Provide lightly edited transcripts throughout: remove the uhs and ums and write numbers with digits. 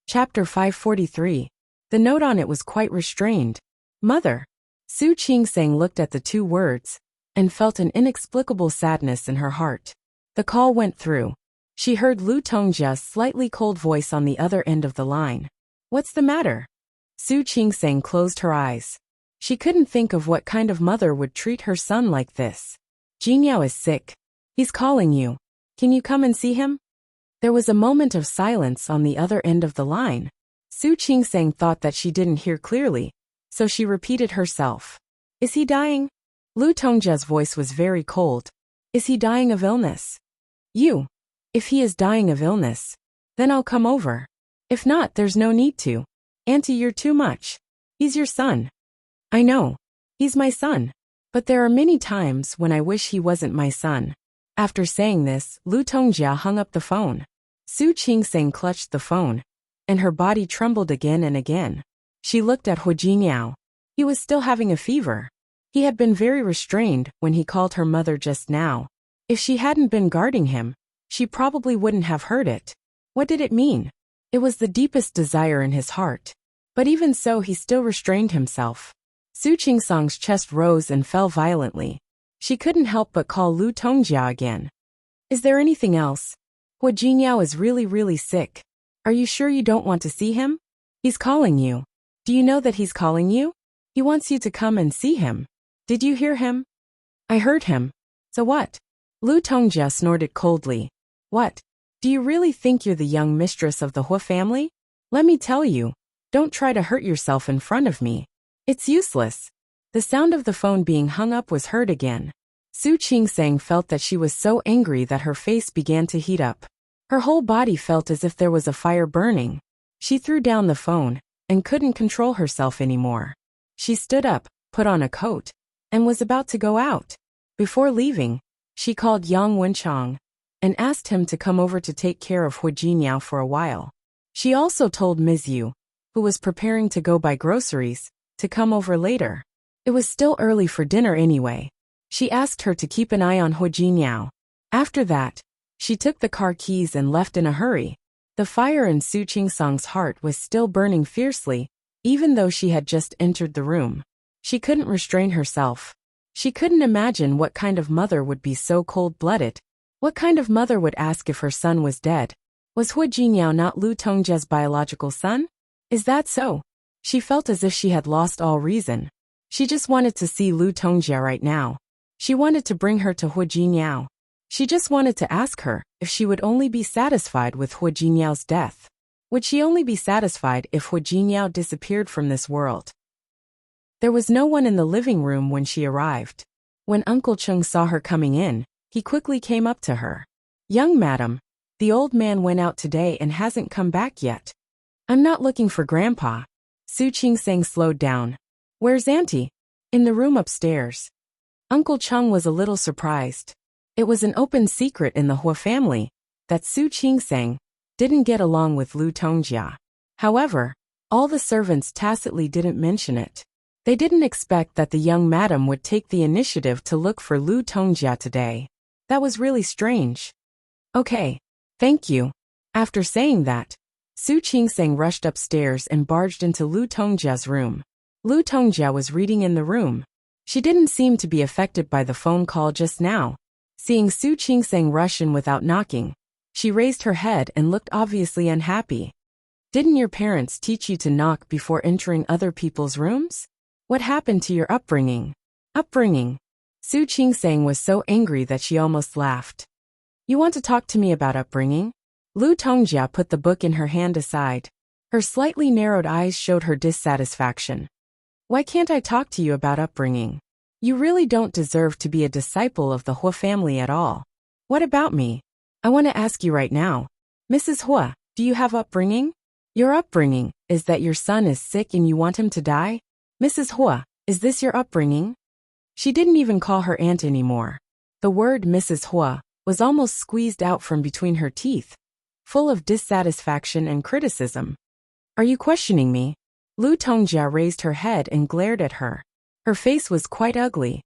Chapter 543. The note on it was quite restrained. Mother. Su Qingsang looked at the two words and felt an inexplicable sadness in her heart. The call went through. She heard Lu Tongjia's slightly cold voice on the other end of the line. What's the matter? Su Qingsang closed her eyes. She couldn't think of what kind of mother would treat her son like this. Jingyao is sick. He's calling you. Can you come and see him? There was a moment of silence on the other end of the line. Su Qingsang thought that she didn't hear clearly, so she repeated herself. Is he dying? Lu Tongjia's voice was very cold. Is he dying of illness? You. If he is dying of illness, then I'll come over. If not, there's no need to. Auntie, you're too much. He's your son. I know. He's my son. But there are many times when I wish he wasn't my son. After saying this, Lu Tongjia hung up the phone. Su Qingsang clutched the phone, and her body trembled again and again. She looked at Hu Jingyao. He was still having a fever. He had been very restrained when he called her mother just now. If she hadn't been guarding him, she probably wouldn't have heard it. What did it mean? It was the deepest desire in his heart. But even so, he still restrained himself. Su Qingsang's chest rose and fell violently. She couldn't help but call Lu Tongjia again. Is there anything else? Hu Jingyao is really sick. Are you sure you don't want to see him? He's calling you. Do you know that he's calling you? He wants you to come and see him. Did you hear him? I heard him. So what? Lu Tongjia snorted coldly. What? Do you really think you're the young mistress of the Hu family? Let me tell you, don't try to hurt yourself in front of me. It's useless. The sound of the phone being hung up was heard again. Su Qingsang felt that she was so angry that her face began to heat up. Her whole body felt as if there was a fire burning. She threw down the phone and couldn't control herself anymore. She stood up, put on a coat, and was about to go out. Before leaving, she called Yang Wenchang and asked him to come over to take care of Hu Jingyao for a while. She also told Ms. Yu, who was preparing to go buy groceries, to come over later. It was still early for dinner anyway. She asked her to keep an eye on Hu Jingyao. After that, she took the car keys and left in a hurry. The fire in Su Qingsang's heart was still burning fiercely, even though she had just entered the room. She couldn't restrain herself. She couldn't imagine what kind of mother would be so cold-blooded. What kind of mother would ask if her son was dead? Was Hu Jingyao not Lu Tongjia's biological son? Is that so? She felt as if she had lost all reason. She just wanted to see Lu Tongjia right now. She wanted to bring her to Hu Jingyao. She just wanted to ask her if she would only be satisfied with Hu Jingyao's death. Would she only be satisfied if Hu Jingyao disappeared from this world? There was no one in the living room when she arrived. When Uncle Chung saw her coming in, he quickly came up to her. Young madam, the old man went out today and hasn't come back yet. I'm not looking for Grandpa. Su Qingsang slowed down. Where's Auntie? In the room upstairs. Uncle Chung was a little surprised. It was an open secret in the Hu family that Su Qingsang didn't get along with Lu Tongjia. However, all the servants tacitly didn't mention it. They didn't expect that the young madam would take the initiative to look for Lu Tongjia today. That was really strange. Okay. Thank you. After saying that, Su Qingsang rushed upstairs and barged into Lu Tongjia's room. Lu Tongjia was reading in the room. She didn't seem to be affected by the phone call just now. Seeing Su Qingsang rush in without knocking, she raised her head and looked obviously unhappy. Didn't your parents teach you to knock before entering other people's rooms? What happened to your upbringing? Upbringing? Su Qingsang was so angry that she almost laughed. You want to talk to me about upbringing? Lu Tongjia put the book in her hand aside. Her slightly narrowed eyes showed her dissatisfaction. Why can't I talk to you about upbringing? You really don't deserve to be a disciple of the Hu family at all. What about me? I want to ask you right now. Mrs. Hu, do you have upbringing? Your upbringing is that your son is sick and you want him to die? Mrs. Hu, is this your upbringing? She didn't even call her aunt anymore. The word Mrs. Hu was almost squeezed out from between her teeth, full of dissatisfaction and criticism. Are you questioning me? Lu Tongjia raised her head and glared at her. Her face was quite ugly.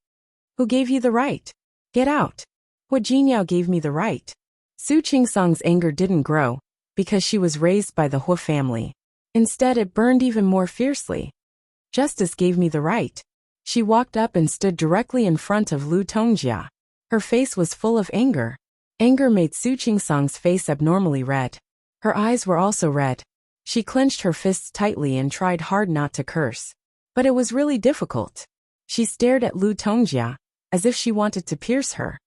Who gave you the right? Get out. Hu Jingyao gave me the right. Su Qingsang's anger didn't grow, because she was raised by the Hua family. Instead, it burned even more fiercely. Justice gave me the right. She walked up and stood directly in front of Lu Tongjia. Her face was full of anger. Anger made Su Qingsang's face abnormally red. Her eyes were also red. She clenched her fists tightly and tried hard not to curse. But it was really difficult. She stared at Lu Tongjia, as if she wanted to pierce her.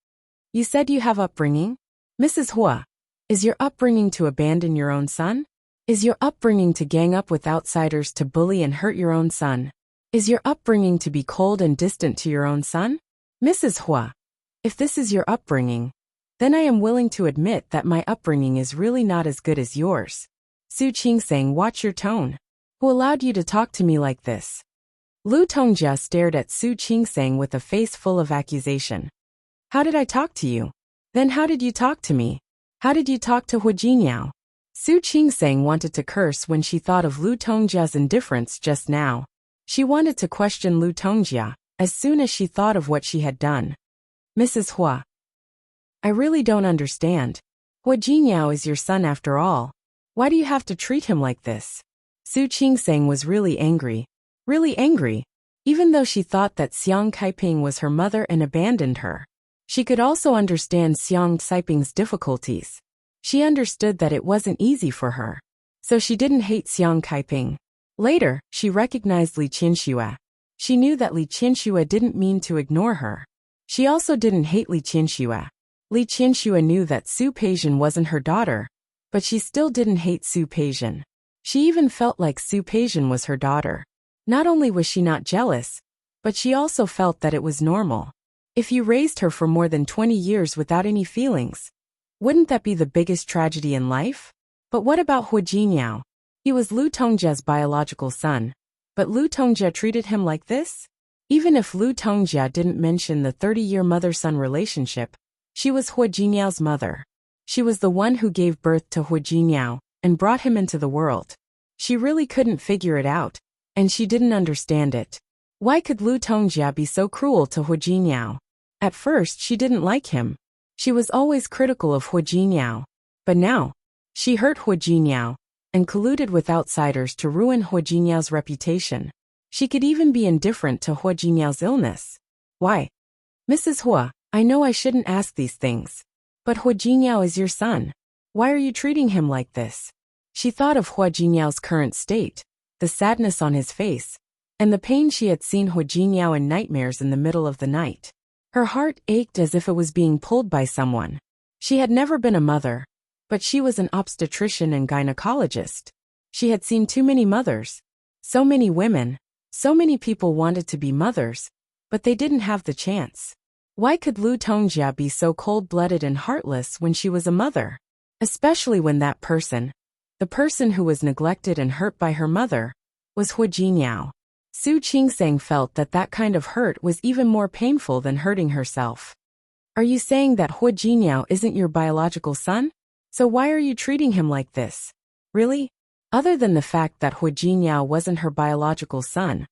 You said you have upbringing? Mrs. Hua, is your upbringing to abandon your own son? Is your upbringing to gang up with outsiders to bully and hurt your own son? Is your upbringing to be cold and distant to your own son? Mrs. Hua, if this is your upbringing, then I am willing to admit that my upbringing is really not as good as yours. Su Qingsang, watch your tone. Who allowed you to talk to me like this? Lu Tongjia stared at Su Qingsang with a face full of accusation. How did I talk to you? Then how did you talk to me? How did you talk to Hua Jinyao? Su Qingsang wanted to curse when she thought of Lu Tongjia's indifference just now. She wanted to question Lu Tongjia as soon as she thought of what she had done. Mrs. Hua, I really don't understand. Hua Jinyao is your son after all. Why do you have to treat him like this? Su Qingsang was really angry. Really angry. Even though she thought that Xiang Kaiping was her mother and abandoned her. She could also understand Xiang Caiping's difficulties. She understood that it wasn't easy for her. So she didn't hate Xiang Kaiping. Later, she recognized Li Qianxue. She knew that Li Qianxue didn't mean to ignore her. She also didn't hate Li Qianxue. Li Qianxue knew that Su Peixian wasn't her daughter, but she still didn't hate Su Peixian. She even felt like Su Peixian was her daughter. Not only was she not jealous, but she also felt that it was normal. If you raised her for more than 20 years without any feelings, wouldn't that be the biggest tragedy in life? But what about Hua Jinyao? He was Lu Tongjia's biological son, but Lu Tongjia treated him like this? Even if Lu Tongjia didn't mention the 30-year mother-son relationship, she was Hua Jinyao's mother. She was the one who gave birth to Hua Jinyao and brought him into the world. She really couldn't figure it out, and she didn't understand it. Why could Lu Tongjia be so cruel to Hua Jinyao? At first, she didn't like him. She was always critical of Hua Jinyao. But now, she hurt Hua Jinyao and colluded with outsiders to ruin Hua Jinyao's reputation. She could even be indifferent to Hua Jinyao's illness. Why? Mrs. Hua, I know I shouldn't ask these things. But Hua Jinyao is your son. Why are you treating him like this? She thought of Hua Jinyao's current state, the sadness on his face, and the pain she had seen Hua Jinyao in nightmares in the middle of the night. Her heart ached as if it was being pulled by someone. She had never been a mother, but she was an obstetrician and gynecologist. She had seen too many mothers. So many women. So many people wanted to be mothers, but they didn't have the chance. Why could Lu Tongjia be so cold-blooded and heartless when she was a mother? Especially when that person, the person who was neglected and hurt by her mother, was Hua Jinyao. Su Qingsang felt that that kind of hurt was even more painful than hurting herself. Are you saying that Hua Jinyao isn't your biological son? So why are you treating him like this? Really? Other than the fact that Hua Jinyao wasn't her biological son,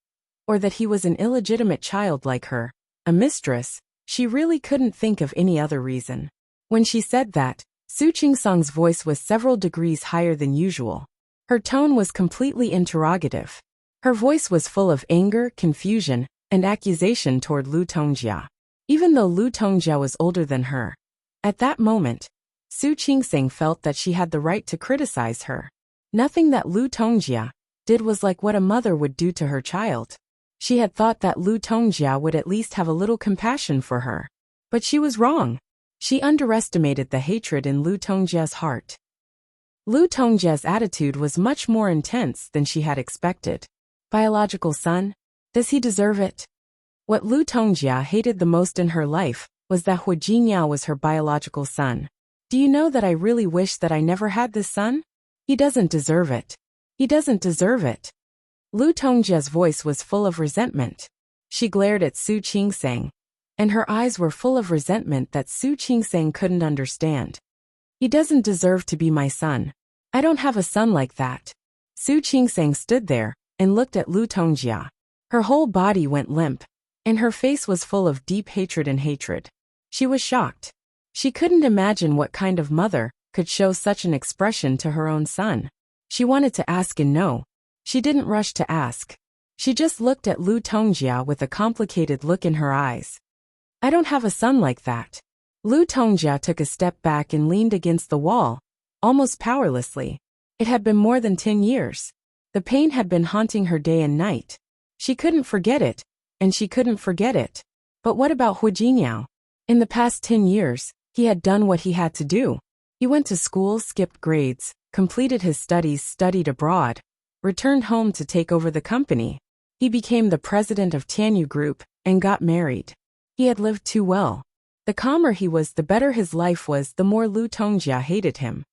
or that he was an illegitimate child like her, a mistress, she really couldn't think of any other reason. When she said that, Su Qingsang's voice was several degrees higher than usual. Her tone was completely interrogative. Her voice was full of anger, confusion, and accusation toward Lu Tongjia. Even though Lu Tongjia was older than her. At that moment, Su Qingsang felt that she had the right to criticize her. Nothing that Lu Tongjia did was like what a mother would do to her child. She had thought that Lu Tongjia would at least have a little compassion for her. But she was wrong. She underestimated the hatred in Lu Tongjia's heart. Lu Tongjia's attitude was much more intense than she had expected. Biological son? Does he deserve it? What Lu Tongjia hated the most in her life was that Hua Jinyao was her biological son. Do you know that I really wish that I never had this son? He doesn't deserve it. He doesn't deserve it. Lu Tongjia's voice was full of resentment. She glared at Su Qingsang, and her eyes were full of resentment that Su Qingsang couldn't understand. He doesn't deserve to be my son. I don't have a son like that. Su Qingsang stood there and looked at Lu Tongjia. Her whole body went limp, and her face was full of deep hatred and hatred. She was shocked. She couldn't imagine what kind of mother could show such an expression to her own son. She wanted to ask and no. She didn't rush to ask. She just looked at Lu Tongjia with a complicated look in her eyes. I don't have a son like that. Lu Tongjia took a step back and leaned against the wall, almost powerlessly. It had been more than 10 years. The pain had been haunting her day and night. She couldn't forget it, and she couldn't forget it. But what about Huijinyao? In the past 10 years, he had done what he had to do. He went to school, skipped grades, completed his studies, studied abroad, returned home to take over the company. He became the president of Tianyu Group and got married. He had lived too well. The calmer he was, the better his life was, the more Lu Tongjia hated him.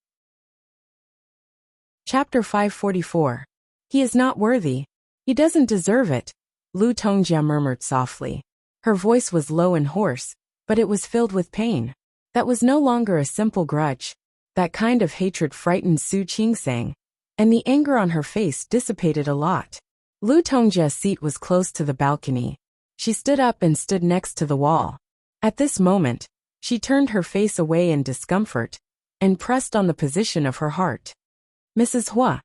Chapter 544. He is not worthy. He doesn't deserve it, Lu Tongjia murmured softly. Her voice was low and hoarse, but it was filled with pain. That was no longer a simple grudge. That kind of hatred frightened Su Qingsang, and the anger on her face dissipated a lot. Lu Tongjia's seat was close to the balcony. She stood up and stood next to the wall. At this moment, she turned her face away in discomfort and pressed on the position of her heart. Mrs. Hua.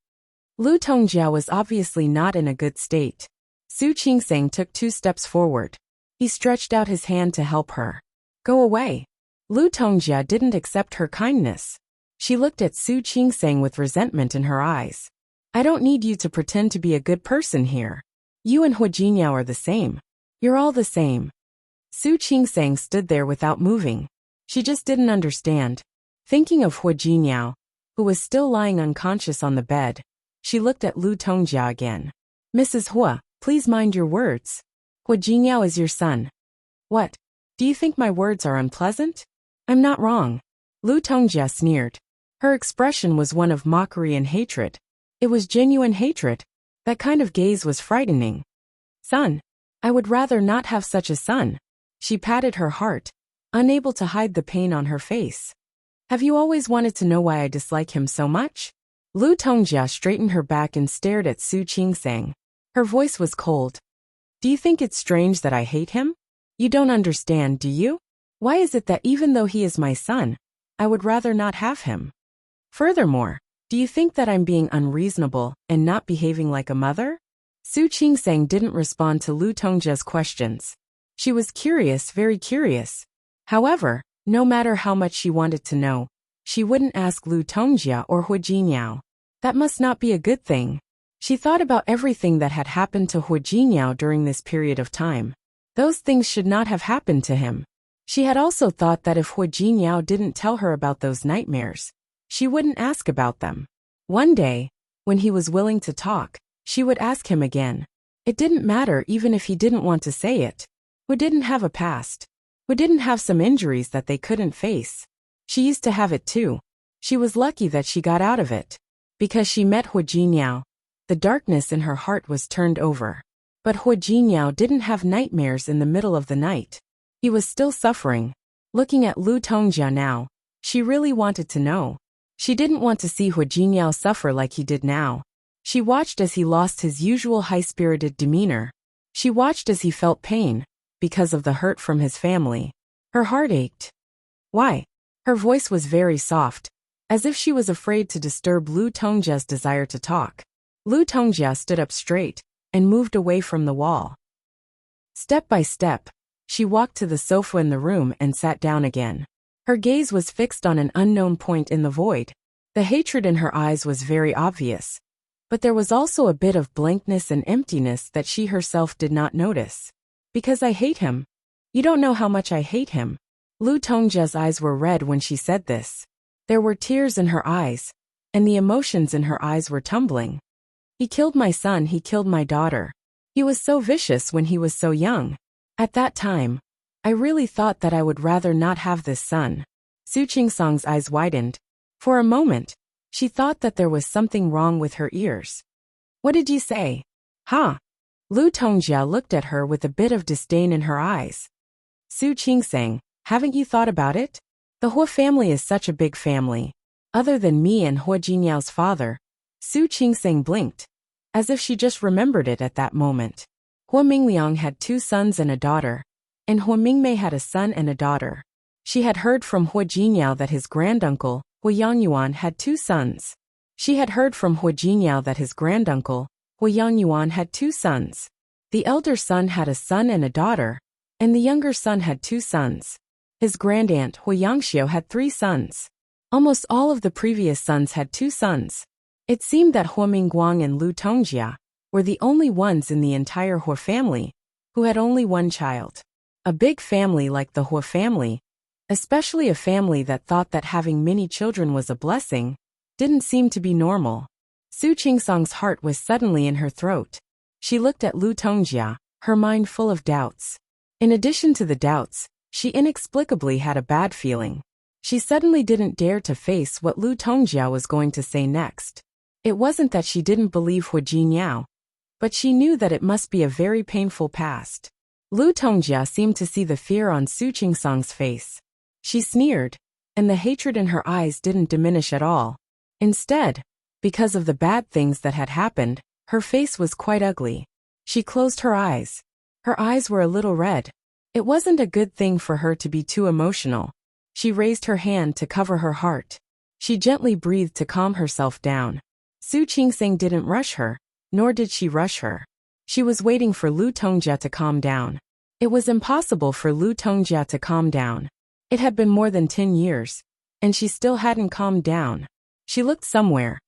Lu Tongjia was obviously not in a good state. Su Qingsang took 2 steps forward. He stretched out his hand to help her. Go away. Lu Tongjia didn't accept her kindness. She looked at Su Qingsang with resentment in her eyes. I don't need you to pretend to be a good person here. You and Huijinyao are the same. You're all the same. Su Qingsang stood there without moving. She just didn't understand. Thinking of Huijinyao, who was still lying unconscious on the bed, she looked at Lu Tongjia again. Mrs. Hua, please mind your words. Huijinyao is your son. What? Do you think my words are unpleasant? I'm not wrong. Lu Tongjia sneered. Her expression was one of mockery and hatred. It was genuine hatred. That kind of gaze was frightening. Son. I would rather not have such a son. She patted her heart, unable to hide the pain on her face. Have you always wanted to know why I dislike him so much? Lu Tongjia straightened her back and stared at Su Qingsang. Her voice was cold. Do you think it's strange that I hate him? You don't understand, do you? Why is it that even though he is my son, I would rather not have him? Furthermore, do you think that I'm being unreasonable and not behaving like a mother? Su Qingsang didn't respond to Lu Tongjia's questions. She was curious, very curious. However, no matter how much she wanted to know, she wouldn't ask Lu Tongjia or Huijinyao. That must not be a good thing. She thought about everything that had happened to Huijinyao during this period of time. Those things should not have happened to him. She had also thought that if Huijinyao didn't tell her about those nightmares, she wouldn't ask about them. One day, when he was willing to talk, she would ask him again. It didn't matter even if he didn't want to say it. Who didn't have a past? Who didn't have some injuries that they couldn't face? She used to have it too. She was lucky that she got out of it. Because she met Huijinyao, the darkness in her heart was turned over. But Huijinyao didn't have nightmares in the middle of the night. He was still suffering. Looking at Lu Tongjia now, she really wanted to know. She didn't want to see Huijinyao suffer like he did now. She watched as he lost his usual high-spirited demeanor. She watched as he felt pain, because of the hurt from his family. Her heart ached. Why? Her voice was very soft, as if she was afraid to disturb Lu Tongjia's desire to talk. Lu Tongjia stood up straight and moved away from the wall. Step by step, she walked to the sofa in the room and sat down again. Her gaze was fixed on an unknown point in the void. The hatred in her eyes was very obvious, but there was also a bit of blankness and emptiness that she herself did not notice. Because I hate him. You don't know how much I hate him. Lu Tongjia's eyes were red when she said this. There were tears in her eyes, and the emotions in her eyes were tumbling. He killed my son, he killed my daughter. He was so vicious when he was so young. At that time, I really thought that I would rather not have this son. Su Qingsang's eyes widened. For a moment, she thought that there was something wrong with her ears. What did you say? Huh? Lu Tongjia looked at her with a bit of disdain in her eyes. Su Qingsang, haven't you thought about it? The Hua family is such a big family. Other than me and Huijinyao's father. Su Qingsang blinked, as if she just remembered it at that moment. Hua Mingliang had 2 sons and a daughter, and Hua Mingmei had a son and a daughter. She had heard from Huijinyao that his granduncle, Hu Yangyuan had 2 sons. She had heard from Hu Jinyao that his granduncle, Hu Yangyuan, had 2 sons. The elder son had a son and a daughter, and the younger son had 2 sons. His grandaunt Hu Yangxiu had 3 sons. Almost all of the previous sons had 2 sons. It seemed that Hu Mingguang and Lu Tongjia were the only ones in the entire Hu family who had only 1 child. A big family like the Hu family, especially a family that thought that having many children was a blessing, didn't seem to be normal. Su Qingsong's heart was suddenly in her throat. She looked at Lu Tongjia, her mind full of doubts. In addition to the doubts, she inexplicably had a bad feeling. She suddenly didn't dare to face what Lu Tongjia was going to say next. It wasn't that she didn't believe Hu Jinyao, but she knew that it must be a very painful past. Lu Tongjia seemed to see the fear on Su Qingsong's face. She sneered, and the hatred in her eyes didn't diminish at all. Instead, because of the bad things that had happened, her face was quite ugly. She closed her eyes. Her eyes were a little red. It wasn't a good thing for her to be too emotional. She raised her hand to cover her heart. She gently breathed to calm herself down. Su Qingsong didn't rush her, nor did she rush her. She was waiting for Lu Tongjia to calm down. It was impossible for Lu Tongjia to calm down. It had been more than 10 years, and she still hadn't calmed down. She looked somewhere,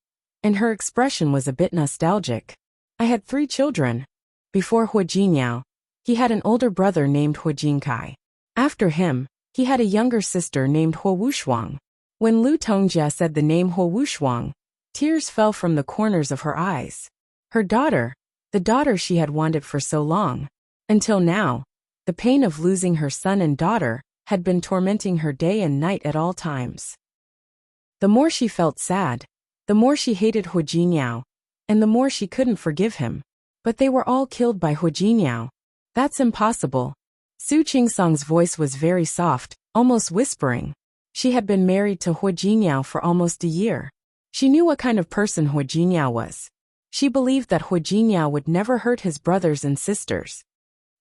and her expression was a bit nostalgic. I had 3 children. Before Hu Jinyao, he had an older brother named Hu Jinkai. After him, he had a younger sister named Hu Wushuang. When Lu Tongjia said the name Hu Wushuang, tears fell from the corners of her eyes. Her daughter, the daughter she had wanted for so long. Until now, the pain of losing her son and daughter had been tormenting her day and night at all times. The more she felt sad, the more she hated Hu Jinyao, and the more she couldn't forgive him. But they were all killed by Hu Jinyao. That's impossible. Su Qingsong's voice was very soft, almost whispering. She had been married to Hu Jinyao for almost a year. She knew what kind of person Hu Jinyao was. She believed that Hu Jinyao would never hurt his brothers and sisters.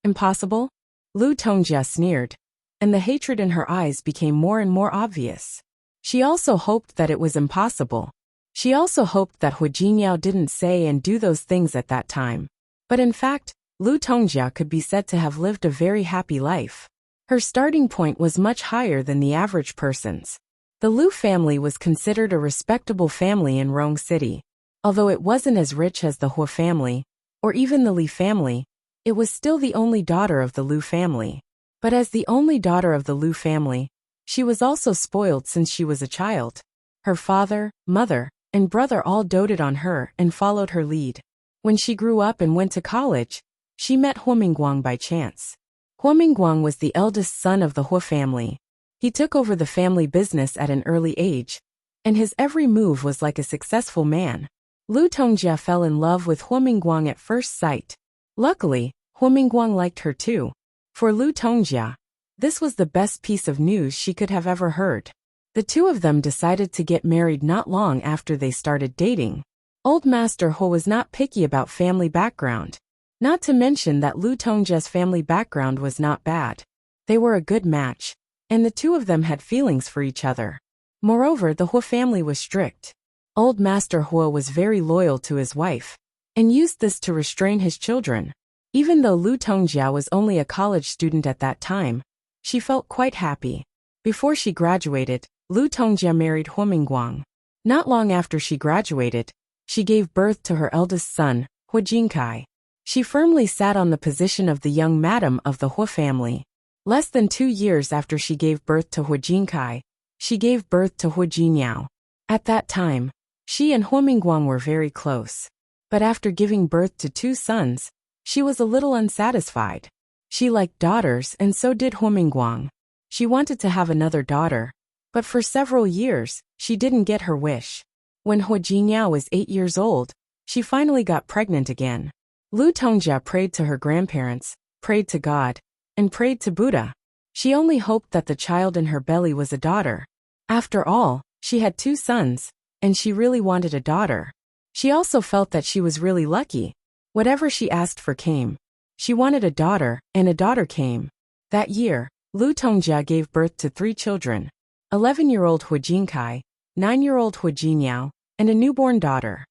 Impossible? Lu Tongjia sneered, and the hatred in her eyes became more and more obvious. She also hoped that it was impossible. She also hoped that Hu Jinyao didn't say and do those things at that time. But in fact, Lu Tongjia could be said to have lived a very happy life. Her starting point was much higher than the average person's. The Lu family was considered a respectable family in Rong City. Although it wasn't as rich as the Hu family, or even the Li family, it was still the only daughter of the Lu family. But as the only daughter of the Lu family, she was also spoiled since she was a child. Her father, mother, and brother all doted on her and followed her lead. When she grew up and went to college, she met Hu Mingguang by chance. Hu Mingguang was the eldest son of the Hu family. He took over the family business at an early age, and his every move was like a successful man. Lu Tongjia fell in love with Hu Mingguang at first sight. Luckily, Hu Mingguang liked her too. For Lu Tongjia, this was the best piece of news she could have ever heard. The two of them decided to get married not long after they started dating. Old Master Hu was not picky about family background. Not to mention that Lu Tongjia's family background was not bad. They were a good match, and the two of them had feelings for each other. Moreover, the Hu family was strict. Old Master Hu was very loyal to his wife, and used this to restrain his children. Even though Lu Tongjia was only a college student at that time, she felt quite happy. Before she graduated, Lu Tongjia married Hu Mingguang. Not long after she graduated, she gave birth to her eldest son, Hu Jinkai. She firmly sat on the position of the young madam of the Hu family. Less than 2 years after she gave birth to Hu Jinkai, she gave birth to Hu Jinyao. At that time, she and Hu Mingguang were very close. But after giving birth to 2 sons, she was a little unsatisfied. She liked daughters, and so did Hu Mingguang. She wanted to have another daughter, but for several years, she didn't get her wish. When Hu Jinyao was 8 years old, she finally got pregnant again. Lu Tongjia prayed to her grandparents, prayed to God, and prayed to Buddha. She only hoped that the child in her belly was a daughter. After all, she had 2 sons, and she really wanted a daughter. She also felt that she was really lucky. Whatever she asked for came. She wanted a daughter, and a daughter came. That year, Lu Tongjia gave birth to 3 children. 11-year-old Hu Jinkai, 9-year-old Hu Jingyao, and a newborn daughter.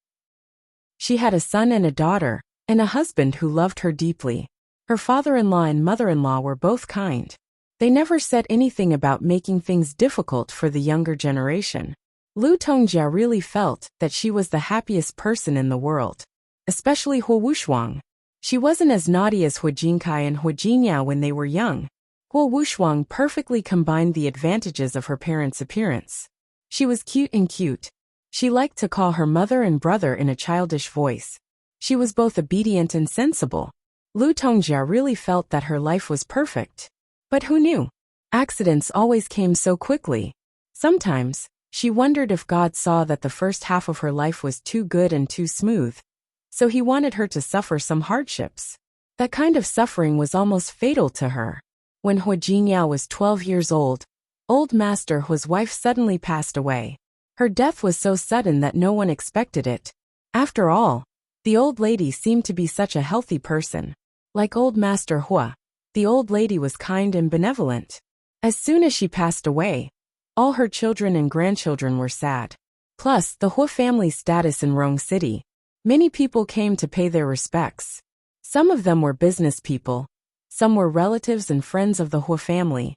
She had a son and a daughter, and a husband who loved her deeply. Her father-in-law and mother-in-law were both kind. They never said anything about making things difficult for the younger generation. Lu Tongjia really felt that she was the happiest person in the world. Especially Hu Wushuang. She wasn't as naughty as Hu Jinkai and Hu Jinyao when they were young. Hu Wushuang perfectly combined the advantages of her parents' appearance. She was cute and cute. She liked to call her mother and brother in a childish voice. She was both obedient and sensible. Lu Tongjia really felt that her life was perfect. But who knew? Accidents always came so quickly. Sometimes, she wondered if God saw that the first half of her life was too good and too smooth, so he wanted her to suffer some hardships. That kind of suffering was almost fatal to her. When Hu Jingyao was 12 years old Master Hu's wife suddenly passed away. Her death was so sudden that no one expected it. After all, the old lady seemed to be such a healthy person. Like old Master Hu, the old lady was kind and benevolent. As soon as she passed away, all her children and grandchildren were sad. Plus, the Hu family's status in Rong City. Many people came to pay their respects. Some of them were business people, some were relatives and friends of the Hu family,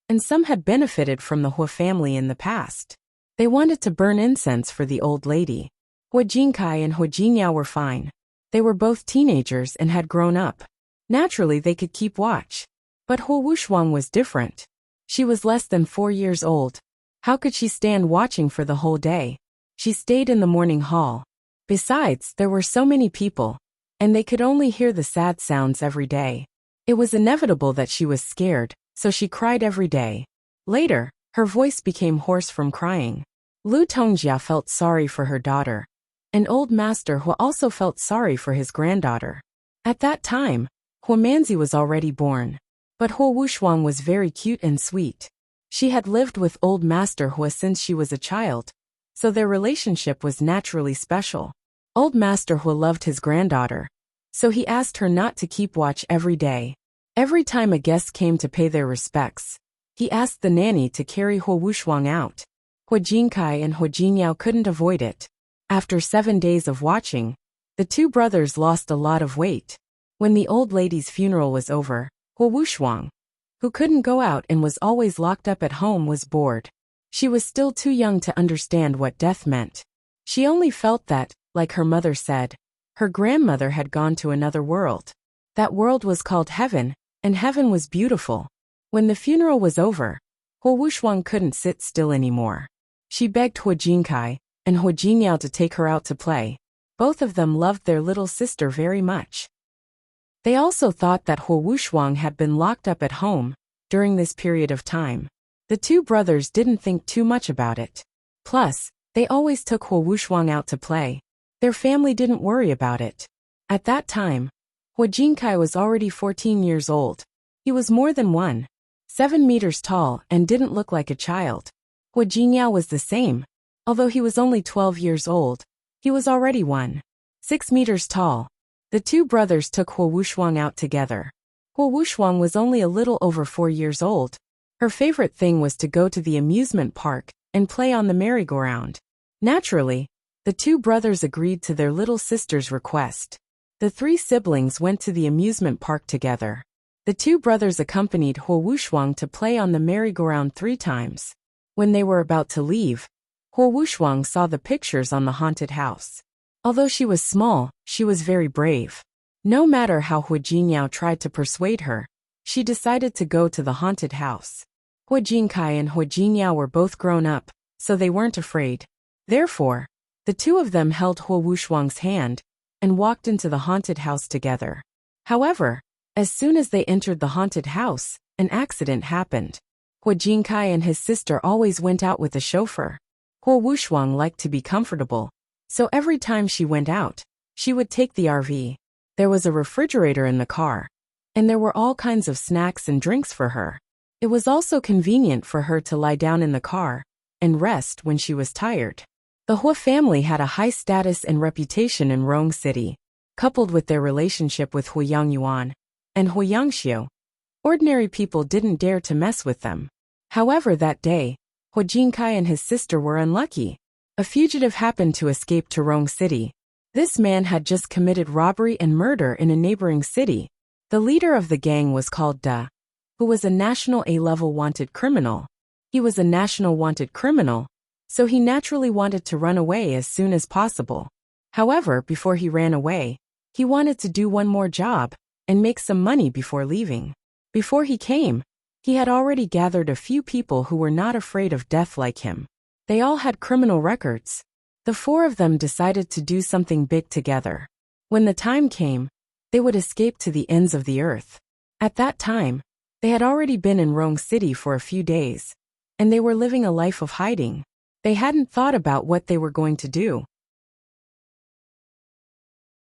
and some had benefited from the Hu family in the past. They wanted to burn incense for the old lady. Hu Jinkai and Hu Jinyao were fine. They were both teenagers and had grown up. Naturally, they could keep watch. But Hu Wushuang was different. She was less than 4 years old. How could she stand watching for the whole day? She stayed in the morning hall. Besides, there were so many people, and they could only hear the sad sounds every day. It was inevitable that she was scared, so she cried every day. Later, her voice became hoarse from crying. Lu Tongjia felt sorry for her daughter, and old Master Hu also felt sorry for his granddaughter. At that time, Hu Manzi was already born. But Hu Wushuang was very cute and sweet. She had lived with old Master Hu since she was a child, so their relationship was naturally special. Old Master Hu loved his granddaughter, so he asked her not to keep watch every day. Every time a guest came to pay their respects, he asked the nanny to carry Hu Wushuang out. Hu Jinkai and Hu Jinyao couldn't avoid it. After 7 days of watching, the two brothers lost a lot of weight. When the old lady's funeral was over, Hu Wushuang, who couldn't go out and was always locked up at home, was bored. She was still too young to understand what death meant. She only felt that, like her mother said, her grandmother had gone to another world. That world was called heaven, and heaven was beautiful. When the funeral was over, Hu Wushuang couldn't sit still anymore. She begged Hu Jinkai and Hu Jinyao to take her out to play. Both of them loved their little sister very much. They also thought that Hu Wushuang had been locked up at home during this period of time. The two brothers didn't think too much about it. Plus, they always took Hu Wushuang out to play. Their family didn't worry about it. At that time, Hu Jinkai was already 14 years old. He was more than 1.7 meters tall and didn't look like a child. Hu Jinyao was the same. Although he was only 12 years old, he was already 1.6 meters tall. The two brothers took Hu Wushuang out together. Hu Wushuang was only a little over 4 years old. Her favorite thing was to go to the amusement park and play on the merry-go-round. Naturally, the two brothers agreed to their little sister's request. The 3 siblings went to the amusement park together. The two brothers accompanied Hu Wushuang to play on the merry-go-round 3 times. When they were about to leave, Hu Wushuang saw the pictures on the haunted house. Although she was small, she was very brave. No matter how Hu Jinyao tried to persuade her, she decided to go to the haunted house. Hu Jinkai and Hu Jinyao were both grown up, so they weren't afraid. Therefore, the two of them held Hu Wushuang's hand and walked into the haunted house together. However, as soon as they entered the haunted house, an accident happened. Hu Jinkai and his sister always went out with a chauffeur. Hu Wushuang liked to be comfortable, so every time she went out, she would take the RV. There was a refrigerator in the car, and there were all kinds of snacks and drinks for her. It was also convenient for her to lie down in the car and rest when she was tired. The Hu family had a high status and reputation in Rong City, coupled with their relationship with Hu Yangyuan and Hu Yangxiu. Ordinary people didn't dare to mess with them. However, that day, Huajinkai and his sister were unlucky. A fugitive happened to escape to Rong City. This man had just committed robbery and murder in a neighboring city. The leader of the gang was called Da, who was a national A-level wanted criminal. He was a national wanted criminal, so he naturally wanted to run away as soon as possible. However, before he ran away, he wanted to do one more job and make some money before leaving. Before he came, he had already gathered a few people who were not afraid of death like him. They all had criminal records. The four of them decided to do something big together. When the time came, they would escape to the ends of the earth. At that time, they had already been in Rong City for a few days, and they were living a life of hiding. They hadn't thought about what they were going to do.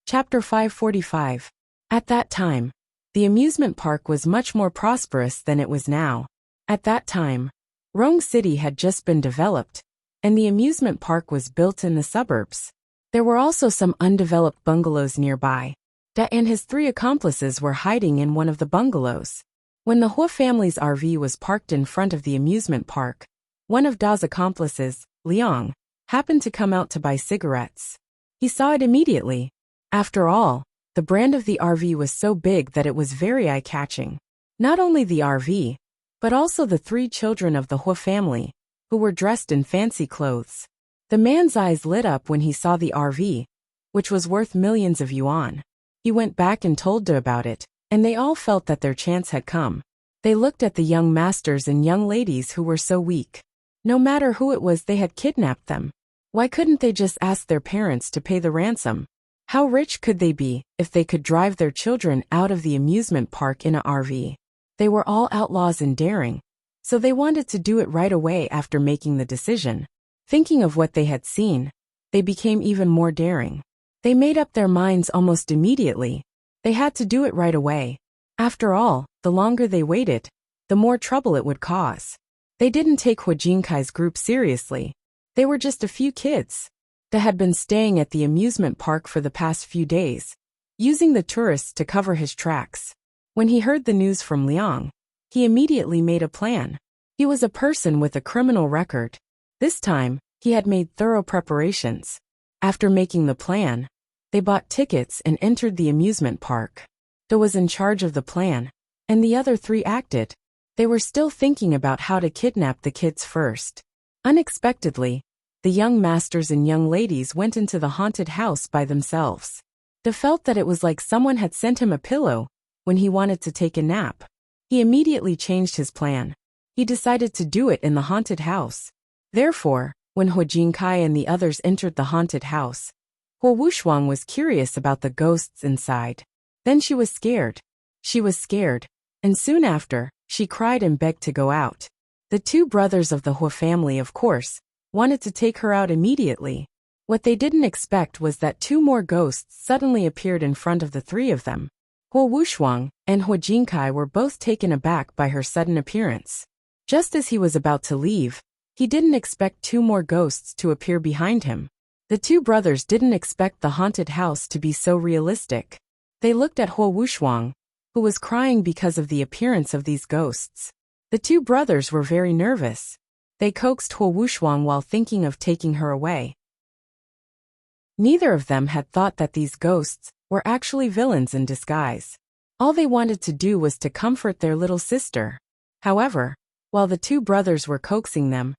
Chapter 545. At that time, the amusement park was much more prosperous than it was now. At that time, Rong City had just been developed, and the amusement park was built in the suburbs. There were also some undeveloped bungalows nearby. Da and his three accomplices were hiding in one of the bungalows. When the Hua family's RV was parked in front of the amusement park, one of Da's accomplices, Liang, happened to come out to buy cigarettes. He saw it immediately. After all, the brand of the RV was so big that it was very eye-catching. Not only the RV, but also the three children of the Hua family, who were dressed in fancy clothes. The man's eyes lit up when he saw the RV, which was worth millions of yuan. He went back and told Da about it, and they all felt that their chance had come. They looked at the young masters and young ladies who were so weak. No matter who it was, they had kidnapped them. Why couldn't they just ask their parents to pay the ransom? How rich could they be if they could drive their children out of the amusement park in a RV? They were all outlaws and daring, so they wanted to do it right away after making the decision. Thinking of what they had seen, they became even more daring. They made up their minds almost immediately. They had to do it right away. After all, the longer they waited, the more trouble it would cause. They didn't take Huajinkai's group seriously. They were just a few kids that had been staying at the amusement park for the past few days, using the tourists to cover his tracks. When he heard the news from Liang, he immediately made a plan. He was a person with a criminal record. This time, he had made thorough preparations. After making the plan, they bought tickets and entered the amusement park. Da was in charge of the plan, and the other three acted. They were still thinking about how to kidnap the kids first. Unexpectedly, the young masters and young ladies went into the haunted house by themselves. Da felt that it was like someone had sent him a pillow when he wanted to take a nap. He immediately changed his plan. He decided to do it in the haunted house. Therefore, when Huajinkai and the others entered the haunted house, Hua Wushuang was curious about the ghosts inside. Then she was scared. She was scared, and soon after, she cried and begged to go out. The two brothers of the Hua family, of course, wanted to take her out immediately. What they didn't expect was that two more ghosts suddenly appeared in front of the three of them. Hua Wushuang and Huajinkai were both taken aback by her sudden appearance. Just as he was about to leave, he didn't expect two more ghosts to appear behind him. The two brothers didn't expect the haunted house to be so realistic. They looked at Hua Wushuang, who was crying because of the appearance of these ghosts. The two brothers were very nervous. They coaxed Hua Wushuang while thinking of taking her away. Neither of them had thought that these ghosts were actually villains in disguise. All they wanted to do was to comfort their little sister. However, while the two brothers were coaxing them,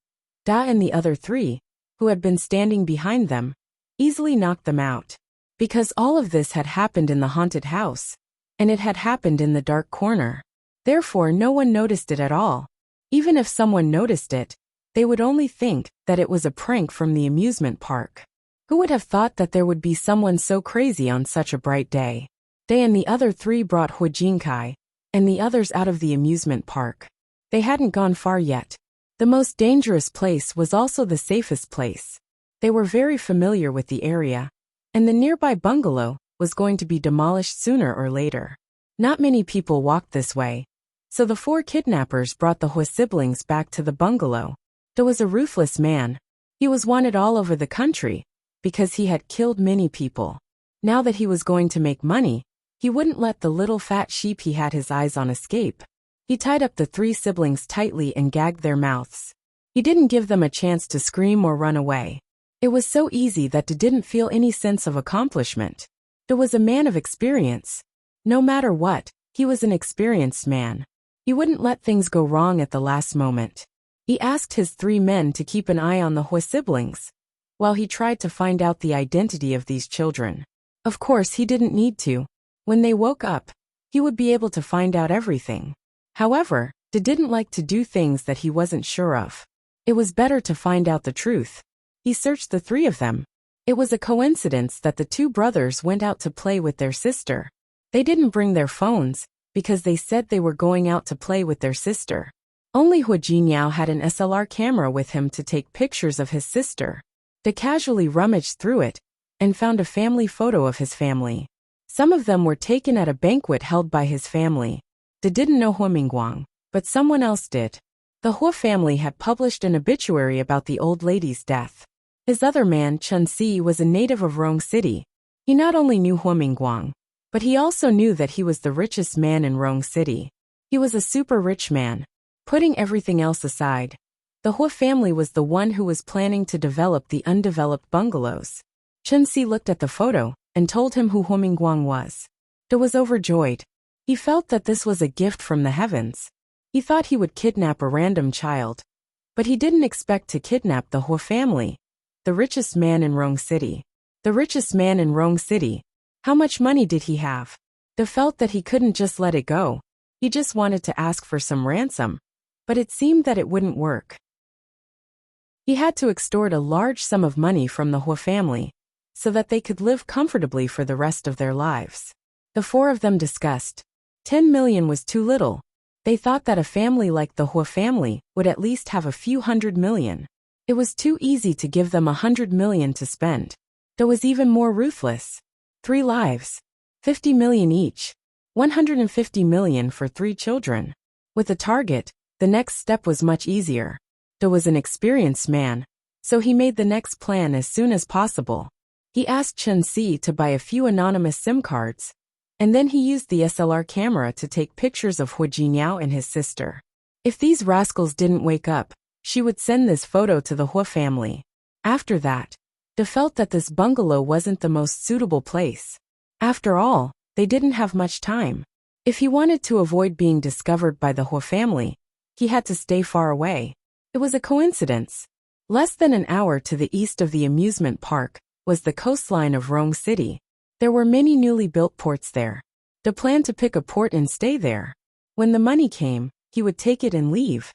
Da and the other three, who had been standing behind them, easily knocked them out. Because all of this had happened in the haunted house, and it had happened in the dark corner. Therefore, no one noticed it at all. Even if someone noticed it, they would only think that it was a prank from the amusement park. Who would have thought that there would be someone so crazy on such a bright day? They and the other three brought Huajinkai and the others out of the amusement park. They hadn't gone far yet. The most dangerous place was also the safest place. They were very familiar with the area, and the nearby bungalow was going to be demolished sooner or later. Not many people walked this way, so the four kidnappers brought the Hua siblings back to the bungalow. Da was a ruthless man. He was wanted all over the country because he had killed many people. Now that he was going to make money, he wouldn't let the little fat sheep he had his eyes on escape. He tied up the three siblings tightly and gagged their mouths. He didn't give them a chance to scream or run away. It was so easy that De didn't feel any sense of accomplishment. De was a man of experience. No matter what, he was an experienced man. He wouldn't let things go wrong at the last moment. He asked his 3 men to keep an eye on the Hua siblings, while he tried to find out the identity of these children. Of course, he didn't need to. When they woke up, he would be able to find out everything. However, De didn't like to do things that he wasn't sure of. It was better to find out the truth. He searched the 3 of them. It was a coincidence that the 2 brothers went out to play with their sister. They didn't bring their phones, because they said they were going out to play with their sister. Only Hu Jinyao had an SLR camera with him to take pictures of his sister. De casually rummaged through it, and found a family photo of his family. Some of them were taken at a banquet held by his family. De didn't know Hua Mingguang, but someone else did. The Hua family had published an obituary about the old lady's death. His other man, Chen Si, was a native of Rong City. He not only knew Hua Mingguang, but he also knew that he was the richest man in Rong City. He was a super rich man. Putting everything else aside, the Hua family was the one who was planning to develop the undeveloped bungalows. Chen Si looked at the photo and told him who Hua Mingguang was. De was overjoyed. He felt that this was a gift from the heavens. He thought he would kidnap a random child, but he didn't expect to kidnap the Hua family, the richest man in Rong City. The richest man in Rong City. How much money did he have? De felt that he couldn't just let it go. He just wanted to ask for some ransom, but it seemed that it wouldn't work. He had to extort a large sum of money from the Hua family, so that they could live comfortably for the rest of their lives. The 4 of them discussed. 10 million was too little. They thought that a family like the Hua family would at least have a few 100 million. It was too easy to give them 100 million to spend. De was even more ruthless. 3 lives. 50 million each. 150 million for 3 children. With a target, the next step was much easier. De was an experienced man, so he made the next plan as soon as possible. He asked Chen Si to buy a few anonymous SIM cards, and then he used the SLR camera to take pictures of Hu Jinyao and his sister. If these rascals didn't wake up, she would send this photo to the Hua family. After that, De felt that this bungalow wasn't the most suitable place. After all, they didn't have much time. If he wanted to avoid being discovered by the Hua family, he had to stay far away. It was a coincidence. Less than an hour to the east of the amusement park was the coastline of Rong City. There were many newly built ports there. De planned to pick a port and stay there. When the money came, he would take it and leave.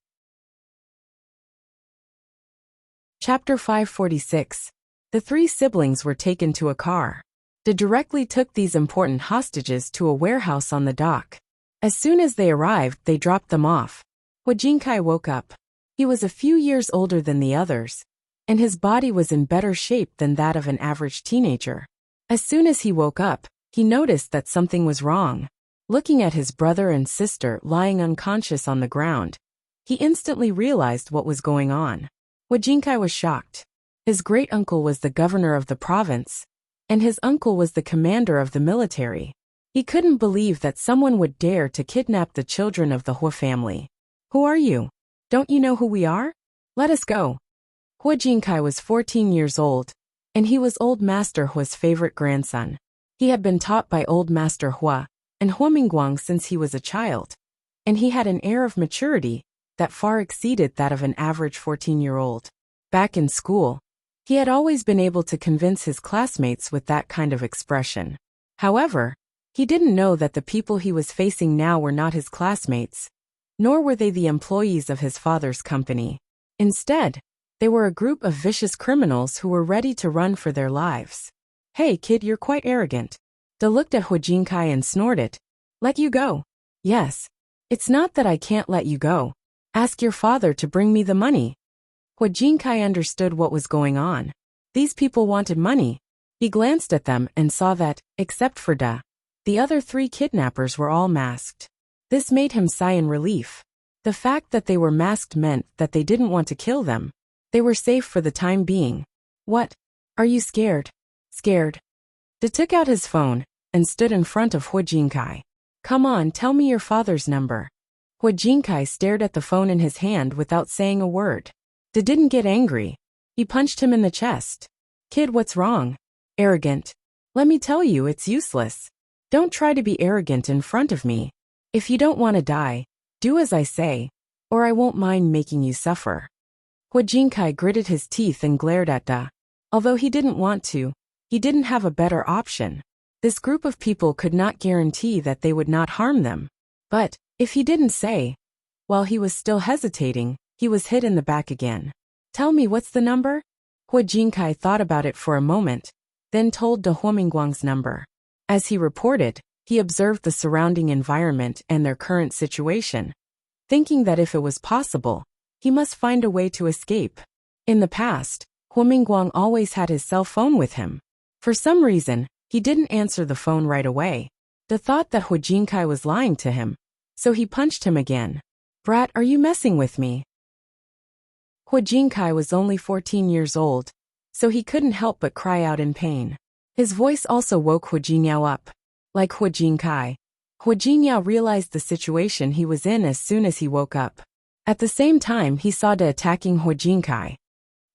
Chapter 546. The 3 siblings were taken to a car. De directly took these important hostages to a warehouse on the dock. As soon as they arrived, they dropped them off. Hu Jinkai woke up. He was a few years older than the others, and his body was in better shape than that of an average teenager. As soon as he woke up, he noticed that something was wrong. Looking at his brother and sister lying unconscious on the ground, he instantly realized what was going on. Hu Jinkai was shocked. His great-uncle was the governor of the province, and his uncle was the commander of the military. He couldn't believe that someone would dare to kidnap the children of the Hua family. Who are you? Don't you know who we are? Let us go. Hu Jinkai was 14 years old, and he was Old Master Hua's favorite grandson. He had been taught by Old Master Hua and Hua Mingguang since he was a child, and he had an air of maturity that far exceeded that of an average 14-year-old. Back in school, he had always been able to convince his classmates with that kind of expression. However, he didn't know that the people he was facing now were not his classmates, nor were they the employees of his father's company. Instead, they were a group of vicious criminals who were ready to run for their lives. Hey kid, you're quite arrogant. De looked at Hu Jinkai and snorted. Let you go? Yes. It's not that I can't let you go. Ask your father to bring me the money. Hu Jinkai understood what was going on. These people wanted money. He glanced at them and saw that, except for De, the other 3 kidnappers were all masked. This made him sigh in relief. The fact that they were masked meant that they didn't want to kill them. They were safe for the time being. What? Are you scared? Scared? De took out his phone and stood in front of Hu Jinkai. Come on, tell me your father's number. Hu Jinkai stared at the phone in his hand without saying a word. De didn't get angry. He punched him in the chest. Kid, what's wrong? Arrogant. Let me tell you, it's useless. Don't try to be arrogant in front of me. If you don't want to die, do as I say, or I won't mind making you suffer. Hua Jinkai gritted his teeth and glared at Da. Although he didn't want to, he didn't have a better option. This group of people could not guarantee that they would not harm them. But, if he didn't say, while he was still hesitating, he was hit in the back again. Tell me, what's the number? Hua Jinkai thought about it for a moment, then told De Huomingguang's number. As he reported, he observed the surrounding environment and their current situation, thinking that if it was possible, he must find a way to escape. In the past, Huomingguang always had his cell phone with him. For some reason, he didn't answer the phone right away. De thought that Hua Jinkai was lying to him, so he punched him again. Brat, are you messing with me? Hua Jinkai was only 14 years old, so he couldn't help but cry out in pain. His voice also woke Hua Jinyao up. Like Hua Jinkai, Hua Jinyao realized the situation he was in as soon as he woke up. At the same time, he saw De attacking Hua Jinkai.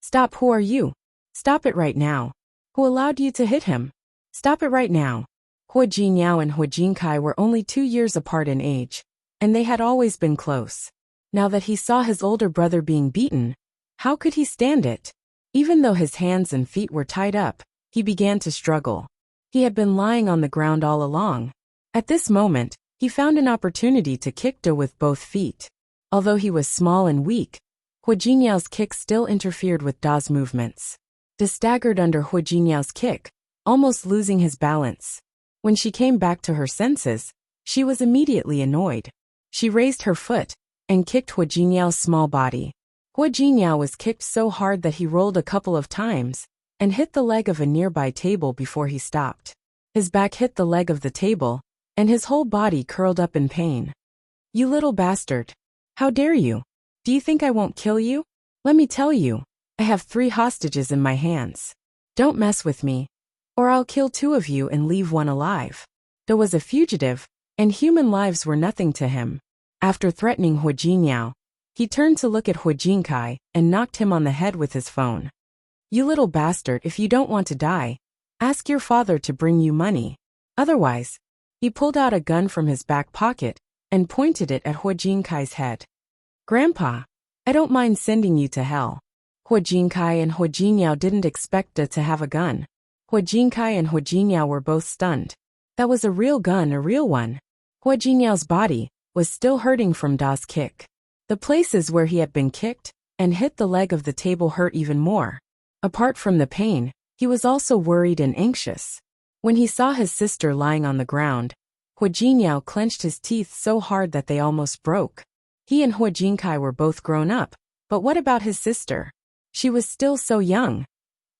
Stop, who are you? Stop it right now. Who allowed you to hit him? Stop it right now. Hua Jinyao and Hua Jinkai were only 2 years apart in age, and they had always been close. Now that he saw his older brother being beaten, how could he stand it? Even though his hands and feet were tied up, he began to struggle. He had been lying on the ground all along. At this moment, he found an opportunity to kick De with both feet. Although he was small and weak, Hua Jinyao's kick still interfered with Da's movements. De staggered under Hua Jinyao's kick, almost losing his balance. When she came back to her senses, she was immediately annoyed. She raised her foot and kicked Hua Jinyao's small body. Hua Jinyao was kicked so hard that he rolled a couple of times and hit the leg of a nearby table before he stopped. His back hit the leg of the table, and his whole body curled up in pain. You little bastard. How dare you? Do you think I won't kill you? Let me tell you, I have 3 hostages in my hands. Don't mess with me, or I'll kill 2 of you and leave 1 alive. De was a fugitive, and human lives were nothing to him. After threatening Hua Jinyao, he turned to look at Hua Jinkai and knocked him on the head with his phone. You little bastard, if you don't want to die, ask your father to bring you money. Otherwise, he pulled out a gun from his back pocket and pointed it at Hua Jinkai's head. Grandpa, I don't mind sending you to hell. Hua Jinkai and Hua Jinyao didn't expect De to have a gun. Hua Jinkai and Hua Jinyao were both stunned. That was a real gun, a real one. Hua Jinyao's body was still hurting from Da's kick. The places where he had been kicked and hit the leg of the table hurt even more. Apart from the pain, he was also worried and anxious. When he saw his sister lying on the ground, Hua Jinyao clenched his teeth so hard that they almost broke. He and Hua Jinkai were both grown up, but what about his sister? She was still so young.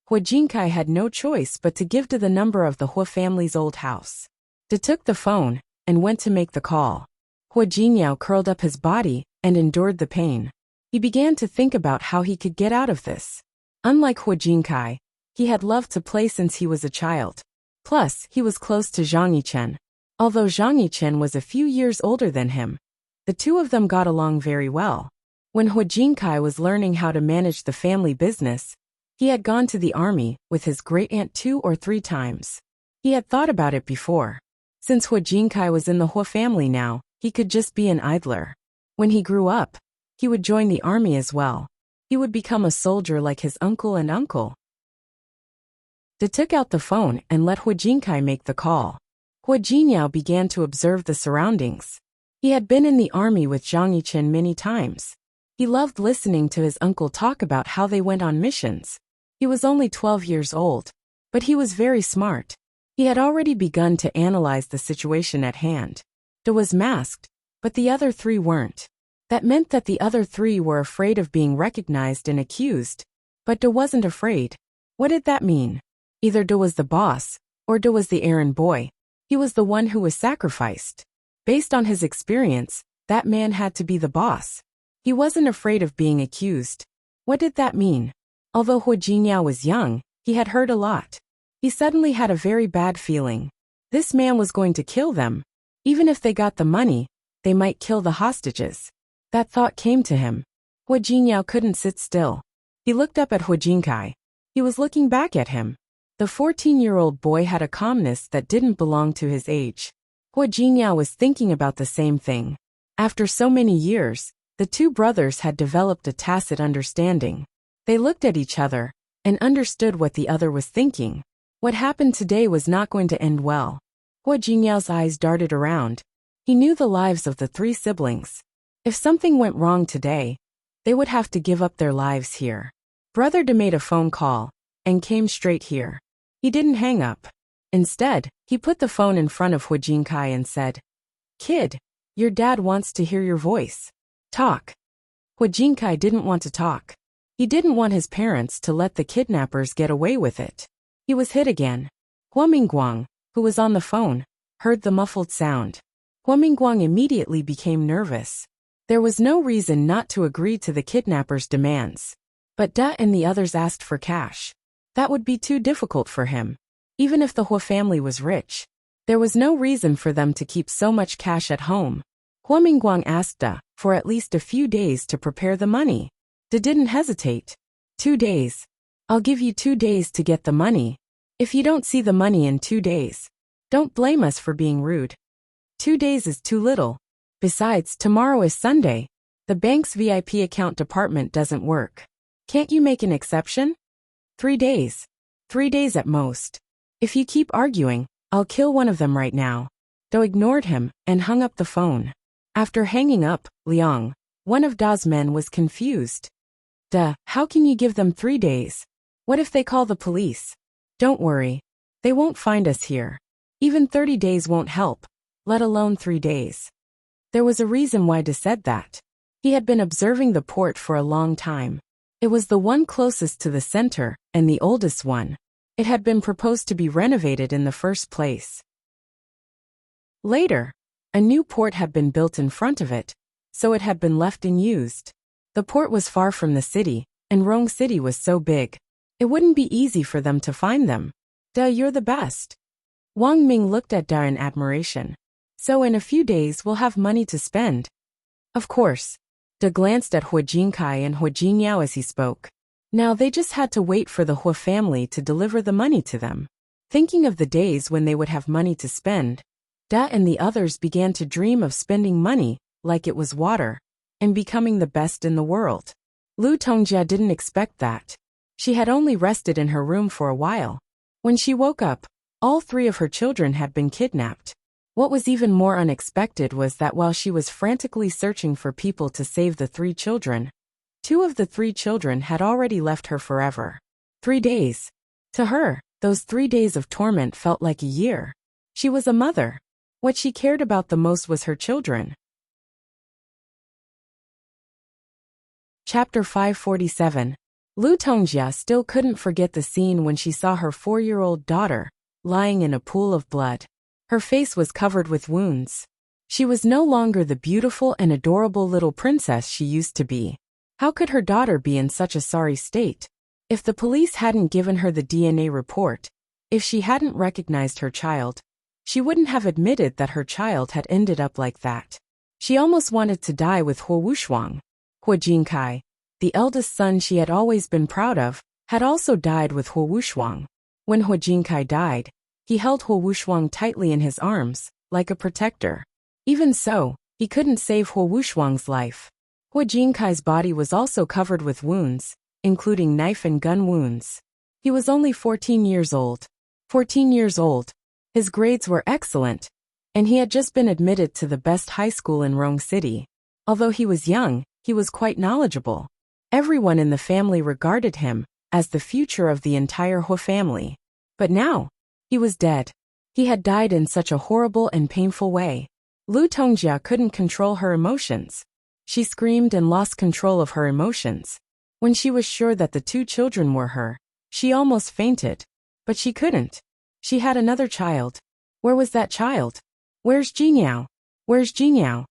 Hua Jinkai had no choice but to give De the number of the Hua family's old house. De took the phone and went to make the call. Hua Jinyao curled up his body and endured the pain. He began to think about how he could get out of this. Unlike Hua Jinkai, he had loved to play since he was a child. Plus, he was close to Zhang Yichen. Although Zhang Yichen was a few years older than him, the two of them got along very well. When Hua Jinkai was learning how to manage the family business, he had gone to the army with his great-aunt 2 or 3 times. He had thought about it before. Since Hua Jinkai was in the Hua family now, he could just be an idler. When he grew up, he would join the army as well. He would become a soldier like his uncle and uncle. De took out the phone and let Hua Jinkai make the call. Hua Jinyao began to observe the surroundings. He had been in the army with Zhang Yichen many times. He loved listening to his uncle talk about how they went on missions. He was only 12 years old, but he was very smart. He had already begun to analyze the situation at hand. De was masked, but the other 3 weren't. That meant that the other 3 were afraid of being recognized and accused. But De wasn't afraid. What did that mean? Either De was the boss, or De was the errand boy. He was the one who was sacrificed. Based on his experience, that man had to be the boss. He wasn't afraid of being accused. What did that mean? Although Hua Jinyao was young, he had heard a lot. He suddenly had a very bad feeling. This man was going to kill them. Even if they got the money, they might kill the hostages. That thought came to him. Hua Jinyao couldn't sit still. He looked up at Hu Jinkai. He was looking back at him. The 14-year-old boy had a calmness that didn't belong to his age. Hu Jingyao was thinking about the same thing. After so many years, the two brothers had developed a tacit understanding. They looked at each other and understood what the other was thinking. What happened today was not going to end well. Hu Jingyao's eyes darted around. He knew the lives of the three siblings. If something went wrong today, they would have to give up their lives here. Brother De made a phone call and came straight here. He didn't hang up. Instead, he put the phone in front of Hu Jinkai and said, "Kid, your dad wants to hear your voice. Talk." Hu Jinkai didn't want to talk. He didn't want his parents to let the kidnappers get away with it. He was hit again. Hua Mingguang, who was on the phone, heard the muffled sound. Hua Mingguang immediately became nervous. There was no reason not to agree to the kidnappers' demands. But Da and the others asked for cash. That would be too difficult for him. Even if the Hua family was rich, there was no reason for them to keep so much cash at home. Hua Mingguang asked Da for at least a few days to prepare the money. Da didn't hesitate. 2 days. I'll give you 2 days to get the money. If you don't see the money in 2 days, don't blame us for being rude. 2 days is too little. Besides, tomorrow is Sunday. The bank's VIP account department doesn't work. Can't you make an exception? 3 days. 3 days at most. If you keep arguing, I'll kill one of them right now. Do ignored him and hung up the phone. After hanging up, Liang, one of Da's men, was confused. Da, how can you give them 3 days? What if they call the police? Don't worry. They won't find us here. Even 30 days won't help, let alone 3 days. There was a reason why Da said that. He had been observing the port for a long time. It was the one closest to the center and the oldest one. It had been proposed to be renovated in the first place. Later, a new port had been built in front of it, so it had been left unused. The port was far from the city, and Rong City was so big. It wouldn't be easy for them to find them. Da, you're the best. Wang Ming looked at Da in admiration. So in a few days we'll have money to spend. Of course. Da glanced at Hu Jinkai and Hu Jingyao as he spoke. Now they just had to wait for the Hua family to deliver the money to them. Thinking of the days when they would have money to spend, Da and the others began to dream of spending money like it was water and becoming the best in the world. Lu Tongjia didn't expect that. She had only rested in her room for a while. When she woke up, all 3 of her children had been kidnapped. What was even more unexpected was that while she was frantically searching for people to save the 3 children, 2 of the 3 children had already left her forever. 3 days. To her, those 3 days of torment felt like a year. She was a mother. What she cared about the most was her children. Chapter 547. Lu Tongjia still couldn't forget the scene when she saw her 4-year-old daughter lying in a pool of blood. Her face was covered with wounds. She was no longer the beautiful and adorable little princess she used to be. How could her daughter be in such a sorry state? If the police hadn't given her the DNA report, if she hadn't recognized her child, she wouldn't have admitted that her child had ended up like that. She almost wanted to die with Hu Wushuang. Hu Jinkai, the eldest son she had always been proud of, had also died with Hu Wushuang. When Hu Jinkai died, he held Hu Wushuang tightly in his arms, like a protector. Even so, he couldn't save Hu Wushuang's life. Hu Jinkai's body was also covered with wounds, including knife and gun wounds. He was only 14 years old. 14 years old. His grades were excellent, and he had just been admitted to the best high school in Rong City. Although he was young, he was quite knowledgeable. Everyone in the family regarded him as the future of the entire Hua family. But now, he was dead. He had died in such a horrible and painful way. Lu Tongjia couldn't control her emotions. She screamed and lost control of her emotions. When she was sure that the 2 children were her, she almost fainted. But she couldn't. She had another child. Where was that child? Where's Jingyao? Where's Jingyao?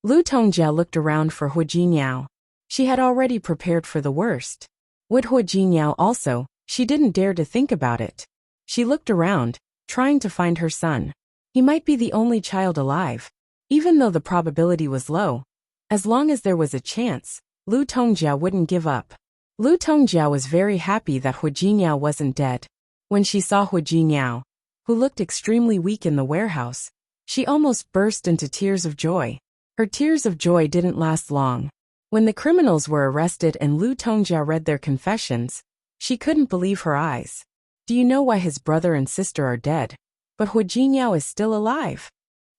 Lu Tongjia looked around for Hu Jingyao. She had already prepared for the worst. Would Hu Jingyao also? She didn't dare to think about it. She looked around, trying to find her son. He might be the only child alive. Even though the probability was low, as long as there was a chance, Lu Tongjia wouldn't give up. Lu Tongjia was very happy that Hu Jingyao wasn't dead. When she saw Hu Jingyao, who looked extremely weak in the warehouse, she almost burst into tears of joy. Her tears of joy didn't last long. When the criminals were arrested and Lu Tongjia read their confessions, she couldn't believe her eyes. Do you know why his brother and sister are dead, but Hu Jingyao is still alive?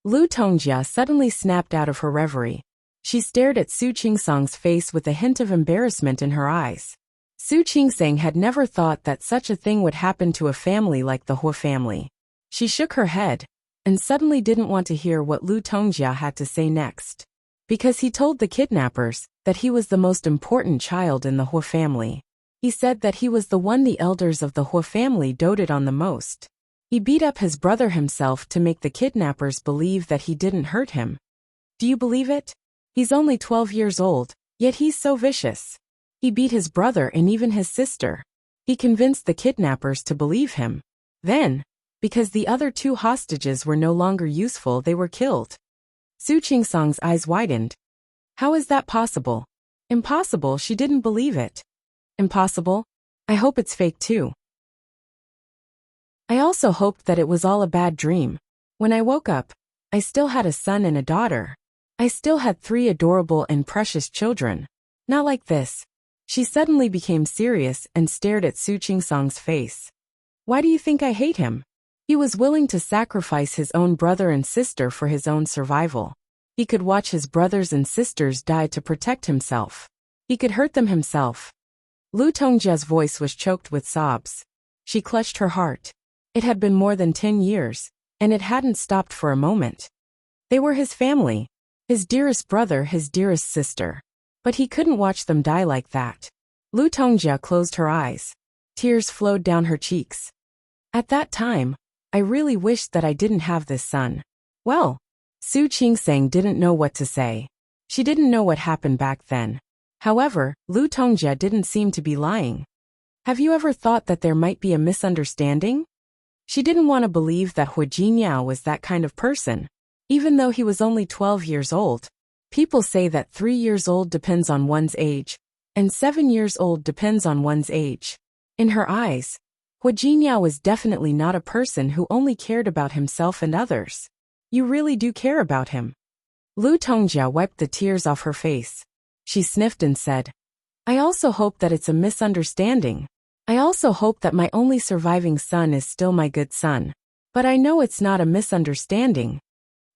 Lu Tongjia suddenly snapped out of her reverie. She stared at Su Qingsang's face with a hint of embarrassment in her eyes. Su Qingsang had never thought that such a thing would happen to a family like the Hu family. She shook her head, and suddenly didn't want to hear what Lu Tongjia had to say next. Because he told the kidnappers that he was the most important child in the Hu family. He said that he was the one the elders of the Hu family doted on the most. He beat up his brother himself to make the kidnappers believe that he didn't hurt him. Do you believe it? He's only 12 years old, yet he's so vicious. He beat his brother and even his sister. He convinced the kidnappers to believe him. Then, because the other two hostages were no longer useful, they were killed. Su Qingsang's eyes widened. How is that possible? Impossible, she didn't believe it. Impossible? I hope it's fake too. I also hoped that it was all a bad dream. When I woke up, I still had a son and a daughter. I still had 3 adorable and precious children. Not like this. She suddenly became serious and stared at Su Qingsang's face. Why do you think I hate him? He was willing to sacrifice his own brother and sister for his own survival. He could watch his brothers and sisters die to protect himself. He could hurt them himself. Lu Tongjia's voice was choked with sobs. She clutched her heart. It had been more than 10 years, and it hadn't stopped for a moment. They were his family, his dearest brother, his dearest sister. But he couldn't watch them die like that. Lu Tongjia closed her eyes. Tears flowed down her cheeks. At that time, I really wished that I didn't have this son. Well, Su Qingsang didn't know what to say. She didn't know what happened back then. However, Lu Tongjia didn't seem to be lying. Have you ever thought that there might be a misunderstanding? She didn't want to believe that Hu Jingyao was that kind of person. Even though he was only 12 years old, people say that 3 years old depends on one's age, and 7 years old depends on one's age. In her eyes, Hu Jingyao was definitely not a person who only cared about himself and others. You really do care about him. Lu Tongjia wiped the tears off her face. She sniffed and said, I also hope that it's a misunderstanding. I also hope that my only surviving son is still my good son. But I know it's not a misunderstanding.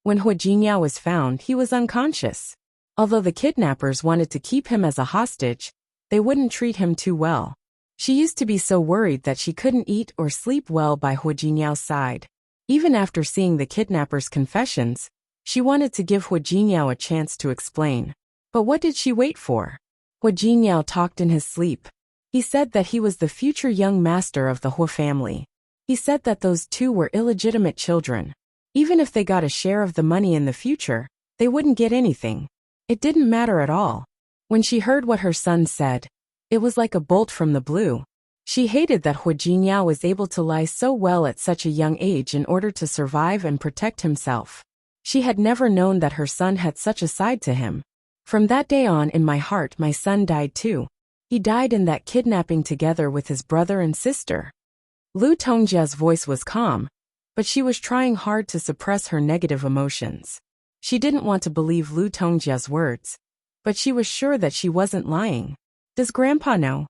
When Hu Jingyao was found, he was unconscious. Although the kidnappers wanted to keep him as a hostage, they wouldn't treat him too well. She used to be so worried that she couldn't eat or sleep well by Hu Jingyao's side. Even after seeing the kidnappers' confessions, she wanted to give Hu Jingyao a chance to explain. But what did she wait for? Hu Jingyao talked in his sleep. He said that he was the future young master of the Hu family. He said that those two were illegitimate children. Even if they got a share of the money in the future, they wouldn't get anything. It didn't matter at all. When she heard what her son said, it was like a bolt from the blue. She hated that Hu Jingyao was able to lie so well at such a young age in order to survive and protect himself. She had never known that her son had such a side to him. From that day on, in my heart, my son died too. He died in that kidnapping together with his brother and sister. Lu Tongjia's voice was calm, but she was trying hard to suppress her negative emotions. She didn't want to believe Lu Tongjia's words, but she was sure that she wasn't lying. Does Grandpa know?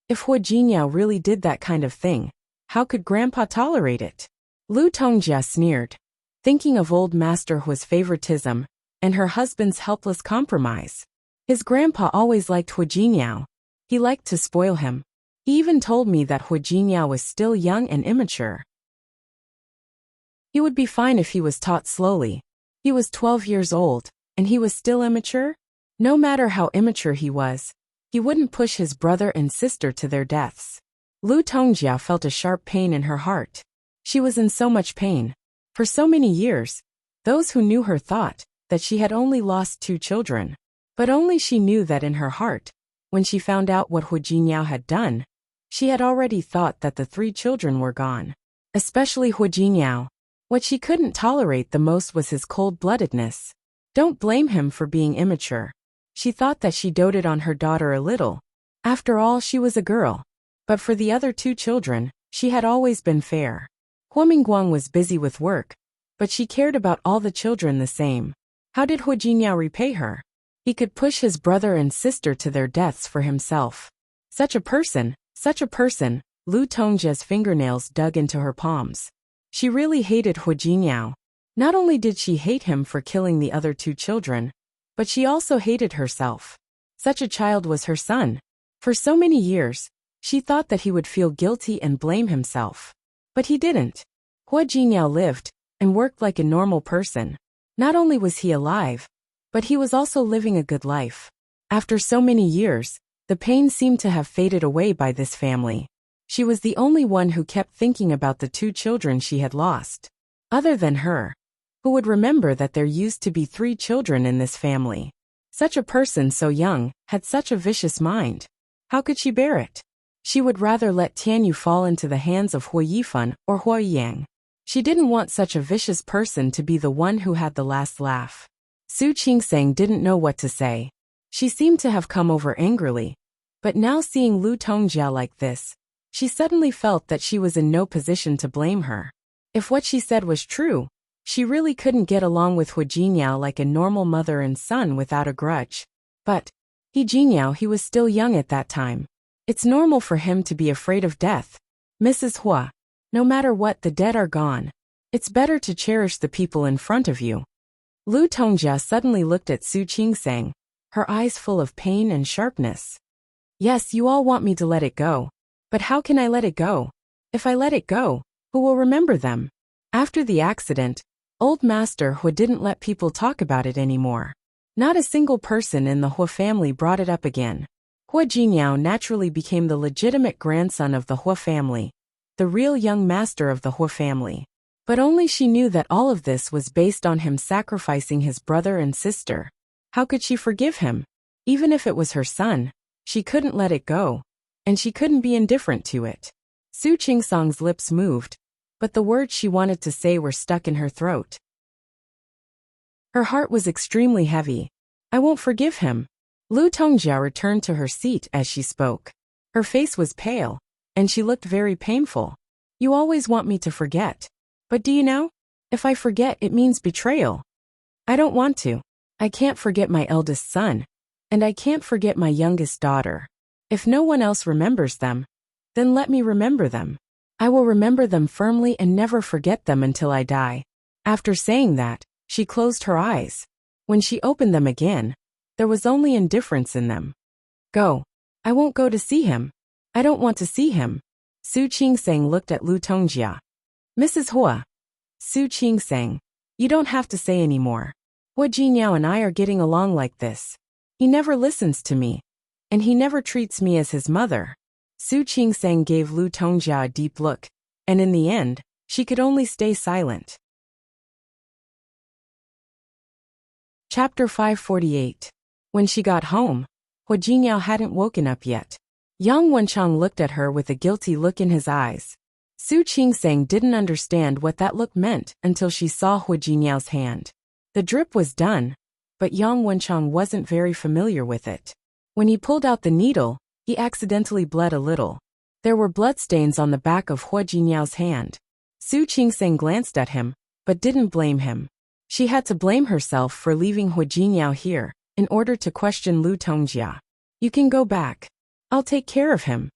If Hu Jingyao really did that kind of thing, how could Grandpa tolerate it? Lu Tongjia sneered, thinking of old Master Hu's favoritism and her husband's helpless compromise. His grandpa always liked Hu Jingyao. He liked to spoil him. He even told me that Hu Jingyao was still young and immature. He would be fine if he was taught slowly. He was 12 years old, and he was still immature? No matter how immature he wouldn't push his brother and sister to their deaths. Lu Tongjia felt a sharp pain in her heart. She was in so much pain. For so many years, those who knew her thought that she had only lost 2 children. But only she knew that in her heart, when she found out what Hu Jingyao had done, she had already thought that the 3 children were gone. Especially Hu Jingyao. What she couldn't tolerate the most was his cold-bloodedness. Don't blame him for being immature. She thought that she doted on her daughter a little. After all, she was a girl. But for the other two children, she had always been fair. Hua Mingguang was busy with work, but she cared about all the children the same. How did Hua Jingyao repay her? He could push his brother and sister to their deaths for himself. Such a person, Lu Tongjia's fingernails dug into her palms. She really hated Hua Jingyao. Not only did she hate him for killing the other two children, but she also hated herself. Such a child was her son. For so many years, she thought that he would feel guilty and blame himself. But he didn't. Hua Jingyao lived and worked like a normal person. Not only was he alive, but he was also living a good life. After so many years, the pain seemed to have faded away by this family. She was the only one who kept thinking about the two children she had lost. Other than her, who would remember that there used to be 3 children in this family? Such a person so young had such a vicious mind. How could she bear it? She would rather let Tianyu fall into the hands of Hua Yifan or Hua Yang. She didn't want such a vicious person to be the one who had the last laugh. Su Qingsang didn't know what to say. She seemed to have come over angrily, but now seeing Lu Tongjia like this, she suddenly felt that she was in no position to blame her. If what she said was true, she really couldn't get along with Hua Jingyao like a normal mother and son without a grudge. But he was still young at that time. It's normal for him to be afraid of death. Mrs. Hua, no matter what, the dead are gone. It's better to cherish the people in front of you. Lu Tongjia suddenly looked at Su Qingsang, her eyes full of pain and sharpness. Yes, you all want me to let it go. But how can I let it go? If I let it go, who will remember them? After the accident, old Master Hua didn't let people talk about it anymore. Not a single person in the Hua family brought it up again. Hua Jingyao naturally became the legitimate grandson of the Hua family, the real young master of the Hua family. But only she knew that all of this was based on him sacrificing his brother and sister. How could she forgive him? Even if it was her son, she couldn't let it go, and she couldn't be indifferent to it. Su Qingsang's lips moved, but the words she wanted to say were stuck in her throat. Her heart was extremely heavy. I won't forgive him. Lu Tongjia returned to her seat as she spoke. Her face was pale, and she looked very painful. You always want me to forget. But do you know? If I forget, it means betrayal. I don't want to. I can't forget my eldest son, and I can't forget my youngest daughter. If no one else remembers them, then let me remember them. I will remember them firmly and never forget them until I die. After saying that, she closed her eyes. When she opened them again, there was only indifference in them. Go. I won't go to see him. I don't want to see him. Su Qingsang looked at Lu Tongjia. Mrs. Hua. Su Qingsang, you don't have to say any more. Hua Jingyao and I are getting along like this. He never listens to me, and he never treats me as his mother. Su Qingsang gave Lu Tongjia a deep look, and in the end, she could only stay silent. Chapter 548. When she got home, Hua Jingyao hadn't woken up yet. Yang Wenchang looked at her with a guilty look in his eyes. Su Qingsang didn't understand what that look meant until she saw Hua Jinyao's hand. The drip was done, but Yang Wenchang wasn't very familiar with it. When he pulled out the needle, he accidentally bled a little. There were bloodstains on the back of Hua Jinyao's hand. Su Qingsang glanced at him, but didn't blame him. She had to blame herself for leaving Hua Jinyao here in order to question Lu Tongjia. You can go back. I'll take care of him.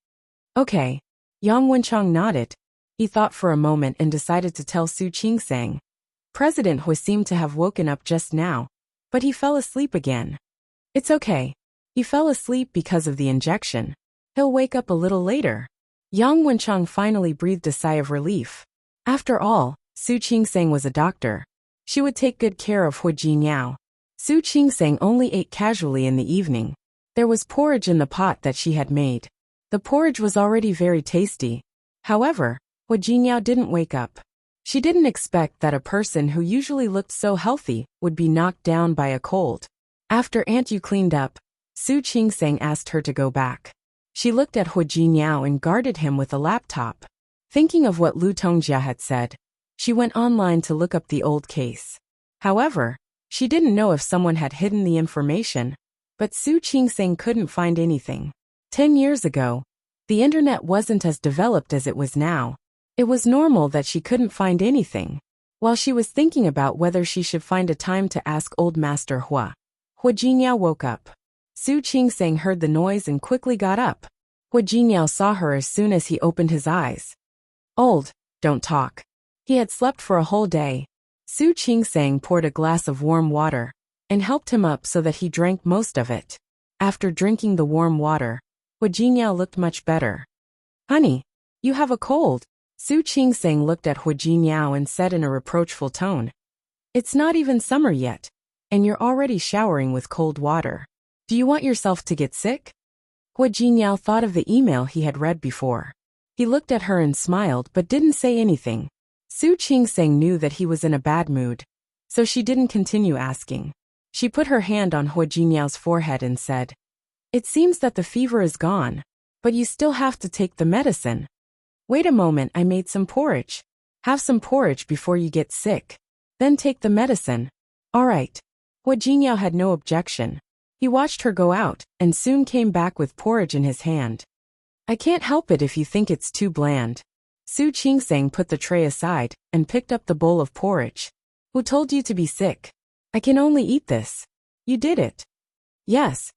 Okay. Yang Wenchang nodded. He thought for a moment and decided to tell Su Qingsang. President Hua seemed to have woken up just now, but he fell asleep again. It's okay. He fell asleep because of the injection. He'll wake up a little later. Yang Wenchang finally breathed a sigh of relief. After all, Su Qingsang was a doctor. She would take good care of Hua Jinyao. Su Qingsang only ate casually in the evening. There was porridge in the pot that she had made. The porridge was already very tasty. However, Hua Jinyao didn't wake up. She didn't expect that a person who usually looked so healthy would be knocked down by a cold. After Aunt Yu cleaned up, Su Qingsang asked her to go back. She looked at Hua Jinyao and guarded him with a laptop. Thinking of what Lu Tongjia had said, she went online to look up the old case. However, she didn't know if someone had hidden the information, but Su Qingsang couldn't find anything. 10 years ago, the internet wasn't as developed as it was now. It was normal that she couldn't find anything. While she was thinking about whether she should find a time to ask Old Master Hua Jiniao woke up. Su Qingsang heard the noise and quickly got up. Hua Jiniao saw her as soon as he opened his eyes. Old, don't talk. He had slept for a whole day. Su Qingsang poured a glass of warm water and helped him up so that he drank most of it. After drinking the warm water, Hua Jiniao looked much better. Honey, you have a cold. Su Qingsang looked at Hua Jiniao and said in a reproachful tone. It's not even summer yet, and you're already showering with cold water. Do you want yourself to get sick? Hua Jiniao thought of the email he had read before. He looked at her and smiled but didn't say anything. Su Qingsang knew that he was in a bad mood, so she didn't continue asking. She put her hand on Hua Jiniao's forehead and said, It seems that the fever is gone, but you still have to take the medicine. Wait a moment, I made some porridge. Have some porridge before you get sick. Then take the medicine. All right. Hua Jiniao had no objection. He watched her go out and soon came back with porridge in his hand. I can't help it if you think it's too bland. Su Qingsang put the tray aside and picked up the bowl of porridge. Who told you to be sick? I can only eat this. You did it. Yes.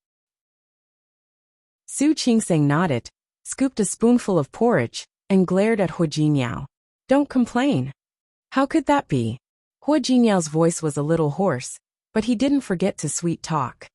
Su Qingsang nodded, scooped a spoonful of porridge, and glared at Hua Jiniao. Don't complain. How could that be? Hua Jiniao's voice was a little hoarse, but he didn't forget to sweet talk.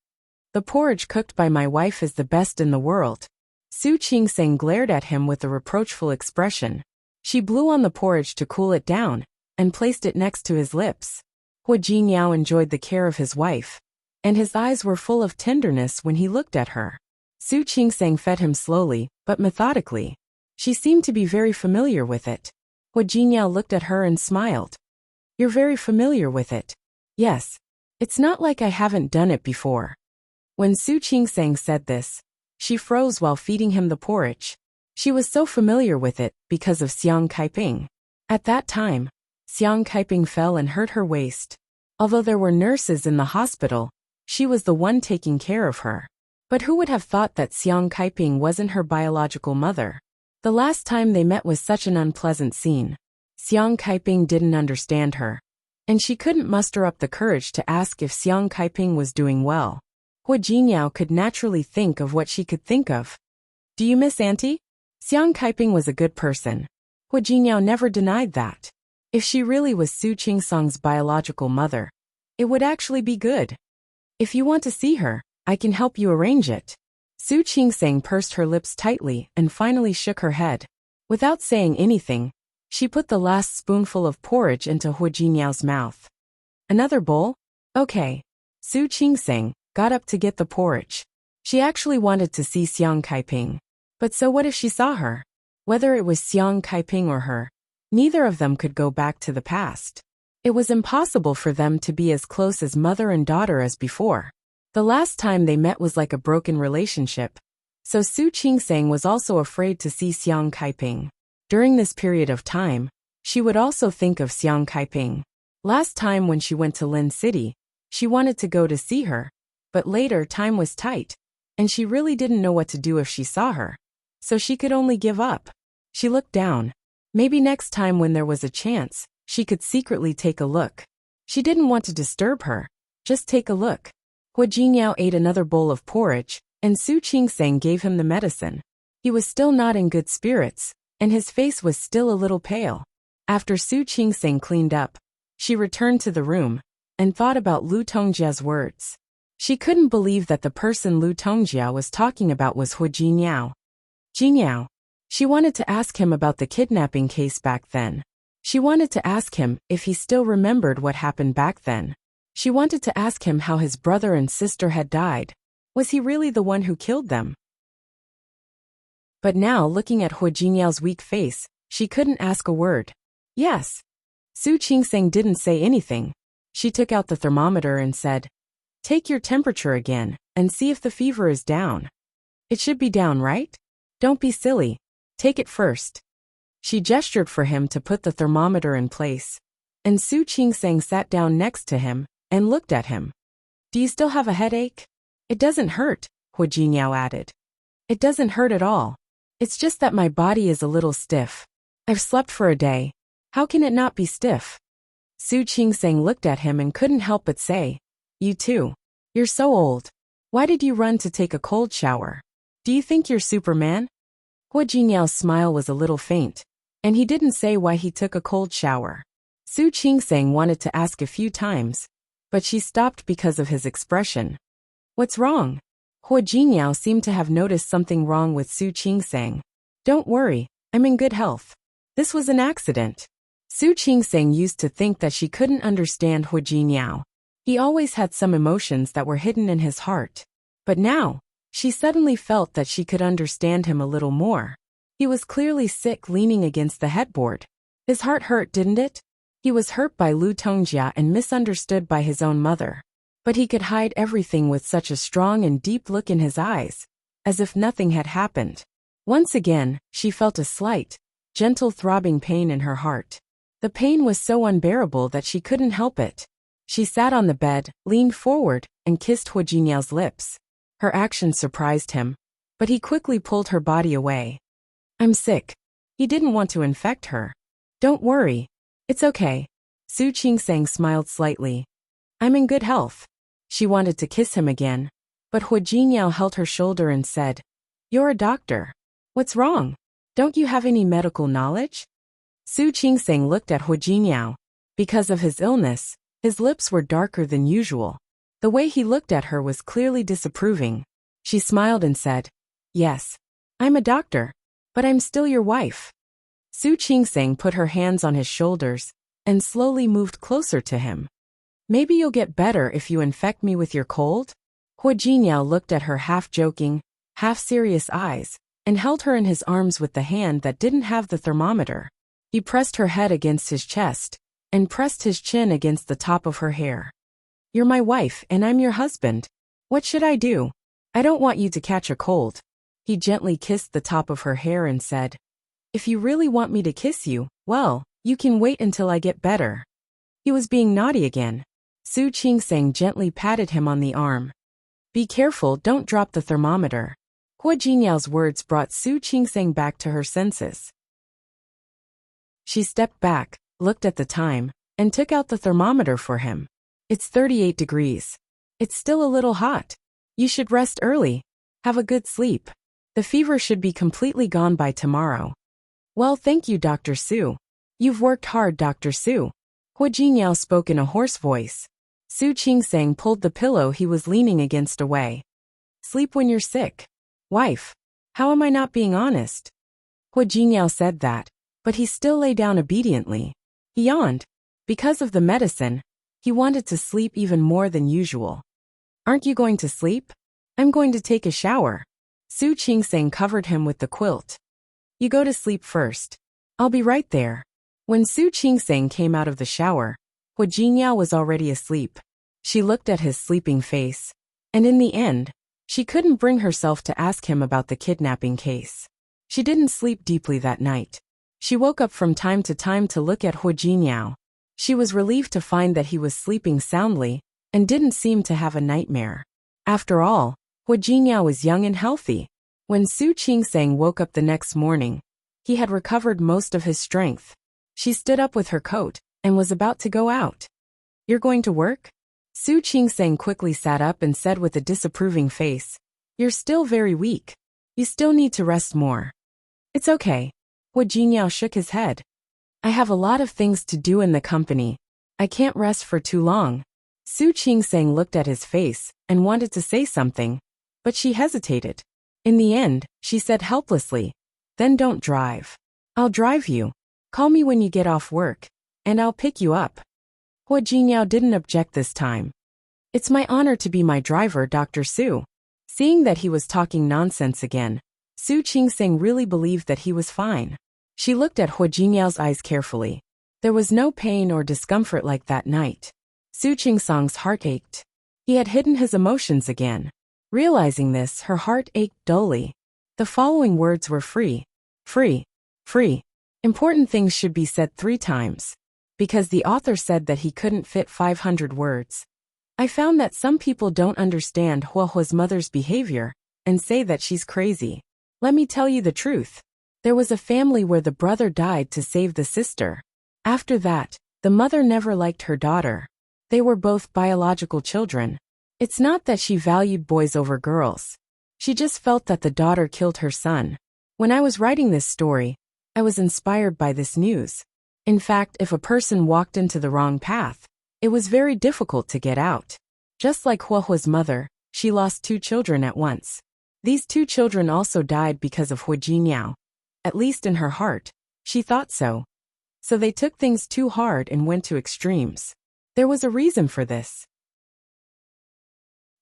The porridge cooked by my wife is the best in the world. Su Qingsang glared at him with a reproachful expression. She blew on the porridge to cool it down, and placed it next to his lips. Hua Jiniao enjoyed the care of his wife, and his eyes were full of tenderness when he looked at her. Su Qingsang fed him slowly, but methodically. She seemed to be very familiar with it. Hua Jiniao looked at her and smiled. You're very familiar with it. Yes. It's not like I haven't done it before. When Su Qingsang said this, she froze while feeding him the porridge. She was so familiar with it because of Xiang Kaiping. At that time, Xiang Kaiping fell and hurt her waist. Although there were nurses in the hospital, she was the one taking care of her. But who would have thought that Xiang Kaiping wasn't her biological mother? The last time they met was such an unpleasant scene. Xiang Kaiping didn't understand her, and she couldn't muster up the courage to ask if Xiang Kaiping was doing well. Hua Jiniao could naturally think of what she could think of. Do you miss Auntie? Xiang Kaiping was a good person. Hua Jiniao never denied that. If she really was Su Qingsang's biological mother, it would actually be good. If you want to see her, I can help you arrange it. Su Qingsang pursed her lips tightly and finally shook her head. Without saying anything, she put the last spoonful of porridge into Hua Jiniao's mouth. Another bowl? Okay. Su Qingsang got up to get the porridge. She actually wanted to see Xiang Kaiping. But so what if she saw her? Whether it was Xiang Kaiping or her, neither of them could go back to the past. It was impossible for them to be as close as mother and daughter as before. The last time they met was like a broken relationship, so Su Qingsang was also afraid to see Xiang Kaiping. During this period of time, she would also think of Xiang Kaiping. Last time when she went to Lin City, she wanted to go to see her, but later time was tight, and she really didn't know what to do if she saw her, so she could only give up. She looked down. Maybe next time when there was a chance, she could secretly take a look. She didn't want to disturb her, just take a look. Hua Jiniao ate another bowl of porridge, and Su Qingsang gave him the medicine. He was still not in good spirits, and his face was still a little pale. After Su Qingsang cleaned up, she returned to the room, and thought about Lu Tongjia's words. She couldn't believe that the person Lu Tongjia was talking about was Hua Jiniao. Jiniao. She wanted to ask him about the kidnapping case back then. She wanted to ask him if he still remembered what happened back then. She wanted to ask him how his brother and sister had died. Was he really the one who killed them? But now, looking at Hua Jiniao's weak face, she couldn't ask a word. Yes. Su Qingsang didn't say anything. She took out the thermometer and said, Take your temperature again, and see if the fever is down. It should be down, right? Don't be silly. Take it first. She gestured for him to put the thermometer in place, and Su Qingsang sat down next to him and looked at him. Do you still have a headache? It doesn't hurt, Hua Jiniao added. It doesn't hurt at all. It's just that my body is a little stiff. I've slept for a day. How can it not be stiff? Su Qingseng looked at him and couldn't help but say, You too. You're so old. Why did you run to take a cold shower? Do you think you're Superman? Hua Jinyao's smile was a little faint, and he didn't say why he took a cold shower. Su Qingseng wanted to ask a few times, but she stopped because of his expression. What's wrong? Hua Jinyao seemed to have noticed something wrong with Su Qingseng. Don't worry, I'm in good health. This was an accident. Su Qingseng used to think that she couldn't understand Hua Jinyao. He always had some emotions that were hidden in his heart. But now, she suddenly felt that she could understand him a little more. He was clearly sick, leaning against the headboard. His heart hurt, didn't it? He was hurt by Lu Tongjia and misunderstood by his own mother. But he could hide everything with such a strong and deep look in his eyes, as if nothing had happened. Once again, she felt a slight, gentle throbbing pain in her heart. The pain was so unbearable that she couldn't help it. She sat on the bed, leaned forward, and kissed Hua Jinyao's lips. Her action surprised him, but he quickly pulled her body away. I'm sick. He didn't want to infect her. Don't worry. It's okay. Su Qingseng smiled slightly. I'm in good health. She wanted to kiss him again, but Hua Jinyao held her shoulder and said, You're a doctor. What's wrong? Don't you have any medical knowledge? Su Qingseng looked at Hua Jinyao. Because of his illness, his lips were darker than usual. The way he looked at her was clearly disapproving. She smiled and said, Yes, I'm a doctor, but I'm still your wife. Su Qingseng put her hands on his shoulders and slowly moved closer to him. Maybe you'll get better if you infect me with your cold? Hua Jinyao looked at her half-joking, half-serious eyes and held her in his arms with the hand that didn't have the thermometer. He pressed her head against his chest and pressed his chin against the top of her hair. You're my wife and I'm your husband. What should I do? I don't want you to catch a cold. He gently kissed the top of her hair and said, If you really want me to kiss you, well, you can wait until I get better. He was being naughty again. Su Qingseng gently patted him on the arm. Be careful, don't drop the thermometer. Hua Jinyao's words brought Su Qingseng back to her senses. She stepped back, looked at the time, and took out the thermometer for him. It's 38 degrees. It's still a little hot. You should rest early. Have a good sleep. The fever should be completely gone by tomorrow. Well, thank you, Dr. Su. You've worked hard, Dr. Su. Hua Jinyao spoke in a hoarse voice. Su Qingseng pulled the pillow he was leaning against away. Sleep when you're sick. Wife, how am I not being honest? Hua Jinyao said that, but he still lay down obediently. He yawned. Because of the medicine, he wanted to sleep even more than usual. Aren't you going to sleep? I'm going to take a shower. Su Qingseng covered him with the quilt. You go to sleep first. I'll be right there. When Su Qingseng came out of the shower, Hua Jinyao was already asleep. She looked at his sleeping face, and in the end, she couldn't bring herself to ask him about the kidnapping case. She didn't sleep deeply that night. She woke up from time to time to look at Hua Jinyao. She was relieved to find that he was sleeping soundly and didn't seem to have a nightmare. After all, Hua Jinyao was young and healthy. When Su Qingseng woke up the next morning, he had recovered most of his strength. She stood up with her coat and was about to go out. You're going to work? Su Qingseng quickly sat up and said with a disapproving face, You're still very weak. You still need to rest more. It's okay. Hua Jinyao shook his head. I have a lot of things to do in the company. I can't rest for too long. Su Qingseng looked at his face and wanted to say something, but she hesitated. In the end, she said helplessly, Then don't drive. I'll drive you. Call me when you get off work, and I'll pick you up. Hua Jinyao didn't object this time. It's my honor to be my driver, Dr. Su. Seeing that he was talking nonsense again, Su Qingseng really believed that he was fine. She looked at Hua Jinyao's eyes carefully. There was no pain or discomfort like that night. Su Qingseng's heart ached. He had hidden his emotions again. Realizing this, her heart ached dully. The following words were free. Free. Free. Important things should be said 3 times. Because the author said that he couldn't fit 500 words. I found that some people don't understand Hua's mother's behavior, and say that she's crazy. Let me tell you the truth. There was a family where the brother died to save the sister. After that, the mother never liked her daughter. They were both biological children. It's not that she valued boys over girls. She just felt that the daughter killed her son. When I was writing this story, I was inspired by this news. In fact, if a person walked into the wrong path, it was very difficult to get out. Just like Huahua's mother, she lost 2 children at once. These 2 children also died because of Hua Jinniao. At least in her heart, she thought so. So they took things too hard and went to extremes. There was a reason for this.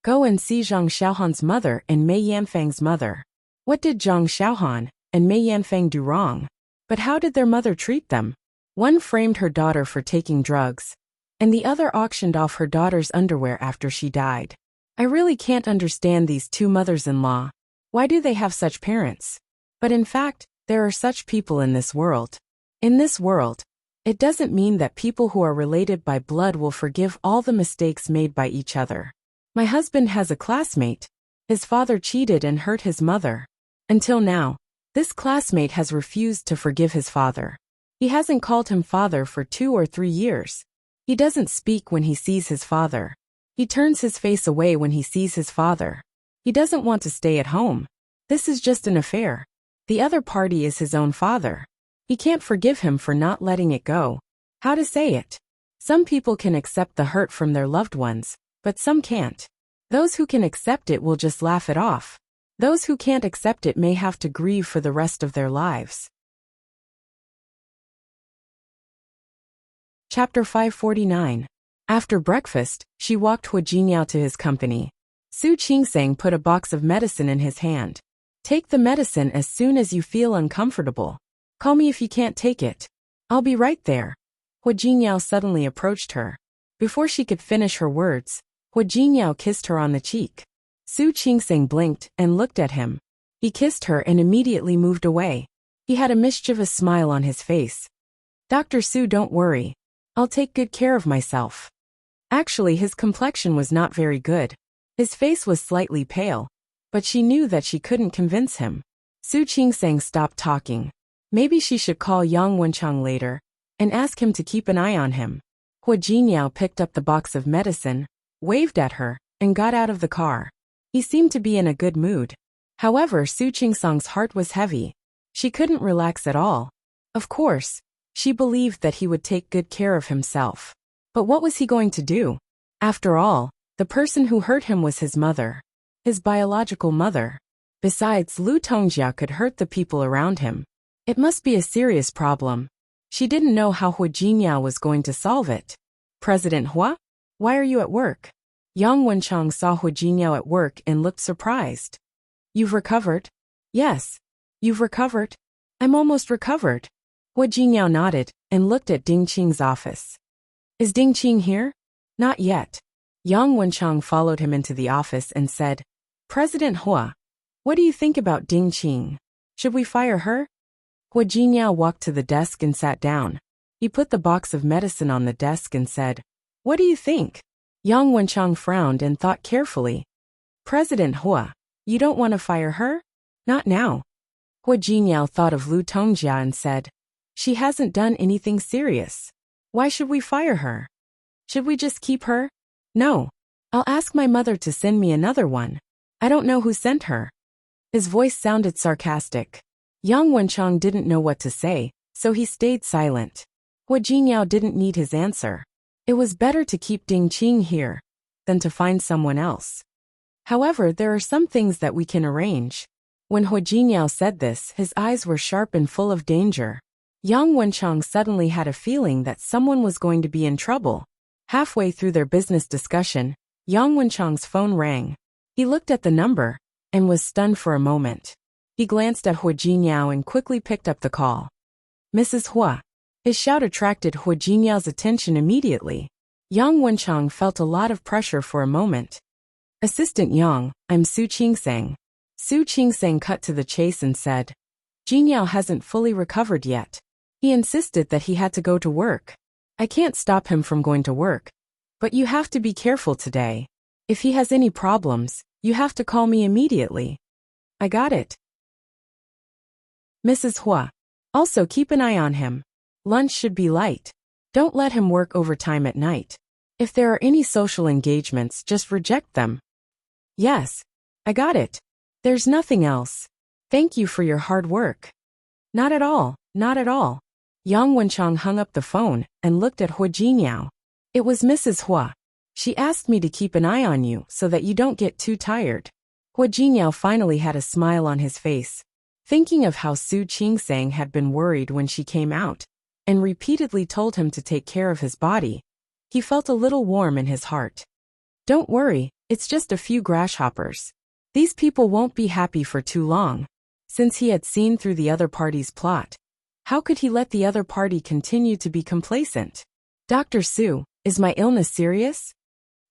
Go and see Zhang Xiaohan's mother and Mei Yanfang's mother. What did Zhang Xiaohan and Mei Yanfang do wrong? But how did their mother treat them? One framed her daughter for taking drugs, and the other auctioned off her daughter's underwear after she died. I really can't understand these 2 mothers-in-law. Why do they have such parents? But in fact, there are such people in this world. In this world, it doesn't mean that people who are related by blood will forgive all the mistakes made by each other. My husband has a classmate. His father cheated and hurt his mother. Until now, this classmate has refused to forgive his father. He hasn't called him father for 2 or 3 years. He doesn't speak when he sees his father. He turns his face away when he sees his father. He doesn't want to stay at home. This is just an affair. The other party is his own father. He can't forgive him for not letting it go. How to say it? Some people can accept the hurt from their loved ones, but some can't. Those who can accept it will just laugh it off. Those who can't accept it may have to grieve for the rest of their lives. Chapter 549. After breakfast, she walked Hua Jinniao to his company. Su Qingsang put a box of medicine in his hand. Take the medicine as soon as you feel uncomfortable. Call me if you can't take it. I'll be right there. Hua Jinniao suddenly approached her. Before she could finish her words, Hua Jinniao kissed her on the cheek. Su Qingsang blinked and looked at him. He kissed her and immediately moved away. He had a mischievous smile on his face. Dr. Su, don't worry. I'll take good care of myself. Actually, his complexion was not very good. His face was slightly pale, but she knew that she couldn't convince him. Su Qingsang stopped talking. Maybe she should call Yang Wenchang later and ask him to keep an eye on him. Hua Jinniao picked up the box of medicine, waved at her, and got out of the car. He seemed to be in a good mood. However, Su Qingsang's heart was heavy. She couldn't relax at all. Of course, she believed that he would take good care of himself. But what was he going to do? After all, the person who hurt him was his mother. His biological mother. Besides, Lu Tongjia could hurt the people around him. It must be a serious problem. She didn't know how Hua Jinniao was going to solve it. President Hua? Why are you at work? Yang Wenchang saw Hua Jinniao at work and looked surprised. You've recovered? Yes. You've recovered? I'm almost recovered. Hua Jinniao nodded and looked at Ding Qing's office. Is Ding Qing here? Not yet. Yang Wenchang followed him into the office and said, President Hua, what do you think about Ding Qing? Should we fire her? Hua Jinniao walked to the desk and sat down. He put the box of medicine on the desk and said, What do you think? Yang Wenchang frowned and thought carefully. President Hua, you don't want to fire her? Not now. Hua Jinniao thought of Lu Tongjia and said, She hasn't done anything serious. Why should we fire her? Should we just keep her? No. I'll ask my mother to send me another one. I don't know who sent her. His voice sounded sarcastic. Yang Wenchang didn't know what to say, so he stayed silent. Hua Jinniao didn't need his answer. It was better to keep Ding Qing here than to find someone else. However, there are some things that we can arrange. When Hua Jinniao said this, his eyes were sharp and full of danger. Yang Wenchang suddenly had a feeling that someone was going to be in trouble. Halfway through their business discussion, Yang Wenchang's phone rang. He looked at the number and was stunned for a moment. He glanced at Hua Jinniao and quickly picked up the call. Mrs. Hua. His shout attracted Hua Jinniao's attention immediately. Yang Wenchang felt a lot of pressure for a moment. Assistant Yang, I'm Su Qingsang. Su Qingsang cut to the chase and said, Jinniao hasn't fully recovered yet. He insisted that he had to go to work. I can't stop him from going to work. But you have to be careful today. If he has any problems, you have to call me immediately. I got it. Mrs. Hua. Also keep an eye on him. Lunch should be light. Don't let him work overtime at night. If there are any social engagements, just reject them. Yes. I got it. There's nothing else. Thank you for your hard work. Not at all, not at all. Yang Wenchang hung up the phone and looked at Hua Jinyao. It was Mrs. Hua. She asked me to keep an eye on you so that you don't get too tired. Hua Jinyao finally had a smile on his face, thinking of how Su Qingsang had been worried when she came out, and repeatedly told him to take care of his body. He felt a little warm in his heart. Don't worry, it's just a few grasshoppers. These people won't be happy for too long. Since he had seen through the other party's plot, how could he let the other party continue to be complacent? Dr. Su, is my illness serious?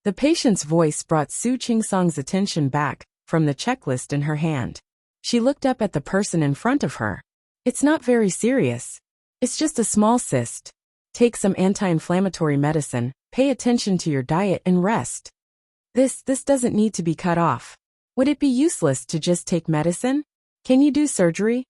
The patient's voice brought Su Qingsang's attention back from the checklist in her hand. She looked up at the person in front of her. It's not very serious. It's just a small cyst. Take some anti-inflammatory medicine, pay attention to your diet and rest. This doesn't need to be cut off. Would it be useless to just take medicine? Can you do surgery?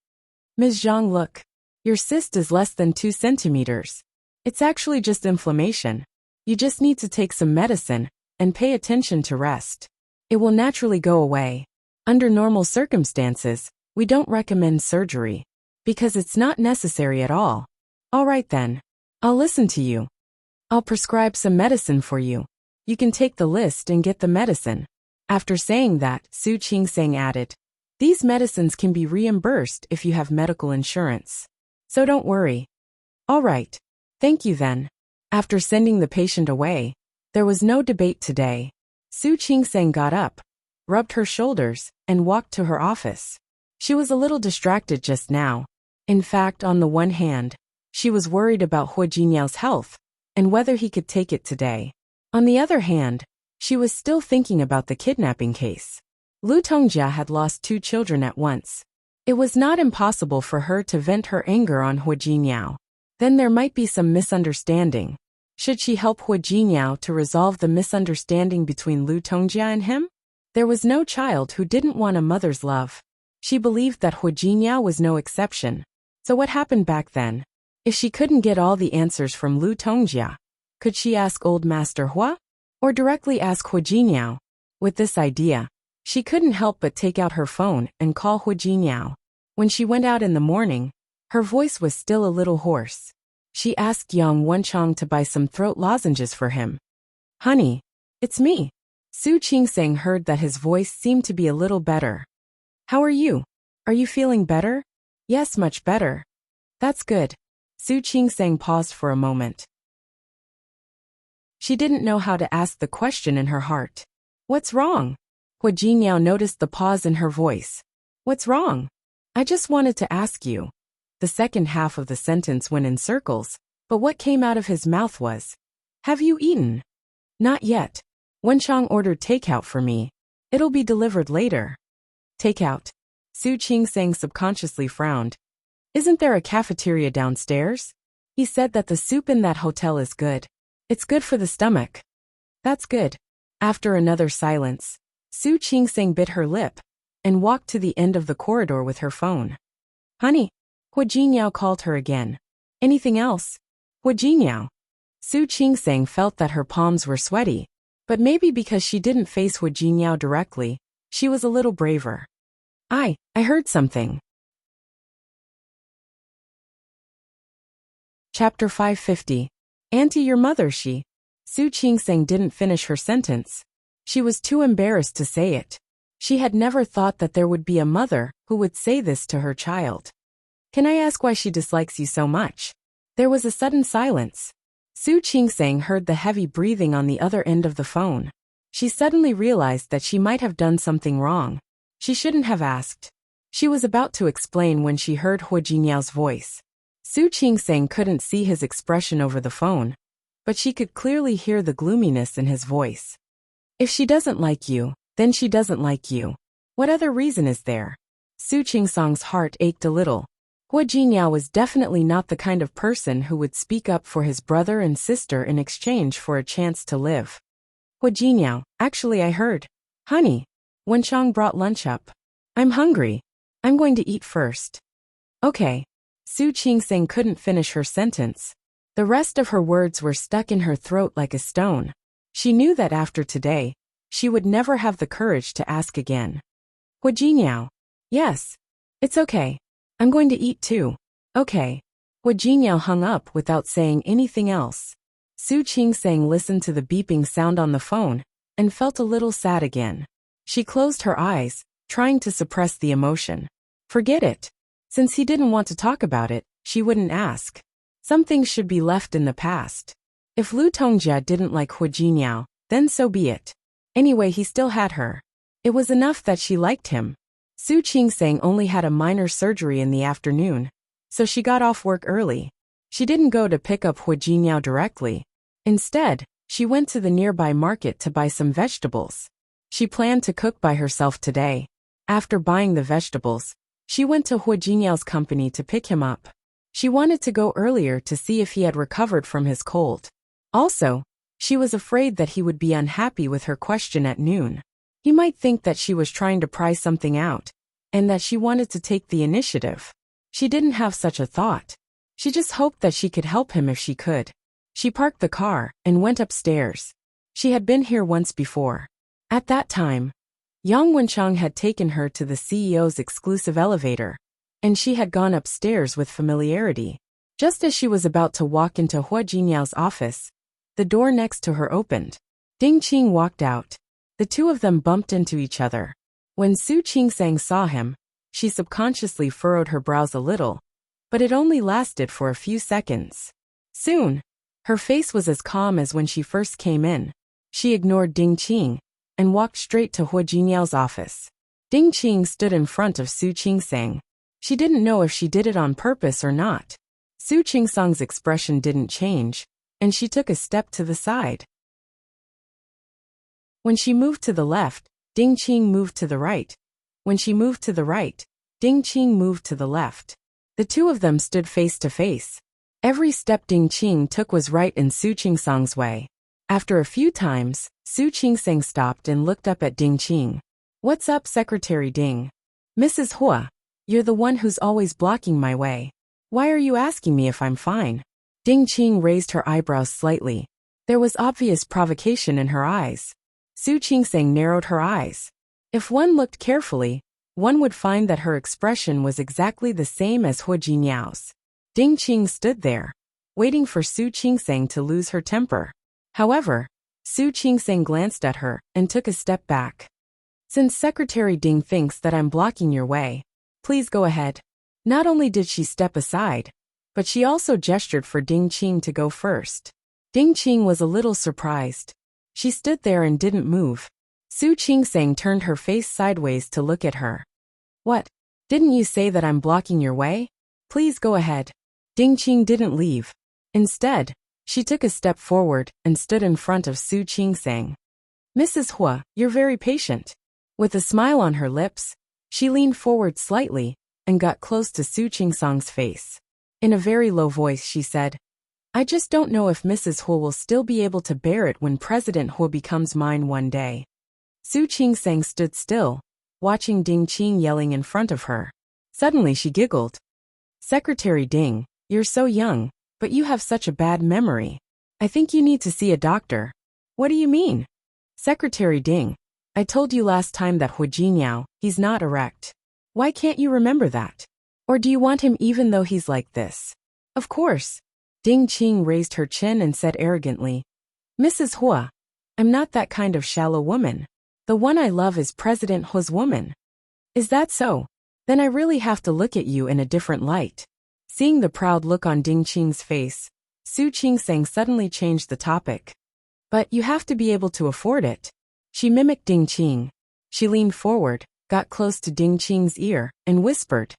Ms. Zhang, look. Your cyst is less than 2 centimeters. It's actually just inflammation. You just need to take some medicine and pay attention to rest. It will naturally go away. Under normal circumstances, we don't recommend surgery because it's not necessary at all. All right then. I'll listen to you. I'll prescribe some medicine for you. You can take the list and get the medicine. After saying that, Su Qingsang added, these medicines can be reimbursed if you have medical insurance. So don't worry. All right. Thank you then. After sending the patient away, there was no debate today. Su Qingsang got up, rubbed her shoulders, and walked to her office. She was a little distracted just now. In fact, on the one hand, she was worried about Hua Jinyao's health and whether he could take it today. On the other hand, she was still thinking about the kidnapping case. Lu Tongjia had lost 2 children at once. It was not impossible for her to vent her anger on Hua Jinyao. Then there might be some misunderstanding. Should she help Hua Jinyao to resolve the misunderstanding between Lu Tongjia and him? There was no child who didn't want a mother's love. She believed that Hua Jinyao was no exception. So what happened back then? If she couldn't get all the answers from Lu Tongjia, could she ask old Master Hua? Or directly ask Hua Jinyao? With this idea, she couldn't help but take out her phone and call Hua Jinyao. When she went out in the morning, her voice was still a little hoarse. She asked Yang Wenchang to buy some throat lozenges for him. Honey, it's me. Su Qingsang heard that his voice seemed to be a little better. How are you? Are you feeling better? Yes, much better. That's good. Su Qingsang paused for a moment. She didn't know how to ask the question in her heart. What's wrong? Hua Jinyao noticed the pause in her voice. What's wrong? I just wanted to ask you. The second half of the sentence went in circles, but what came out of his mouth was, have you eaten? Not yet. Wenchang ordered takeout for me. It'll be delivered later. Takeout. Su Qingsang subconsciously frowned. Isn't there a cafeteria downstairs? He said that the soup in that hotel is good. It's good for the stomach. That's good. After another silence, Su Qingsang bit her lip and walked to the end of the corridor with her phone. Honey. Hua Jinyao called her again. Anything else? Hua Jinyao. Su Qingsang felt that her palms were sweaty, but maybe because she didn't face Hua Jinyao directly, she was a little braver. I heard something. Chapter 550. Auntie, your mother, she. Su Qingsang didn't finish her sentence. She was too embarrassed to say it. She had never thought that there would be a mother who would say this to her child. Can I ask why she dislikes you so much? There was a sudden silence. Su Qingsang heard the heavy breathing on the other end of the phone. She suddenly realized that she might have done something wrong. She shouldn't have asked. She was about to explain when she heard Hua Jinyao's voice. Su Qingsang couldn't see his expression over the phone, but she could clearly hear the gloominess in his voice. If she doesn't like you, then she doesn't like you. What other reason is there? Su Qingsang's heart ached a little. Hua Jinyao was definitely not the kind of person who would speak up for his brother and sister in exchange for a chance to live. Hua Jinyao, actually I heard. Honey. Wenchang brought lunch up. I'm hungry. I'm going to eat first. Okay. Su Qingseng couldn't finish her sentence. The rest of her words were stuck in her throat like a stone. She knew that after today, she would never have the courage to ask again. Huajinyao. Yes. It's okay. I'm going to eat too. Okay. Huajinyao hung up without saying anything else. Su Qingseng listened to the beeping sound on the phone and felt a little sad again. She closed her eyes, trying to suppress the emotion. Forget it. Since he didn't want to talk about it, she wouldn't ask. Some things should be left in the past. If Lu Tongjia didn't like Huajinyao, then so be it. Anyway, he still had her. It was enough that she liked him. Su Qingseng only had a minor surgery in the afternoon, so she got off work early. She didn't go to pick up Huajinyao directly. Instead, she went to the nearby market to buy some vegetables. She planned to cook by herself today. After buying the vegetables, she went to Huajinyao's company to pick him up. She wanted to go earlier to see if he had recovered from his cold. Also, she was afraid that he would be unhappy with her question at noon. He might think that she was trying to pry something out, and that she wanted to take the initiative. She didn't have such a thought. She just hoped that she could help him if she could. She parked the car and went upstairs. She had been here once before. At that time, Yang Wenchang had taken her to the CEO's exclusive elevator, and she had gone upstairs with familiarity. Just as she was about to walk into Huajinyao's office, the door next to her opened. Ding Qing walked out. The two of them bumped into each other. When Su Qingseng saw him, she subconsciously furrowed her brows a little, but it only lasted for a few seconds. Soon, her face was as calm as when she first came in. She ignored Ding Qing and walked straight to Huajinyao's office. Ding Qing stood in front of Su Qingseng. She didn't know if she did it on purpose or not. Su Qingseng's expression didn't change, and she took a step to the side. When she moved to the left, Ding Qing moved to the right. When she moved to the right, Ding Qing moved to the left. The two of them stood face to face. Every step Ding Qing took was right in Su Qingseng's way. After a few times, Su Qingseng stopped and looked up at Ding Qing. What's up, Secretary Ding? Mrs. Hua, you're the one who's always blocking my way. Why are you asking me if I'm fine? Ding Qing raised her eyebrows slightly. There was obvious provocation in her eyes. Su Qingseng narrowed her eyes. If one looked carefully, one would find that her expression was exactly the same as Huajinyao's. Ding Qing stood there, waiting for Su Qingseng to lose her temper. However, Su Qingseng glanced at her and took a step back. Since Secretary Ding thinks that I'm blocking your way, please go ahead. Not only did she step aside, but she also gestured for Ding Qing to go first. Ding Qing was a little surprised. She stood there and didn't move. Su Qingseng turned her face sideways to look at her. What? Didn't you say that I'm blocking your way? Please go ahead. Ding Qing didn't leave. Instead, she took a step forward and stood in front of Su Qingseng. Mrs. Hua, you're very patient. With a smile on her lips, she leaned forward slightly and got close to Su Qingseng's face. In a very low voice she said, I just don't know if Mrs. Hua will still be able to bear it when President Hua becomes mine one day. Su Qingseng stood still, watching Ding Qing yelling in front of her. Suddenly she giggled. Secretary Ding, you're so young, but you have such a bad memory. I think you need to see a doctor. What do you mean? Secretary Ding, I told you last time that Huajinyao, he's not erect. Why can't you remember that? Or do you want him even though he's like this? Of course. Ding Qing raised her chin and said arrogantly, Mrs. Hua, I'm not that kind of shallow woman. The one I love is President Hua's woman. Is that so? Then I really have to look at you in a different light. Seeing the proud look on Ding Qing's face, Su Qingseng suddenly changed the topic. But you have to be able to afford it. She mimicked Ding Qing. She leaned forward, got close to Ding Qing's ear, and whispered.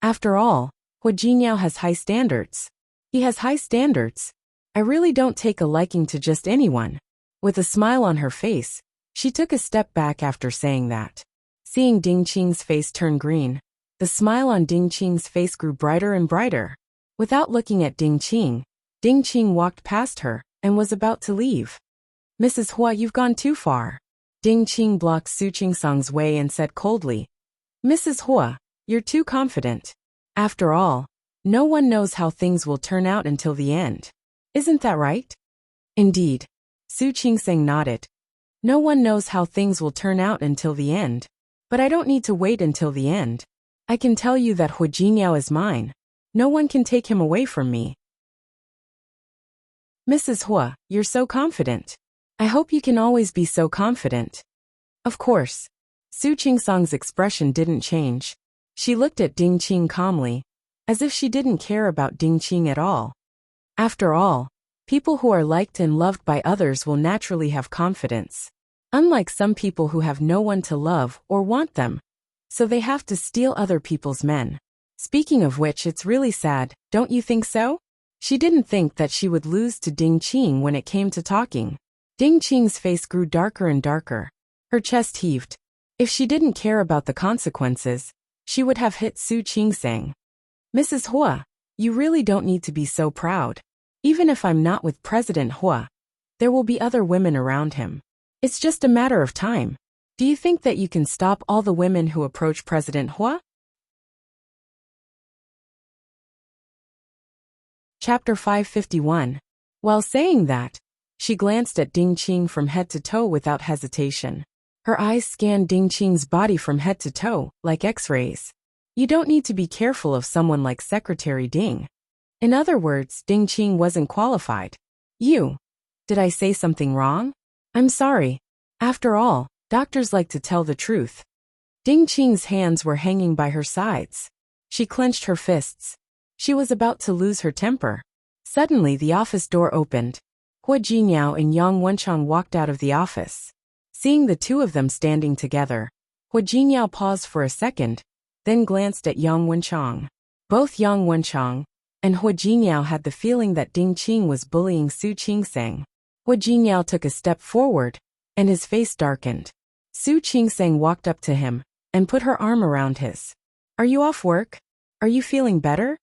After all, Huajinyao has high standards. He has high standards. I really don't take a liking to just anyone. With a smile on her face, she took a step back after saying that. Seeing Ding Qing's face turn green, the smile on Ding Qing's face grew brighter and brighter. Without looking at Ding Qing walked past her and was about to leave. Mrs. Hua, you've gone too far. Ding Qing blocked Su Qingseng's way and said coldly, Mrs. Hua, you're too confident. After all, no one knows how things will turn out until the end. Isn't that right? Indeed. Su Qingseng nodded. No one knows how things will turn out until the end. But I don't need to wait until the end. I can tell you that Hu Jiniao is mine. No one can take him away from me. Mrs. Hua, you're so confident. I hope you can always be so confident. Of course. Su Qingsong's expression didn't change. She looked at Ding Qing calmly, as if she didn't care about Ding Qing at all. After all, people who are liked and loved by others will naturally have confidence. Unlike some people who have no one to love or want them, so they have to steal other people's men. Speaking of which, it's really sad, don't you think so? She didn't think that she would lose to Ding Qing when it came to talking. Ding Qing's face grew darker and darker. Her chest heaved. If she didn't care about the consequences, she would have hit Su Qingseng. Mrs. Hua, you really don't need to be so proud. Even if I'm not with President Hua, there will be other women around him. It's just a matter of time. Do you think that you can stop all the women who approach President Hua? Chapter 551. While saying that, she glanced at Ding Qing from head to toe without hesitation. Her eyes scanned Ding Qing's body from head to toe, like X-rays. You don't need to be careful of someone like Secretary Ding. In other words, Ding Qing wasn't qualified. Did I say something wrong? I'm sorry. After all, doctors like to tell the truth. Ding Qing's hands were hanging by her sides. She clenched her fists. She was about to lose her temper. Suddenly the office door opened. Hua Jiniao and Yang Wenchang walked out of the office. Seeing the two of them standing together, Hua Jiniao paused for a second, then glanced at Yang Wenchang. Both Yang Wenchang and Hua Jiniao had the feeling that Ding Qing was bullying Su Qingseng. Hua Jiniao took a step forward, and his face darkened. Su Qingseng walked up to him and put her arm around his. Are you off work? Are you feeling better?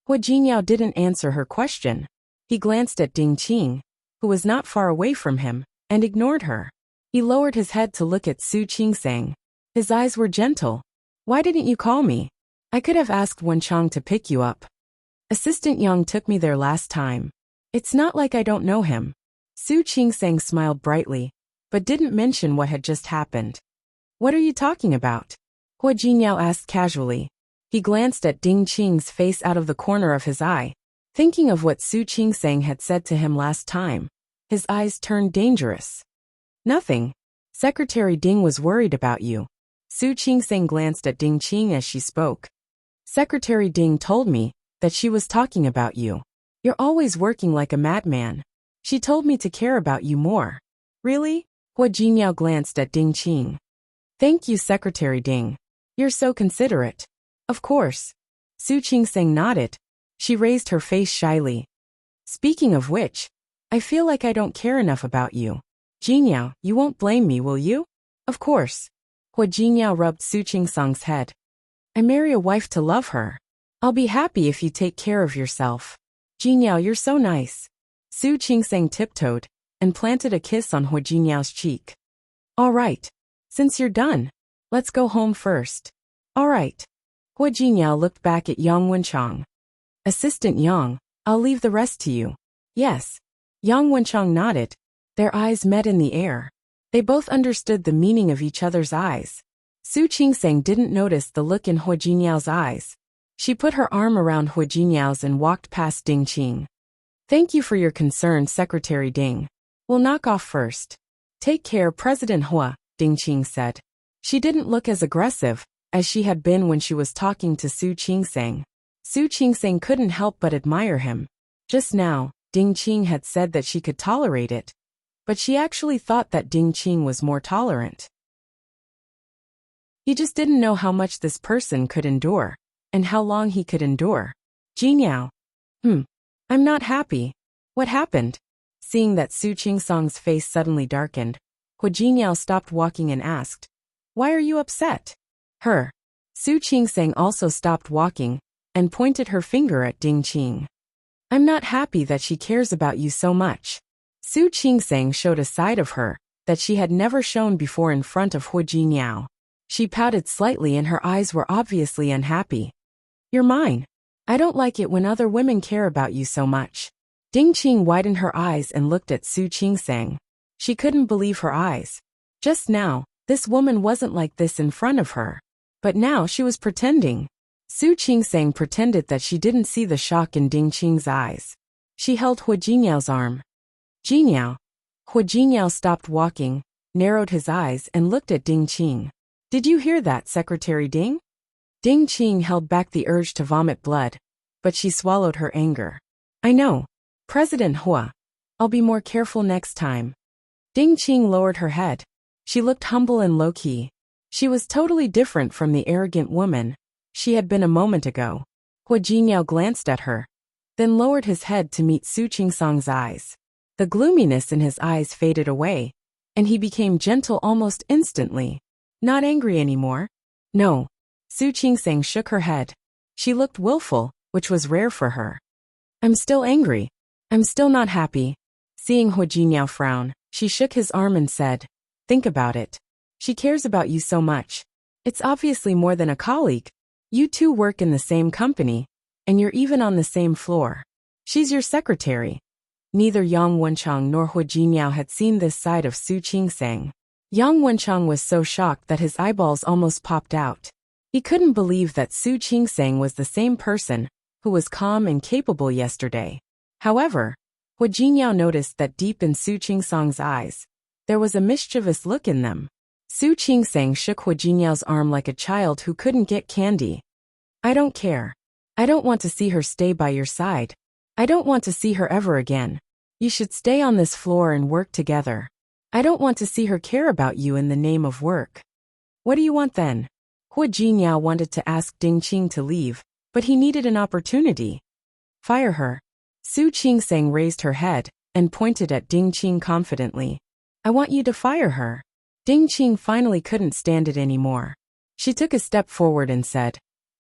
Hua Jiniao didn't answer her question. He glanced at Ding Qing, who was not far away from him, and ignored her. He lowered his head to look at Su Qingseng. His eyes were gentle. Why didn't you call me? I could have asked Wenchang to pick you up. Assistant Yang took me there last time. It's not like I don't know him. Su Qingseng smiled brightly, but didn't mention what had just happened. What are you talking about? Hua Jiniao asked casually. He glanced at Ding Qing's face out of the corner of his eye. Thinking of what Su Qingseng had said to him last time, his eyes turned dangerous. Nothing. Secretary Ding was worried about you. Su Qingseng glanced at Ding Qing as she spoke. Secretary Ding told me that she was talking about you. You're always working like a madman. She told me to care about you more. Really? Hua Jiniao glanced at Ding Qing. Thank you, Secretary Ding. You're so considerate. Of course. Su Qingseng nodded. She raised her face shyly. Speaking of which, I feel like I don't care enough about you. Jiniao, you won't blame me, will you? Of course. Hua Jiniao rubbed Su Qingsong's head. I marry a wife to love her. I'll be happy if you take care of yourself. Jiniao, you're so nice. Su Qingseng tiptoed and planted a kiss on Hua Jiniao's cheek. All right. Since you're done, let's go home first. All right. Hua Jiniao looked back at Yang Wenchang. Assistant Yang, I'll leave the rest to you. Yes. Yang Wenchang nodded. Their eyes met in the air. They both understood the meaning of each other's eyes. Su Qingseng didn't notice the look in Hua Jiniao's eyes. She put her arm around Hua Jiniao's and walked past Ding Qing. Thank you for your concern, Secretary Ding. We'll knock off first. Take care, President Hua, Ding Qing said. She didn't look as aggressive as she had been when she was talking to Su Qingseng. Su Qingseng couldn't help but admire him. Just now, Ding Qing had said that she could tolerate it, but she actually thought that Ding Qing was more tolerant. He just didn't know how much this person could endure, and how long he could endure. Jiniao. I'm not happy. What happened? Seeing that Su Qingsong's face suddenly darkened, Hua Jiniao stopped walking and asked, Why are you upset? Her. Su Qingseng also stopped walking and pointed her finger at Ding Qing. I'm not happy that she cares about you so much. Su Qingseng showed a side of her that she had never shown before in front of Hua Jiniao. She pouted slightly and her eyes were obviously unhappy. You're mine. I don't like it when other women care about you so much. Ding Qing widened her eyes and looked at Su Qingsang. She couldn't believe her eyes. Just now, this woman wasn't like this in front of her. But now she was pretending. Su Qingsang pretended that she didn't see the shock in Ding Qing's eyes. She held Hua Jinyao's arm. Jinyao. Hua Jinyao stopped walking, narrowed his eyes and looked at Ding Qing. Did you hear that, Secretary Ding? Ding Qing held back the urge to vomit blood, but she swallowed her anger. I know. President Hua. I'll be more careful next time. Ding Qing lowered her head. She looked humble and low-key. She was totally different from the arrogant woman she had been a moment ago. Hua Jinyao glanced at her, then lowered his head to meet Su Qingsang's eyes. The gloominess in his eyes faded away, and he became gentle almost instantly. Not angry anymore. No. Su Qingsang shook her head. She looked willful, which was rare for her. I'm still angry. I'm still not happy. Seeing Hua Jinyao frown, she shook his arm and said, think about it. She cares about you so much. It's obviously more than a colleague. You two work in the same company, and you're even on the same floor. She's your secretary. Neither Yang Wenchang nor Hua Jinyao had seen this side of Su Qingsang. Yang Wenchang was so shocked that his eyeballs almost popped out. He couldn't believe that Su Qingsang was the same person who was calm and capable yesterday. However, Hua Jinyao noticed that deep in Su Qingsang's eyes, there was a mischievous look in them. Su Qingsang shook Hua Jinyao's arm like a child who couldn't get candy. I don't care. I don't want to see her stay by your side. I don't want to see her ever again. You should stay on this floor and work together. I don't want to see her care about you in the name of work. What do you want then? Hua Jinyao wanted to ask Ding Qing to leave, but he needed an opportunity. Fire her. Su Qingsang raised her head and pointed at Ding Qing confidently. I want you to fire her. Ding Qing finally couldn't stand it anymore. She took a step forward and said,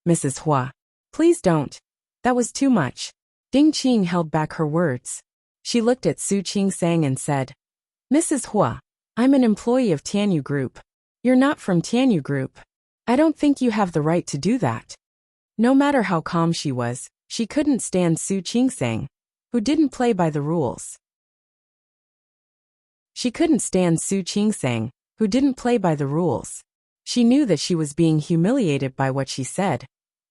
Mrs. Hua, please don't. That was too much. Ding Qing held back her words. She looked at Su Qingsang and said, Mrs. Hua, I'm an employee of Tianyu Group. You're not from Tianyu Group. I don't think you have the right to do that. No matter how calm she was, she couldn't stand Su Qingsang, who didn't play by the rules. She couldn't stand Su Qingsang, who didn't play by the rules. She knew that she was being humiliated by what she said,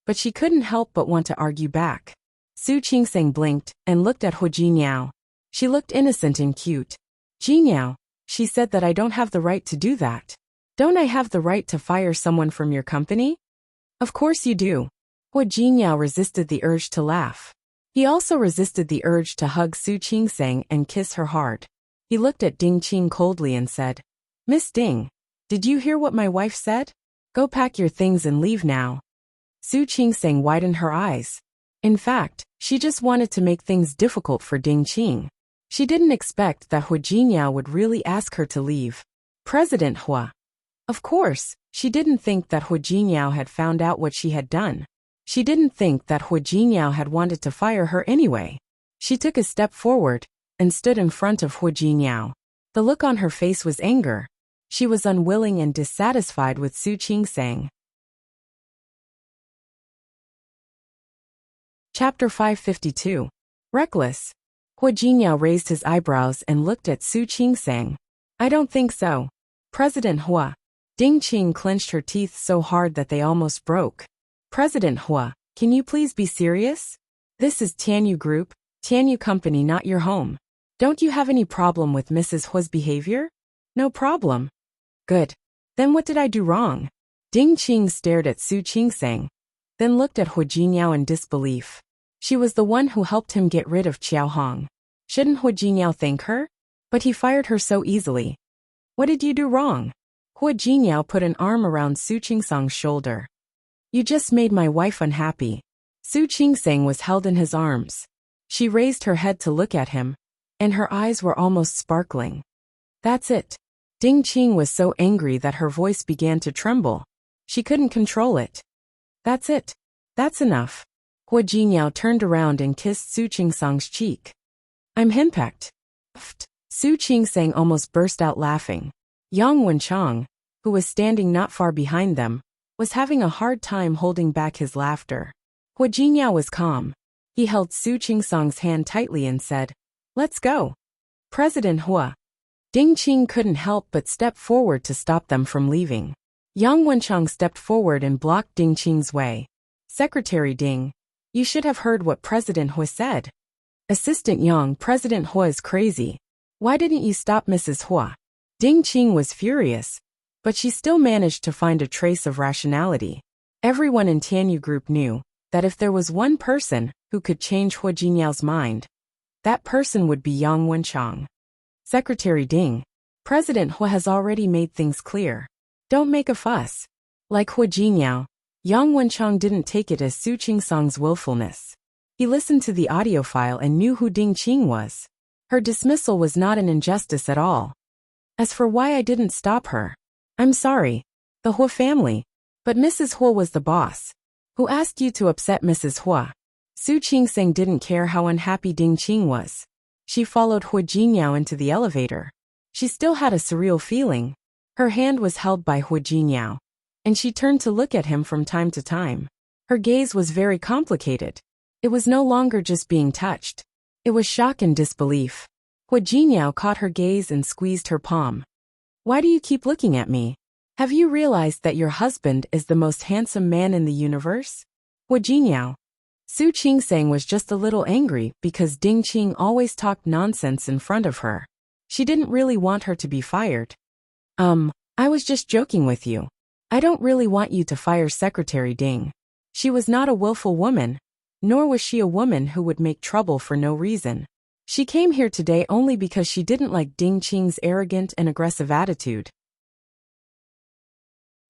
but she couldn't help but want to argue back. Su Qingsang blinked and looked at Hua Jinyao. She looked innocent and cute. Jinyao, she said that I don't have the right to do that. Don't I have the right to fire someone from your company? Of course you do. Hua Jinyao resisted the urge to laugh. He also resisted the urge to hug Su Qingsang and kiss her hard. He looked at Ding Qing coldly and said, Miss Ding, did you hear what my wife said? Go pack your things and leave now. Su Qingsang widened her eyes. In fact, she just wanted to make things difficult for Ding Qing. She didn't expect that Hua Jinyao would really ask her to leave. President Hua. Of course, she didn't think that Hua Jinyao had found out what she had done. She didn't think that Hua Jinyao had wanted to fire her anyway. She took a step forward and stood in front of Hua Jinyao. The look on her face was anger. She was unwilling and dissatisfied with Su Qingsang. Chapter 552. Reckless. Hua Jinyao raised his eyebrows and looked at Su Qingsang. I don't think so. President Hua. Ding Qing clenched her teeth so hard that they almost broke. President Hua, can you please be serious? This is Tianyu Group, Tianyu Company, not your home. Don't you have any problem with Mrs. Hua's behavior? No problem. Good. Then what did I do wrong? Ding Qing stared at Su Qingsang, then looked at Hua Jinyao in disbelief. She was the one who helped him get rid of Qiao Hong. Shouldn't Hua Jinyao thank her? But he fired her so easily. What did you do wrong? Hua Jinyao put an arm around Su Qingsang's shoulder. You just made my wife unhappy. Su Qingsang was held in his arms. She raised her head to look at him, and her eyes were almost sparkling. That's it. Ding Qing was so angry that her voice began to tremble. She couldn't control it. That's it. That's enough. Hua Jinyao turned around and kissed Su Qingsang's cheek. I'm henpecked. Pfft. Su Qingsang almost burst out laughing. Yang Wenchang, who was standing not far behind them, was having a hard time holding back his laughter. Hua Jinyao was calm. He held Su Qingsong's hand tightly and said, "Let's go." President Hua. Ding Qing couldn't help but step forward to stop them from leaving. Yang Wenchang stepped forward and blocked Ding Qing's way. "Secretary Ding, you should have heard what President Hua said." "Assistant Yang, President Hua is crazy. Why didn't you stop Mrs. Hua?" Ding Qing was furious, but she still managed to find a trace of rationality. Everyone in Tianyu Group knew that if there was one person who could change Hua Jinyao's mind, that person would be Yang Wenchang. "Secretary Ding, President Hua has already made things clear. Don't make a fuss." Like Hua Jinyao, Yang Wenchang didn't take it as Su Qingsong's willfulness. He listened to the audio file and knew who Ding Qing was. Her dismissal was not an injustice at all. As for why I didn't stop her, I'm sorry. The Hua family. But Mrs. Hua was the boss. Who asked you to upset Mrs. Hua? Su Qingsong didn't care how unhappy Ding Qing was. She followed Hua Jinyao into the elevator. She still had a surreal feeling. Her hand was held by Hua Jinyao, and she turned to look at him from time to time. Her gaze was very complicated. It was no longer just being touched. It was shock and disbelief. Hua Jinyao caught her gaze and squeezed her palm. "Why do you keep looking at me? Have you realized that your husband is the most handsome man in the universe?" Hua Jinyao. Su Qingsong was just a little angry because Ding Qing always talked nonsense in front of her. She didn't really want her to be fired. I was just joking with you. I don't really want you to fire Secretary Ding. She was not a willful woman, nor was she a woman who would make trouble for no reason. She came here today only because she didn't like Ding Qing's arrogant and aggressive attitude.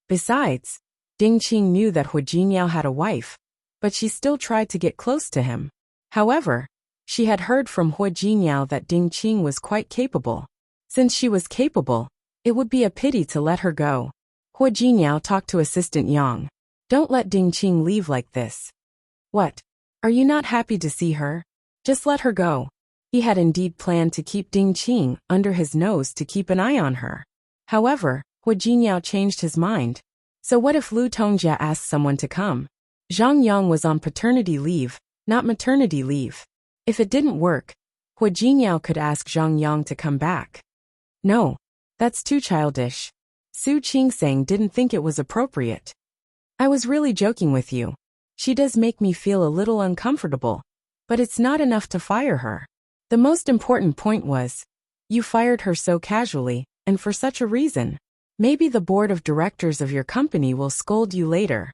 Besides, Ding Qing knew that Hua Jinyao had a wife, but she still tried to get close to him. However, she had heard from Hua Jinyao that Ding Qing was quite capable. Since she was capable, it would be a pity to let her go. Hua Jinyao talked to Assistant Yang. "Don't let Ding Qing leave like this." "What? Are you not happy to see her? Just let her go." He had indeed planned to keep Ding Qing under his nose to keep an eye on her. However, Hua Jinyao changed his mind. So what if Lu Tongjia asked someone to come? Zhang Yang was on paternity leave, not maternity leave. If it didn't work, Hua Jinyao could ask Zhang Yang to come back. No, that's too childish. Su Qingsong didn't think it was appropriate. "I was really joking with you. She does make me feel a little uncomfortable, but it's not enough to fire her. The most important point was, you fired her so casually, and for such a reason. Maybe the board of directors of your company will scold you later."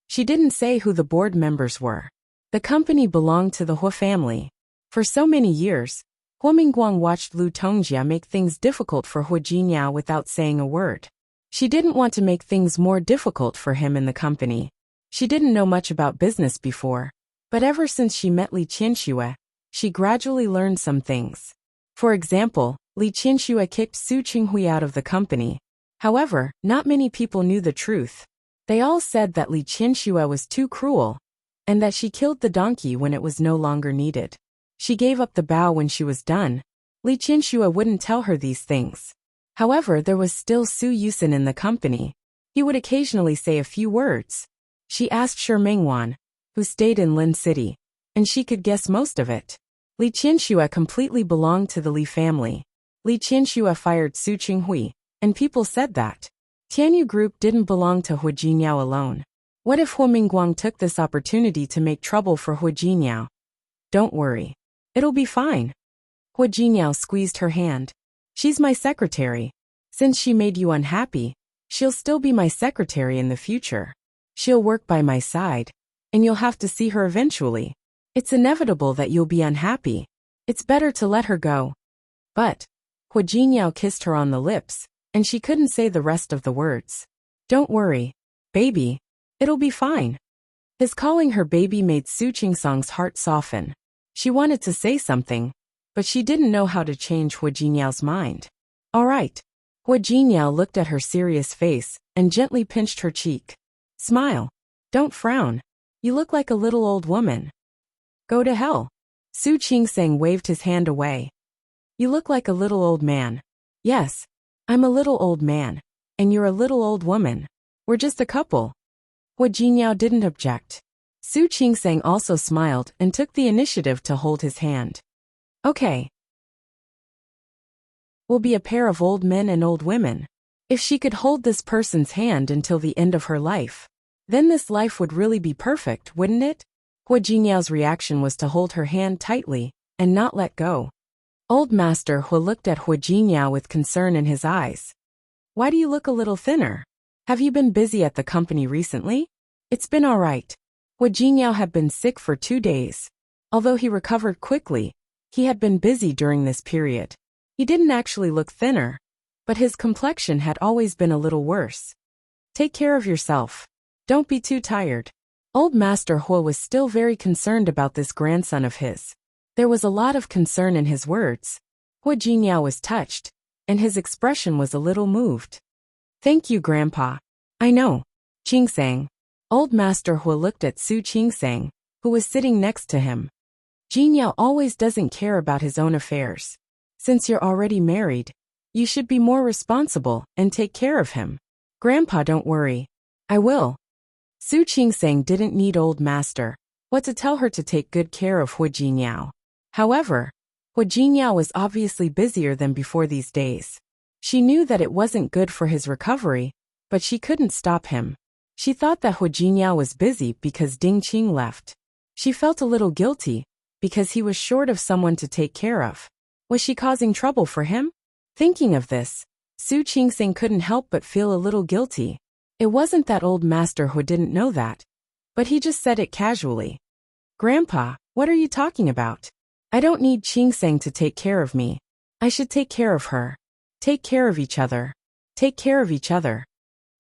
She didn't say who the board members were. The company belonged to the Hua family. For so many years, Hua Mingguang watched Lu Tongjia make things difficult for Hua Jinyao without saying a word. She didn't want to make things more difficult for him in the company. She didn't know much about business before, but ever since she met Li Qianxue, she gradually learned some things. For example, Li Qianxue kicked Su Qinghui out of the company. However, not many people knew the truth. They all said that Li Qianxue was too cruel, and that she killed the donkey when it was no longer needed. She gave up the bow when she was done. Li Qianxue wouldn't tell her these things. However, there was still Su Yusen in the company. He would occasionally say a few words. She asked Shi Mingwan, who stayed in Lin City, and she could guess most of it. Li Qianxue completely belonged to the Li family. Li Qianxue fired Su Qinghui, and people said that Tianyu Group didn't belong to Hua Jinyao alone. What if Hua Mingguang took this opportunity to make trouble for Hua Jinyao? "Don't worry. It'll be fine." Hua Jinyao squeezed her hand. "She's my secretary. Since she made you unhappy, she'll still be my secretary in the future. She'll work by my side, and you'll have to see her eventually. It's inevitable that you'll be unhappy. It's better to let her go." But Hua Jinyao kissed her on the lips, and she couldn't say the rest of the words. "Don't worry, baby. It'll be fine." His calling her baby made Su Qingsong's heart soften. She wanted to say something, but she didn't know how to change Hua Jinyao's mind. "All right." Hua Jinyao looked at her serious face and gently pinched her cheek. "Smile. Don't frown. You look like a little old woman." "Go to hell." Su Qingsong waved his hand away. "You look like a little old man." "Yes, I'm a little old man. And you're a little old woman. We're just a couple. Hua Jinyao didn't object. Su Qingsang also smiled and took the initiative to hold his hand. Okay. We'll be a pair of old men and old women. If she could hold this person's hand until the end of her life, then this life would really be perfect, wouldn't it? Hua Jinyao's reaction was to hold her hand tightly and not let go. Old Master Hua looked at Hua Jinyao with concern in his eyes. Why do you look a little thinner? Have you been busy at the company recently? It's been all right. Hua Jinyao had been sick for 2 days. Although he recovered quickly, he had been busy during this period. He didn't actually look thinner, but his complexion had always been a little worse. Take care of yourself. Don't be too tired. Old Master Hua was still very concerned about this grandson of his. There was a lot of concern in his words. Hua Jinyao was touched, and his expression was a little moved. Thank you, Grandpa. I know. Qingsang. Old Master Hua looked at Su Qingsang, who was sitting next to him. Jinyao always doesn't care about his own affairs. Since you're already married, you should be more responsible and take care of him. Grandpa, don't worry. I will. Su Qingsang didn't need Old Master Hua to tell her to take good care of Hua Jinyao. However, Hua Jinyao was obviously busier than before these days. She knew that it wasn't good for his recovery, but she couldn't stop him. She thought that Hua Jinyao was busy because Ding Qing left. She felt a little guilty because he was short of someone to take care of. Was she causing trouble for him? Thinking of this, Su Qingsang couldn't help but feel a little guilty. It wasn't that Old Master Hua didn't know that, but he just said it casually. Grandpa, what are you talking about? I don't need Qingsang to take care of me. I should take care of her. Take care of each other. Take care of each other.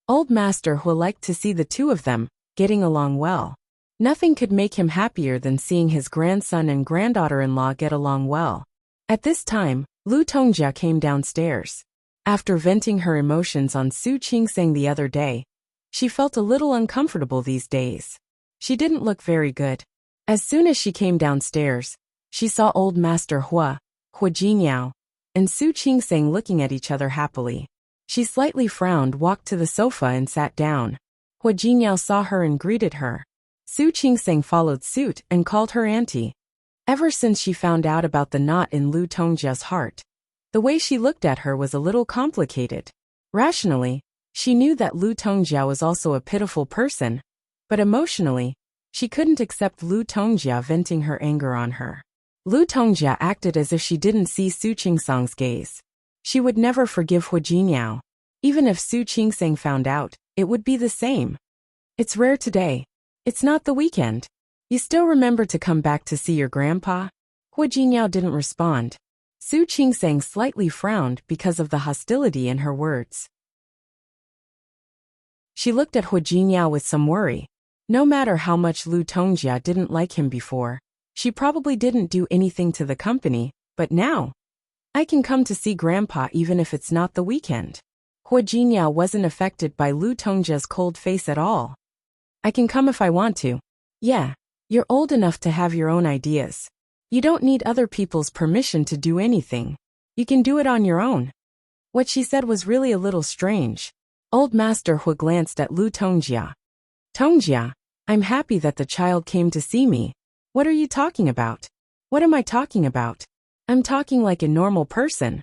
Old Master Hua liked to see the two of them getting along well. Nothing could make him happier than seeing his grandson and granddaughter-in-law get along well. At this time, Lu Tongjia came downstairs. After venting her emotions on Su Qingsang the other day, she felt a little uncomfortable these days. She didn't look very good. As soon as she came downstairs, she saw Old Master Hua, Hua Jinyao, and Su Qingsang looking at each other happily. She slightly frowned, walked to the sofa and sat down. Hua Jinyao saw her and greeted her. Su Qingsang followed suit and called her auntie. Ever since she found out about the knot in Lu Tongjia's heart, the way she looked at her was a little complicated. Rationally, she knew that Lu Tongjia was also a pitiful person, but emotionally, she couldn't accept Lu Tongjia venting her anger on her. Lu Tongjia acted as if she didn't see Su Qingsang's gaze. She would never forgive Hua Jinyao. Even if Su Qingsang found out, it would be the same. It's rare today. It's not the weekend. You still remember to come back to see your grandpa? Hua Jinyao didn't respond. Su Qingsang slightly frowned because of the hostility in her words. She looked at Hua Jinyao with some worry. No matter how much Lu Tongjia didn't like him before, she probably didn't do anything to the company, but now, I can come to see Grandpa even if it's not the weekend. Hua Jinyao wasn't affected by Lu Tongjia's cold face at all. I can come if I want to. Yeah, you're old enough to have your own ideas. You don't need other people's permission to do anything. You can do it on your own. What she said was really a little strange. Old Master Hua glanced at Lu Tongjia. Tongjia, I'm happy that the child came to see me. What are you talking about? What am I talking about? I'm talking like a normal person.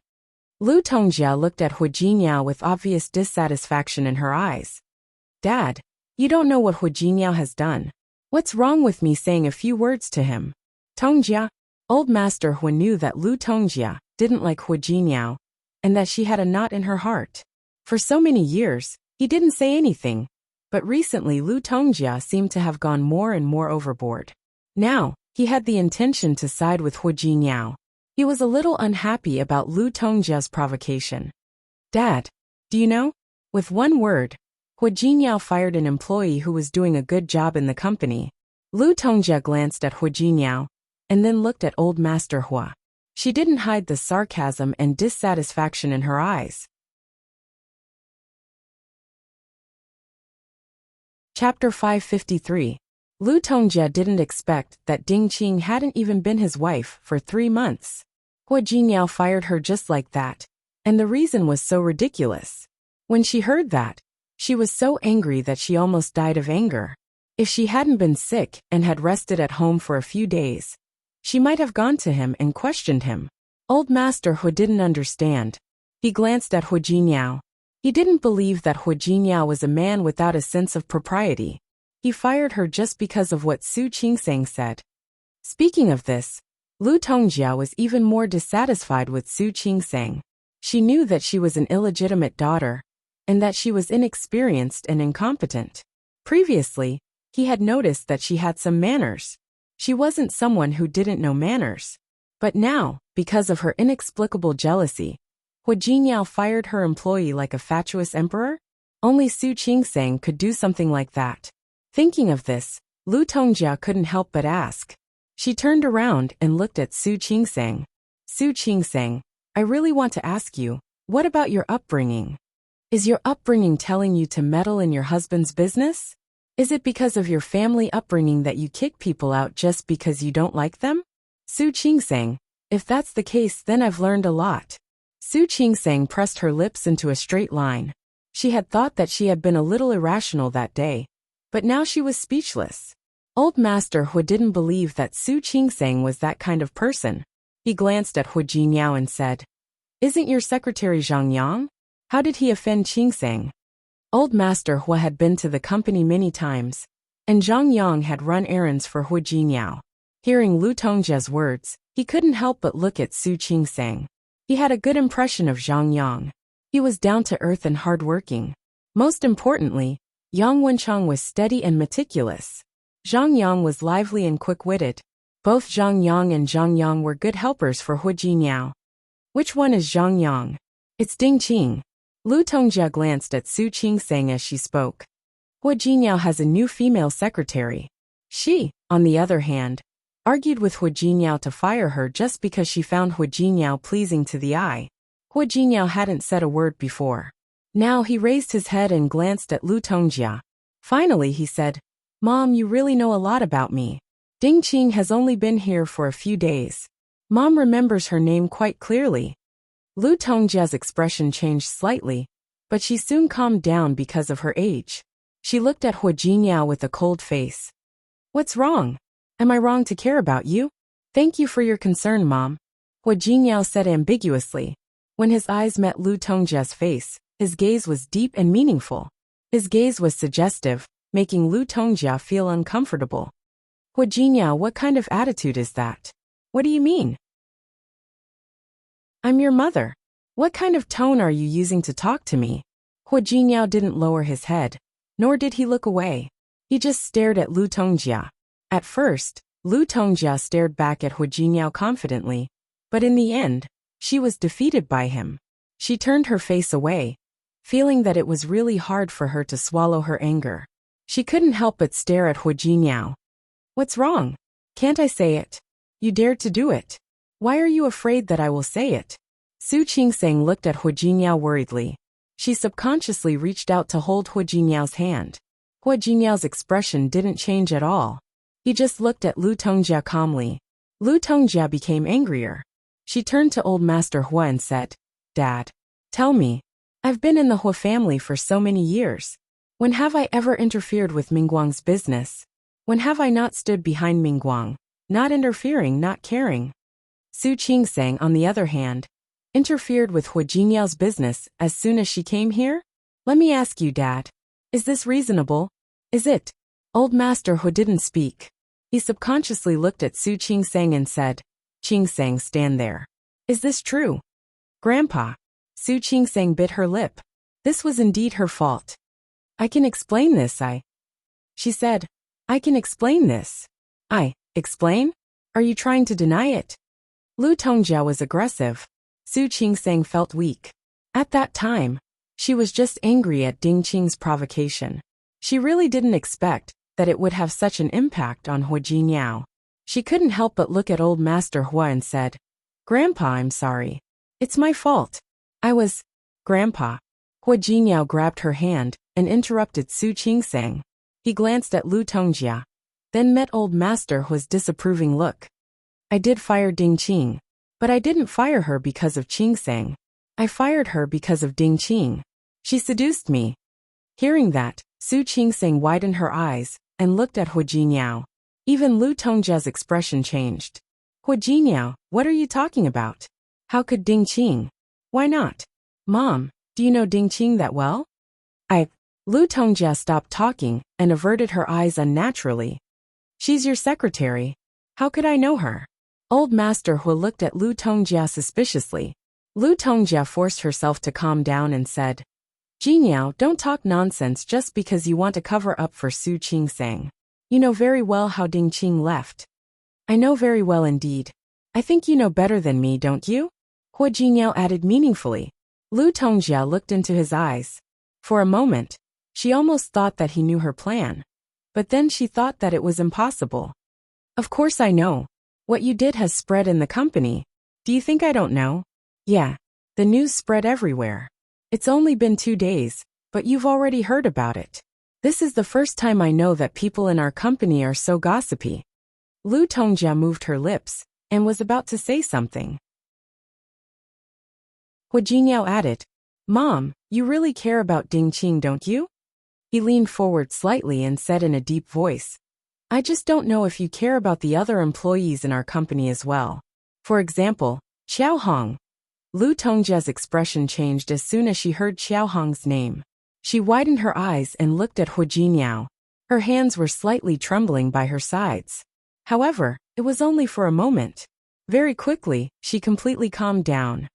Lu Tongjia looked at Hua Jinyao with obvious dissatisfaction in her eyes. Dad, you don't know what Hua Jinyao has done. What's wrong with me saying a few words to him? Tongjia, Old Master Hua knew that Lu Tongjia didn't like Hua Jinyao, and that she had a knot in her heart. For so many years, he didn't say anything, but recently Lu Tongjia seemed to have gone more and more overboard. Now, he had the intention to side with Hua Jinyao. He was a little unhappy about Lu Tongjia's provocation. Dad, do you know? With one word, Hua Jinyao fired an employee who was doing a good job in the company. Lu Tongjia glanced at Hua Jinyao, and then looked at Old Master Hua. She didn't hide the sarcasm and dissatisfaction in her eyes. Chapter 553. Lu Tongjia didn't expect that Ding Qing hadn't even been his wife for 3 months. Hua Jinyao fired her just like that, and the reason was so ridiculous. When she heard that, she was so angry that she almost died of anger. If she hadn't been sick and had rested at home for a few days, she might have gone to him and questioned him. Old Master Hu didn't understand. He glanced at Hu Jinniao. He didn't believe that Hu Jinniao was a man without a sense of propriety. He fired her just because of what Su Qingsang said. Speaking of this, Lu Tongjia was even more dissatisfied with Su Qingsang. She knew that she was an illegitimate daughter, and that she was inexperienced and incompetent. Previously, he had noticed that she had some manners. She wasn't someone who didn't know manners. But now, because of her inexplicable jealousy, Hu Jinniao fired her employee like a fatuous emperor? Only Su Qingsang could do something like that. Thinking of this, Lu Tongjia couldn't help but ask. She turned around and looked at Su Qingsang. Su Qingsang, I really want to ask you, what about your upbringing? Is your upbringing telling you to meddle in your husband's business? Is it because of your family upbringing that you kick people out just because you don't like them? Su Qingsang, if that's the case, then I've learned a lot. Su Qingsang pressed her lips into a straight line. She had thought that she had been a little irrational that day, but now she was speechless. Old Master Hu didn't believe that Su Qingsang was that kind of person. He glanced at Hu Jinniao and said, Isn't your secretary Zhang Yang? How did he offend Qingsang? Old Master Hu had been to the company many times, and Zhang Yang had run errands for Hu Jinniao. Hearing Lu Tongjia's words, he couldn't help but look at Su Qingsang. He had a good impression of Zhang Yang. He was down-to-earth and hard-working. Most importantly, Yang Wenchang was steady and meticulous. Zhang Yang was lively and quick-witted. Both Zhang Yang and Zhang Yang were good helpers for Hu Jinniao. Which one is Zhang Yang? It's Ding Qing. Lu Tongjia glanced at Su Qingsang as she spoke. Hu Jinniao has a new female secretary. She, on the other hand, argued with Hu Jinniao to fire her just because she found Hu Jinniao pleasing to the eye. Hu Jinniao hadn't said a word before. Now he raised his head and glanced at Lu Tongjia. Finally he said, Mom, you really know a lot about me. Ding Qing has only been here for a few days. Mom remembers her name quite clearly. Lu Tongjia's expression changed slightly, but she soon calmed down because of her age. She looked at Hu Jinniao with a cold face. What's wrong? Am I wrong to care about you? Thank you for your concern, Mom. Hu Jinniao said ambiguously. When his eyes met Lu Tongjia's face, his gaze was deep and meaningful. His gaze was suggestive, making Lu Tongjia feel uncomfortable. Hu Jinniao, what kind of attitude is that? What do you mean? I'm your mother. What kind of tone are you using to talk to me? Hu Jinniao didn't lower his head, nor did he look away. He just stared at Lu Tongjia. At first, Lu Tongjia stared back at Hu Jinniao confidently, but in the end, she was defeated by him. She turned her face away, feeling that it was really hard for her to swallow her anger. She couldn't help but stare at Hu Jinniao. What's wrong? Can't I say it? You dared to do it. Why are you afraid that I will say it? Su Qingsang looked at Hu Jinniao worriedly. She subconsciously reached out to hold Hu Jinniao's hand. Hu Jinniao's expression didn't change at all. He just looked at Lu Tongjia calmly. Lu Tongjia became angrier. She turned to Old Master Hu and said, Dad, tell me, I've been in the Hu family for so many years. When have I ever interfered with Mingguang's business? When have I not stood behind Mingguang, not interfering, not caring? Su Qingsang, on the other hand, interfered with Hu Jinniao's business as soon as she came here? Let me ask you, Dad, is this reasonable? Is it? Old Master Hu didn't speak. He subconsciously looked at Su Qingsang and said, Qingsang, stand there. Is this true? Grandpa. Su Qingsang bit her lip. This was indeed her fault. I can explain this, She said, I can explain this. Explain? Are you trying to deny it? Lu Tongjia was aggressive. Su Qingsang felt weak. At that time, she was just angry at Ding Qing's provocation. She really didn't expect that it would have such an impact on Hu Jinniao. She couldn't help but look at Old Master Hu and said, Grandpa, I'm sorry. It's my fault. Grandpa. Hu Jinniao grabbed her hand and interrupted Su Qingsang. He glanced at Lu Tongjia, then met Old Master Hu's disapproving look. I did fire Ding Qing, but I didn't fire her because of Qingsang. I fired her because of Ding Qing. She seduced me. Hearing that, Su Qingseng widened her eyes and looked at Hu Jinniao. Even Lu Tongjia's expression changed. Hu Jinniao, what are you talking about? How could Ding Qing? Why not? Mom, do you know Ding Qing that well? Lu Tongjia stopped talking and averted her eyes unnaturally. She's your secretary. How could I know her? Old Master Hu looked at Lu Tongjia suspiciously. Lu Tongjia forced herself to calm down and said, Jinniao, don't talk nonsense just because you want to cover up for Su Qingseng. You know very well how Ding Qing left. I know very well indeed. I think you know better than me, don't you? Hu Jinniao added meaningfully. Lu Tongjia looked into his eyes. For a moment, she almost thought that he knew her plan. But then she thought that it was impossible. Of course I know. What you did has spread in the company. Do you think I don't know? Yeah. The news spread everywhere. It's only been 2 days, but you've already heard about it. This is the first time I know that people in our company are so gossipy. Lu Tongjia moved her lips and was about to say something. Hu Jinniao added, Mom, you really care about Ding Qing, don't you? He leaned forward slightly and said in a deep voice, I just don't know if you care about the other employees in our company as well. For example, Xiao Hong. Lu Tongjia's expression changed as soon as she heard Xiao Hong's name. She widened her eyes and looked at Hu Jinniao. Her hands were slightly trembling by her sides. However, it was only for a moment. Very quickly, she completely calmed down.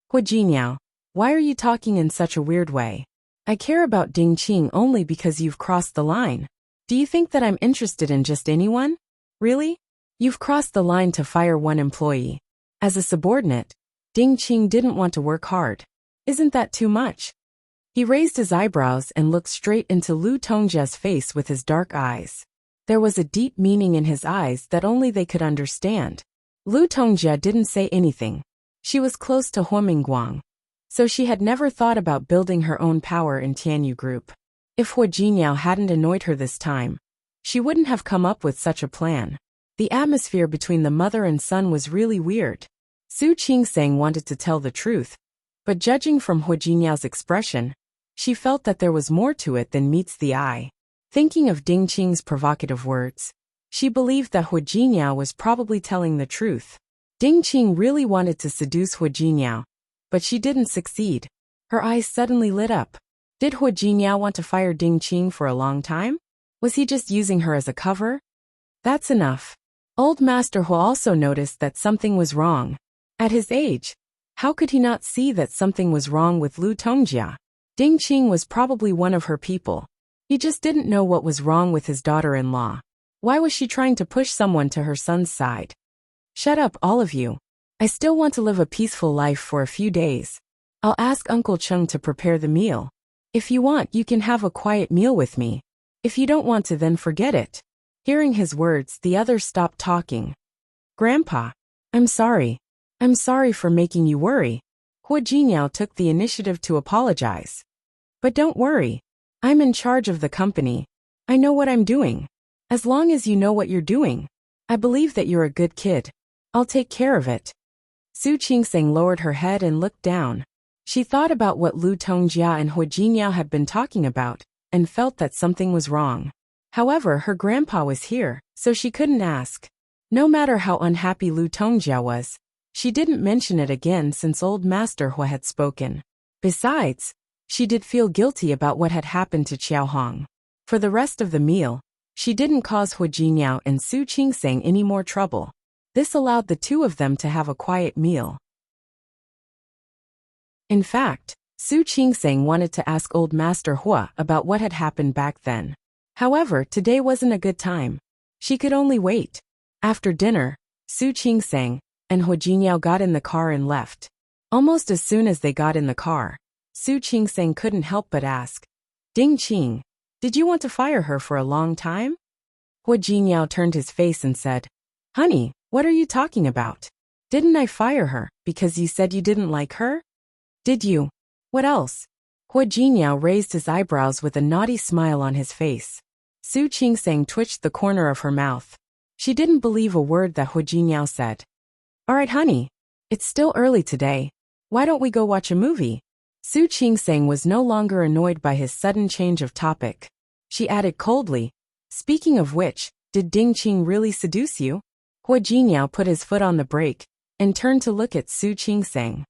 Hu Jinniao, why are you talking in such a weird way? I care about Ding Qing only because you've crossed the line. Do you think that I'm interested in just anyone? Really? You've crossed the line to fire one employee. As a subordinate, Ding Qing didn't want to work hard. Isn't that too much? He raised his eyebrows and looked straight into Lu Tongjia's face with his dark eyes. There was a deep meaning in his eyes that only they could understand. Lu Tongjia didn't say anything. She was close to Huamingguang, so she had never thought about building her own power in Tianyu Group. If Hu Jinniao hadn't annoyed her this time, she wouldn't have come up with such a plan. The atmosphere between the mother and son was really weird. Su Qingseng wanted to tell the truth, but judging from Hu Jinniao's expression, she felt that there was more to it than meets the eye. Thinking of Ding Qing's provocative words, she believed that Hu Jinniao was probably telling the truth. Ding Qing really wanted to seduce Hu Jinniao, but she didn't succeed. Her eyes suddenly lit up. Did Hu Jinniao want to fire Ding Qing for a long time? Was he just using her as a cover? That's enough. Old Master Hu also noticed that something was wrong. At his age, how could he not see that something was wrong with Lu Tongjia? Ding Qing was probably one of her people. He just didn't know what was wrong with his daughter-in-law. Why was she trying to push someone to her son's side? Shut up, all of you. I still want to live a peaceful life for a few days. I'll ask Uncle Chung to prepare the meal. If you want, you can have a quiet meal with me. If you don't want to, then forget it. Hearing his words, the others stopped talking. Grandpa, I'm sorry. I'm sorry for making you worry. Hu Jinniao took the initiative to apologize. But don't worry. I'm in charge of the company. I know what I'm doing. As long as you know what you're doing, I believe that you're a good kid. I'll take care of it. Su Qingseng lowered her head and looked down. She thought about what Lu Tongjia and Hu Jinniao had been talking about, and felt that something was wrong. However, her grandpa was here, so she couldn't ask. No matter how unhappy Lu Tongjia was, she didn't mention it again since old Master Hu had spoken. Besides, she did feel guilty about what had happened to Xiao Hong. For the rest of the meal, she didn't cause Hu Jinniao and Su Qingseng any more trouble. This allowed the two of them to have a quiet meal. In fact, Su Qingseng wanted to ask old Master Hua about what had happened back then. However, today wasn't a good time. She could only wait. After dinner, Su Qingseng and Hu Jinniao got in the car and left. Almost as soon as they got in the car, Su Qingseng couldn't help but ask, Ding Qing, did you want to fire her for a long time? Hu Jinniao turned his face and said, Honey, what are you talking about? Didn't I fire her because you said you didn't like her? Did you? What else? Hu Jinniao raised his eyebrows with a naughty smile on his face. Su Qingseng twitched the corner of her mouth. She didn't believe a word that Hu Jinniao said. Alright honey, it's still early today. Why don't we go watch a movie? Su Qingsang was no longer annoyed by his sudden change of topic. She added coldly, "Speaking of which, did Ding Qing really seduce you?" Hua Jinyao put his foot on the brake and turned to look at Su Qingsang.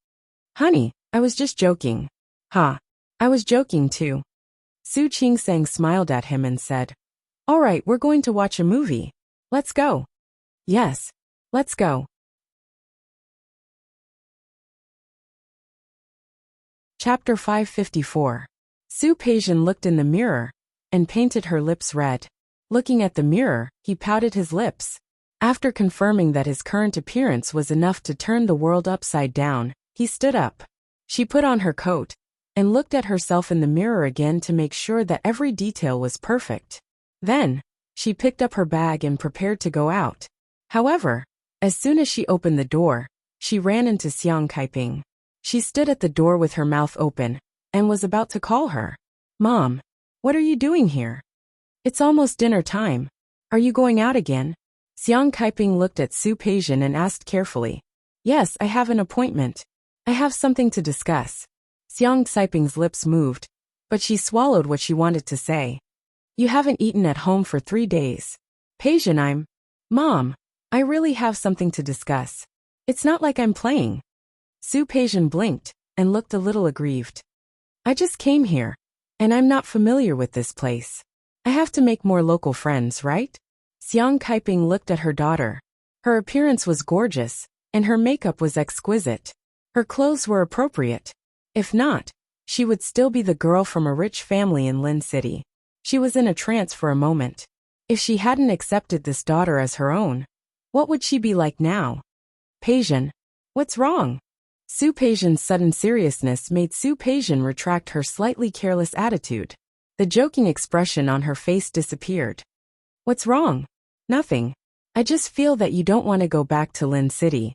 "Honey, I was just joking." "Ha, I was joking too." Su Qingsang smiled at him and said, "All right, we're going to watch a movie. Let's go." "Yes, let's go." Chapter 554. Su Peijian looked in the mirror and painted her lips red. Looking at the mirror, he pouted his lips. After confirming that his current appearance was enough to turn the world upside down, he stood up. She put on her coat and looked at herself in the mirror again to make sure that every detail was perfect. Then, she picked up her bag and prepared to go out. However, as soon as she opened the door, she ran into Xiang Kaiping. She stood at the door with her mouth open and was about to call her. "Mom, what are you doing here? It's almost dinner time. Are you going out again?" Xiang Kaiping looked at Su Peijian and asked carefully. "Yes, I have an appointment. I have something to discuss." Xiang Kaiping's lips moved, but she swallowed what she wanted to say. "You haven't eaten at home for 3 days. Peijian, Mom, I really have something to discuss. It's not like I'm playing." Su Peijian blinked and looked a little aggrieved. "I just came here, and I'm not familiar with this place. I have to make more local friends, right?" Xiang Kaiping looked at her daughter. Her appearance was gorgeous, and her makeup was exquisite. Her clothes were appropriate. If not, she would still be the girl from a rich family in Lin City. She was in a trance for a moment. If she hadn't accepted this daughter as her own, what would she be like now? "Peijian, what's wrong?" Su Peijian's sudden seriousness made Su Peijian retract her slightly careless attitude. The joking expression on her face disappeared. "What's wrong?" "Nothing. I just feel that you don't want to go back to Lin City."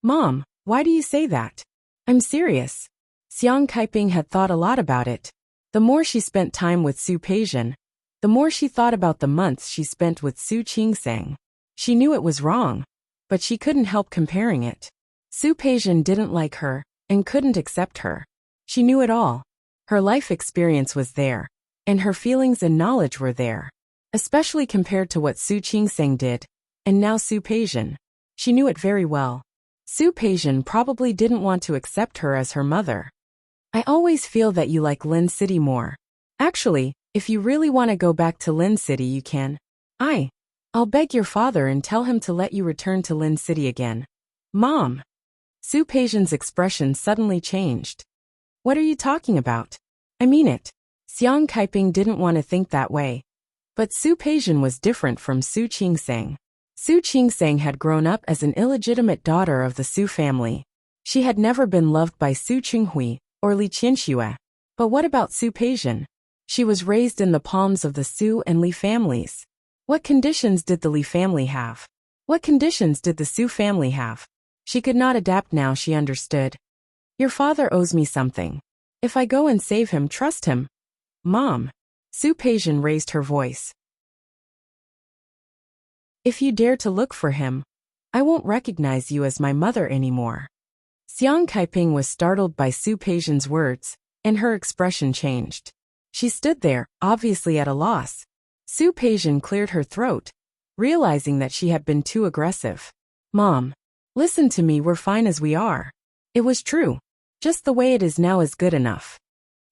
"Mom, why do you say that?" "I'm serious." Xiang Kaiping had thought a lot about it. The more she spent time with Su Peijian, the more she thought about the months she spent with Su Qingsang. She knew it was wrong, but she couldn't help comparing it. Su Peijian didn't like her and couldn't accept her. She knew it all. Her life experience was there, and her feelings and knowledge were there, especially compared to what Su Qingsang did, and now Su Peijian. She knew it very well. Su Peijian probably didn't want to accept her as her mother. "I always feel that you like Lin City more. Actually, if you really want to go back to Lin City you can. I'll beg your father and tell him to let you return to Lin City again." "Mom." Su Peijian's expression suddenly changed. "What are you talking about? I mean it." Xiang Kaiping didn't want to think that way. But Su Peijian was different from Su Qingsang. Su Qingsang had grown up as an illegitimate daughter of the Su family. She had never been loved by Su Qinghui or Li Qianxue. But what about Su Peijian? She was raised in the palms of the Su and Li families. What conditions did the Li family have? What conditions did the Su family have? She could not adapt now, she understood. "Your father owes me something. If I go and save him, trust him." "Mom." Su Peijian raised her voice. "If you dare to look for him, I won't recognize you as my mother anymore." Xiang Kaiping was startled by Su Peijian's words, and her expression changed. She stood there, obviously at a loss. Su Peijian cleared her throat, realizing that she had been too aggressive. "Mom, listen to me, we're fine as we are. It was true. Just the way it is now is good enough."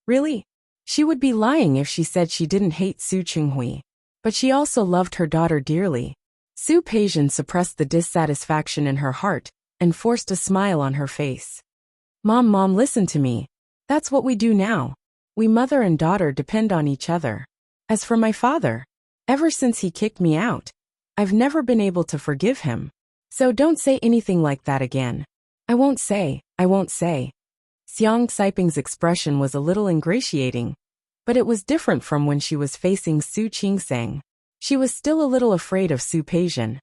Really? She would be lying if she said she didn't hate Su Qinghui. But she also loved her daughter dearly. Su Peijian suppressed the dissatisfaction in her heart and forced a smile on her face. Mom, listen to me. That's what we do now. We mother and daughter depend on each other. As for my father, ever since he kicked me out, I've never been able to forgive him. So don't say anything like that again." I won't say. Xiang Kaiping's expression was a little ingratiating, but it was different from when she was facing Su Qingsang. She was still a little afraid of Su Peijian.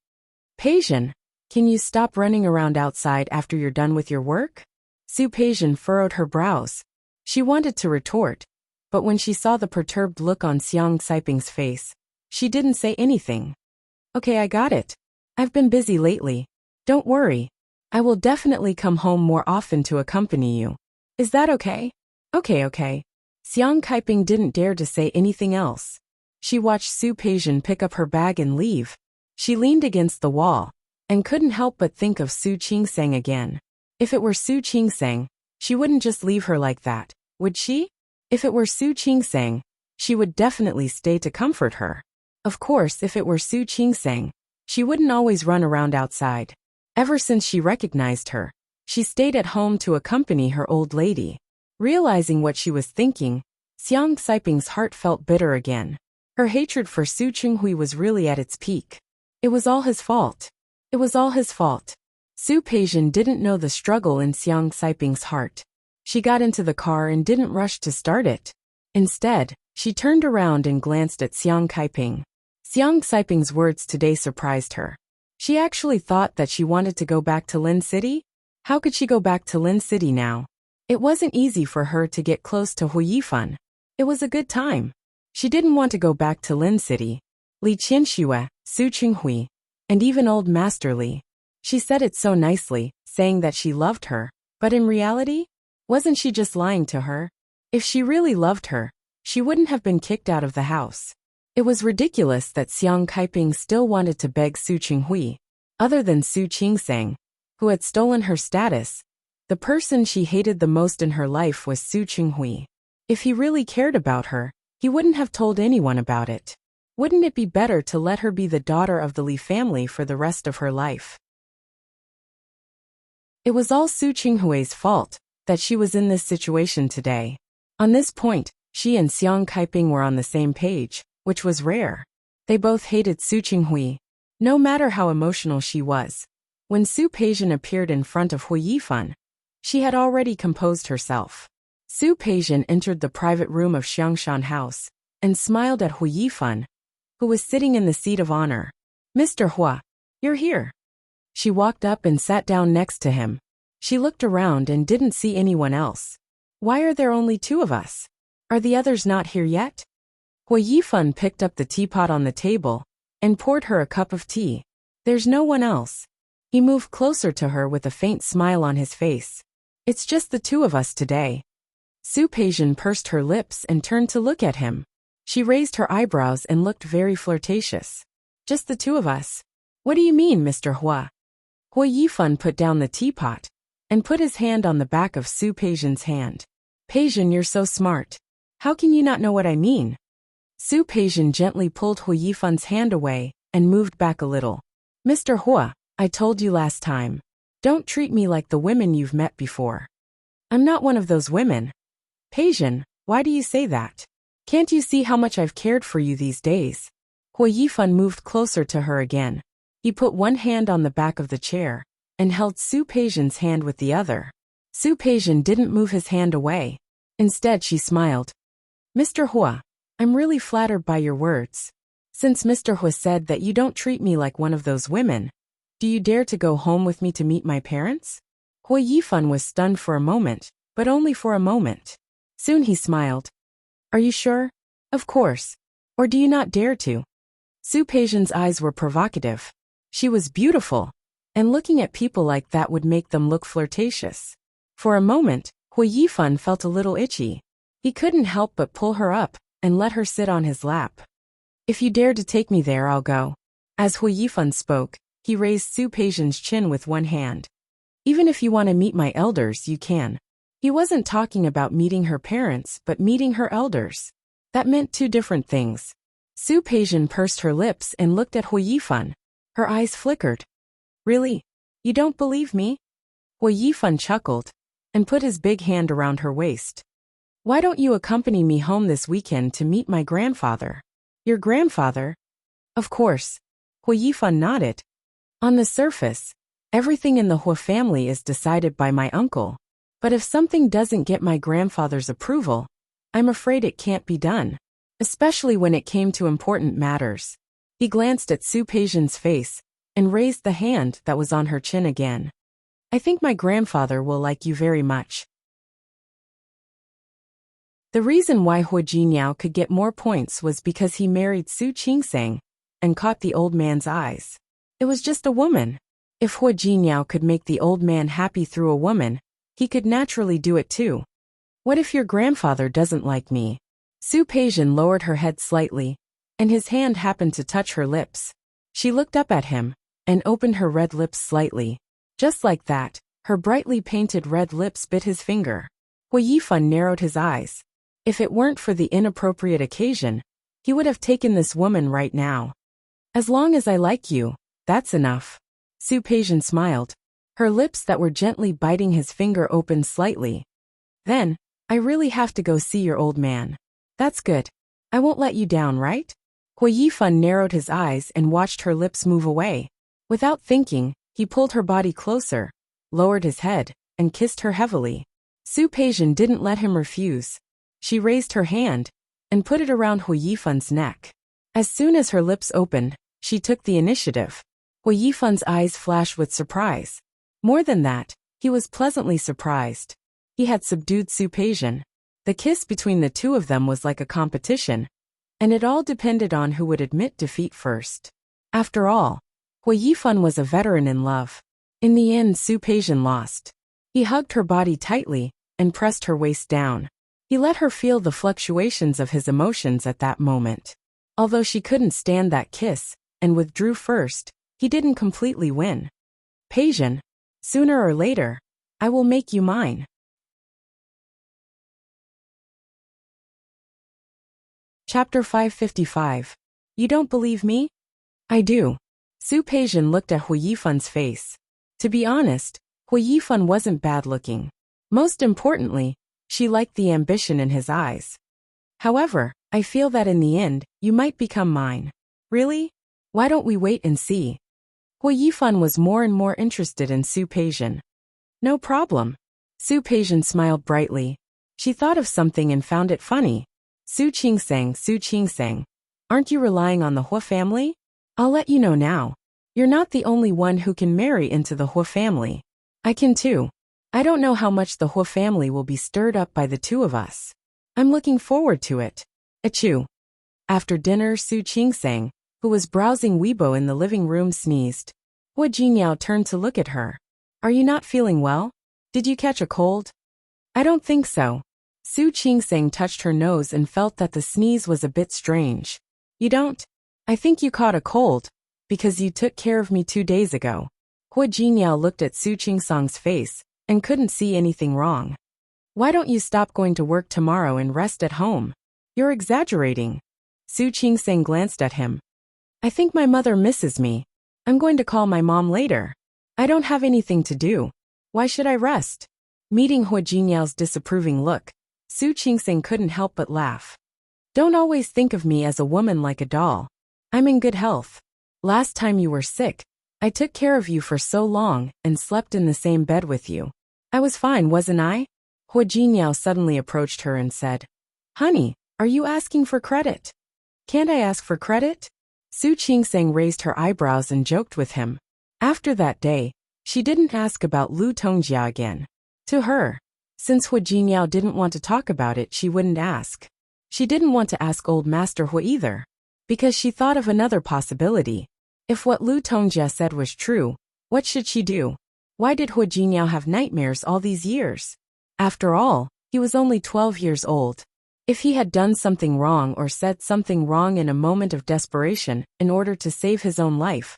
"Peijian, can you stop running around outside after you're done with your work?" Su Peijian furrowed her brows. She wanted to retort, but when she saw the perturbed look on Xiang Kaiping's face, she didn't say anything. "Okay, I got it. I've been busy lately. Don't worry. I will definitely come home more often to accompany you. Is that okay?" Okay. Xiang Kaiping didn't dare to say anything else. She watched Su Peijian pick up her bag and leave. She leaned against the wall and couldn't help but think of Su Qingsang again. If it were Su Qingsang, she wouldn't just leave her like that, would she? If it were Su Qingsang, she would definitely stay to comfort her. Of course, if it were Su Qingsang, she wouldn't always run around outside. Ever since she recognized her, she stayed at home to accompany her old lady. Realizing what she was thinking, Xiang Kaiping's heart felt bitter again. Her hatred for Su Qinghui was really at its peak. It was all his fault. It was all his fault. Su Peijian didn't know the struggle in Xiang Kaiping's heart. She got into the car and didn't rush to start it. Instead, she turned around and glanced at Xiang Kaiping. Xiang Kaiping's words today surprised her. She actually thought that she wanted to go back to Lin City? How could she go back to Lin City now? It wasn't easy for her to get close to Hu Yifan. It was a good time. She didn't want to go back to Lin City. Li Qianxue, Su Qinghui, and even old Master Li. She said it so nicely, saying that she loved her, but in reality, wasn't she just lying to her? If she really loved her, she wouldn't have been kicked out of the house. It was ridiculous that Xiang Kaiping still wanted to beg Su Qinghui. Other than Su Qingsang, who had stolen her status, the person she hated the most in her life was Su Qinghui. If he really cared about her, he wouldn't have told anyone about it. Wouldn't it be better to let her be the daughter of the Li family for the rest of her life? It was all Su Qinghui's fault that she was in this situation today. On this point, she and Xiang Kaiping were on the same page, which was rare. They both hated Su Qinghui, no matter how emotional she was. When Su Peijian appeared in front of Hu Yifan, she had already composed herself. Su Peijian entered the private room of Xiangshan House and smiled at Hu Yifan, who was sitting in the seat of honor. Mr. Hua, you're here. She walked up and sat down next to him. She looked around and didn't see anyone else. Why are there only two of us? Are the others not here yet? Hu Yifan picked up the teapot on the table and poured her a cup of tea. There's no one else. He moved closer to her with a faint smile on his face. It's just the two of us today. Su Peijian pursed her lips and turned to look at him. She raised her eyebrows and looked very flirtatious. Just the two of us? What do you mean, Mr. Hua? Hu Yifan put down the teapot and put his hand on the back of Su Peijian's hand. Peijian, you're so smart. How can you not know what I mean? Su Peijian gently pulled Hu Yifan's hand away and moved back a little. Mr. Hua, I told you last time. Don't treat me like the women you've met before. I'm not one of those women. Peijian, why do you say that? Can't you see how much I've cared for you these days? Hu Yifan moved closer to her again. He put one hand on the back of the chair and held Su Peijian's hand with the other. Su Peijian didn't move his hand away. Instead, she smiled. Mr. Hua, I'm really flattered by your words. Since Mr. Hua said that you don't treat me like one of those women, do you dare to go home with me to meet my parents? Hu Yifan was stunned for a moment, but only for a moment. Soon he smiled. Are you sure? Of course. Or do you not dare to? Su Peijian's eyes were provocative. She was beautiful, and looking at people like that would make them look flirtatious. For a moment, Hu Yifan felt a little itchy. He couldn't help but pull her up and let her sit on his lap. If you dare to take me there, I'll go. As Hu Yifan spoke, he raised Su Peijian's chin with one hand. Even if you want to meet my elders, you can. He wasn't talking about meeting her parents, but meeting her elders. That meant two different things. Su Peijian pursed her lips and looked at Hu Yifan. Her eyes flickered. Really? You don't believe me? Hu Yifan chuckled and put his big hand around her waist. Why don't you accompany me home this weekend to meet my grandfather? Your grandfather? Of course. Hu Yifan nodded. On the surface, everything in the Hua family is decided by my uncle. But if something doesn't get my grandfather's approval, I'm afraid it can't be done. Especially when it came to important matters. He glanced at Su Peijian's face and raised the hand that was on her chin again. I think my grandfather will like you very much. The reason why Hua Jinyao could get more points was because he married Su Qingsang and caught the old man's eyes. It was just a woman. If Hua Jinyao could make the old man happy through a woman, he could naturally do it too. What if your grandfather doesn't like me? Su Peijian lowered her head slightly, and his hand happened to touch her lips. She looked up at him, and opened her red lips slightly. Just like that, her brightly painted red lips bit his finger. Hui Yifan narrowed his eyes. If it weren't for the inappropriate occasion, he would have taken this woman right now. As long as I like you, that's enough. Su Peijian smiled. Her lips that were gently biting his finger opened slightly. Then, I really have to go see your old man. That's good. I won't let you down, right? Hui Yifan narrowed his eyes and watched her lips move away. Without thinking, he pulled her body closer, lowered his head, and kissed her heavily. Su Peijian didn't let him refuse. She raised her hand and put it around Hui Yifan's neck. As soon as her lips opened, she took the initiative. Hui Yifan's eyes flashed with surprise. More than that, he was pleasantly surprised. He had subdued Su Peijian. The kiss between the two of them was like a competition, and it all depended on who would admit defeat first. After all, Hui Yifan was a veteran in love. In the end, Su Peijian lost. He hugged her body tightly and pressed her waist down. He let her feel the fluctuations of his emotions at that moment. Although she couldn't stand that kiss and withdrew first, he didn't completely win. Peijian, sooner or later, I will make you mine. Chapter 555. You don't believe me? I do. Su Peijian looked at Hui Yifan's face. To be honest, Hui Yifan wasn't bad-looking. Most importantly, she liked the ambition in his eyes. However, I feel that in the end, you might become mine. Really? Why don't we wait and see? Hui Yifan was more and more interested in Su Peijian. No problem. Su Peijian smiled brightly. She thought of something and found it funny. Su Qingsang, aren't you relying on the Hua family? I'll let you know now. You're not the only one who can marry into the Hua family. I can too. I don't know how much the Hua family will be stirred up by the two of us. I'm looking forward to it. Achoo. After dinner, Su Qingsang, who was browsing Weibo in the living room, sneezed. Hua Jinyao turned to look at her. Are you not feeling well? Did you catch a cold? I don't think so. Su Qingsang touched her nose and felt that the sneeze was a bit strange. You don't? I think you caught a cold, because you took care of me 2 days ago. Hua Jinyao looked at Su Qingsang's face and couldn't see anything wrong. Why don't you stop going to work tomorrow and rest at home? You're exaggerating. Su Qingsang glanced at him. I think my mother misses me. I'm going to call my mom later. I don't have anything to do. Why should I rest? Meeting Hua Jinyao's disapproving look, Su Qingsang couldn't help but laugh. Don't always think of me as a woman like a doll. I'm in good health. Last time you were sick, I took care of you for so long and slept in the same bed with you. I was fine, wasn't I? Hua Jinyao suddenly approached her and said, Honey, are you asking for credit? Can't I ask for credit? Su Qingsang raised her eyebrows and joked with him. After that day, she didn't ask about Lu Tongjia again. To her, since Hua Jinyao didn't want to talk about it, she wouldn't ask. She didn't want to ask old Master Hua either, because she thought of another possibility. If what Lu Tongjia said was true, what should she do? Why did Hua Jinyao have nightmares all these years? After all, he was only 12 years old. If he had done something wrong or said something wrong in a moment of desperation in order to save his own life,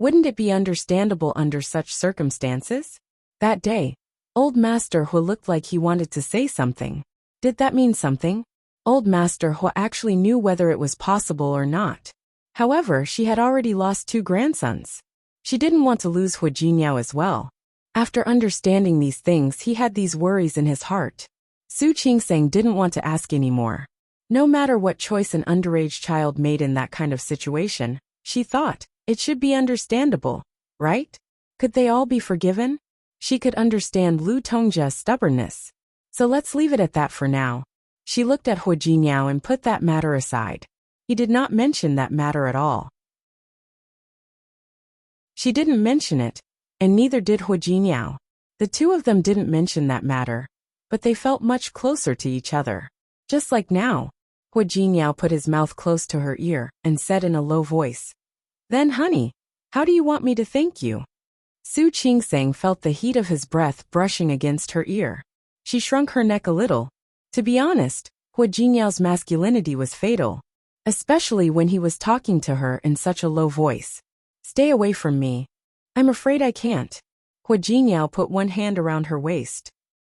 wouldn't it be understandable under such circumstances? That day, old Master Hua looked like he wanted to say something. Did that mean something? Old Master Hua actually knew whether it was possible or not. However, she had already lost 2 grandsons. She didn't want to lose Hua Jinyao as well. After understanding these things, he had these worries in his heart. Su Qingsang didn't want to ask anymore. No matter what choice an underage child made in that kind of situation, she thought, it should be understandable, right? Could they all be forgiven? She could understand Lu Tongjia's stubbornness. So let's leave it at that for now. She looked at Hua Jinyao and put that matter aside. He did not mention that matter at all. She didn't mention it, and neither did Hua Jinyao. The two of them didn't mention that matter, but they felt much closer to each other. Just like now, Hua Jinyao put his mouth close to her ear and said in a low voice, Then honey, how do you want me to thank you? Su Qingsang felt the heat of his breath brushing against her ear. She shrunk her neck a little, To be honest, Hua Jinyao's masculinity was fatal, especially when he was talking to her in such a low voice. Stay away from me. I'm afraid I can't. Hua Jinyao put one hand around her waist.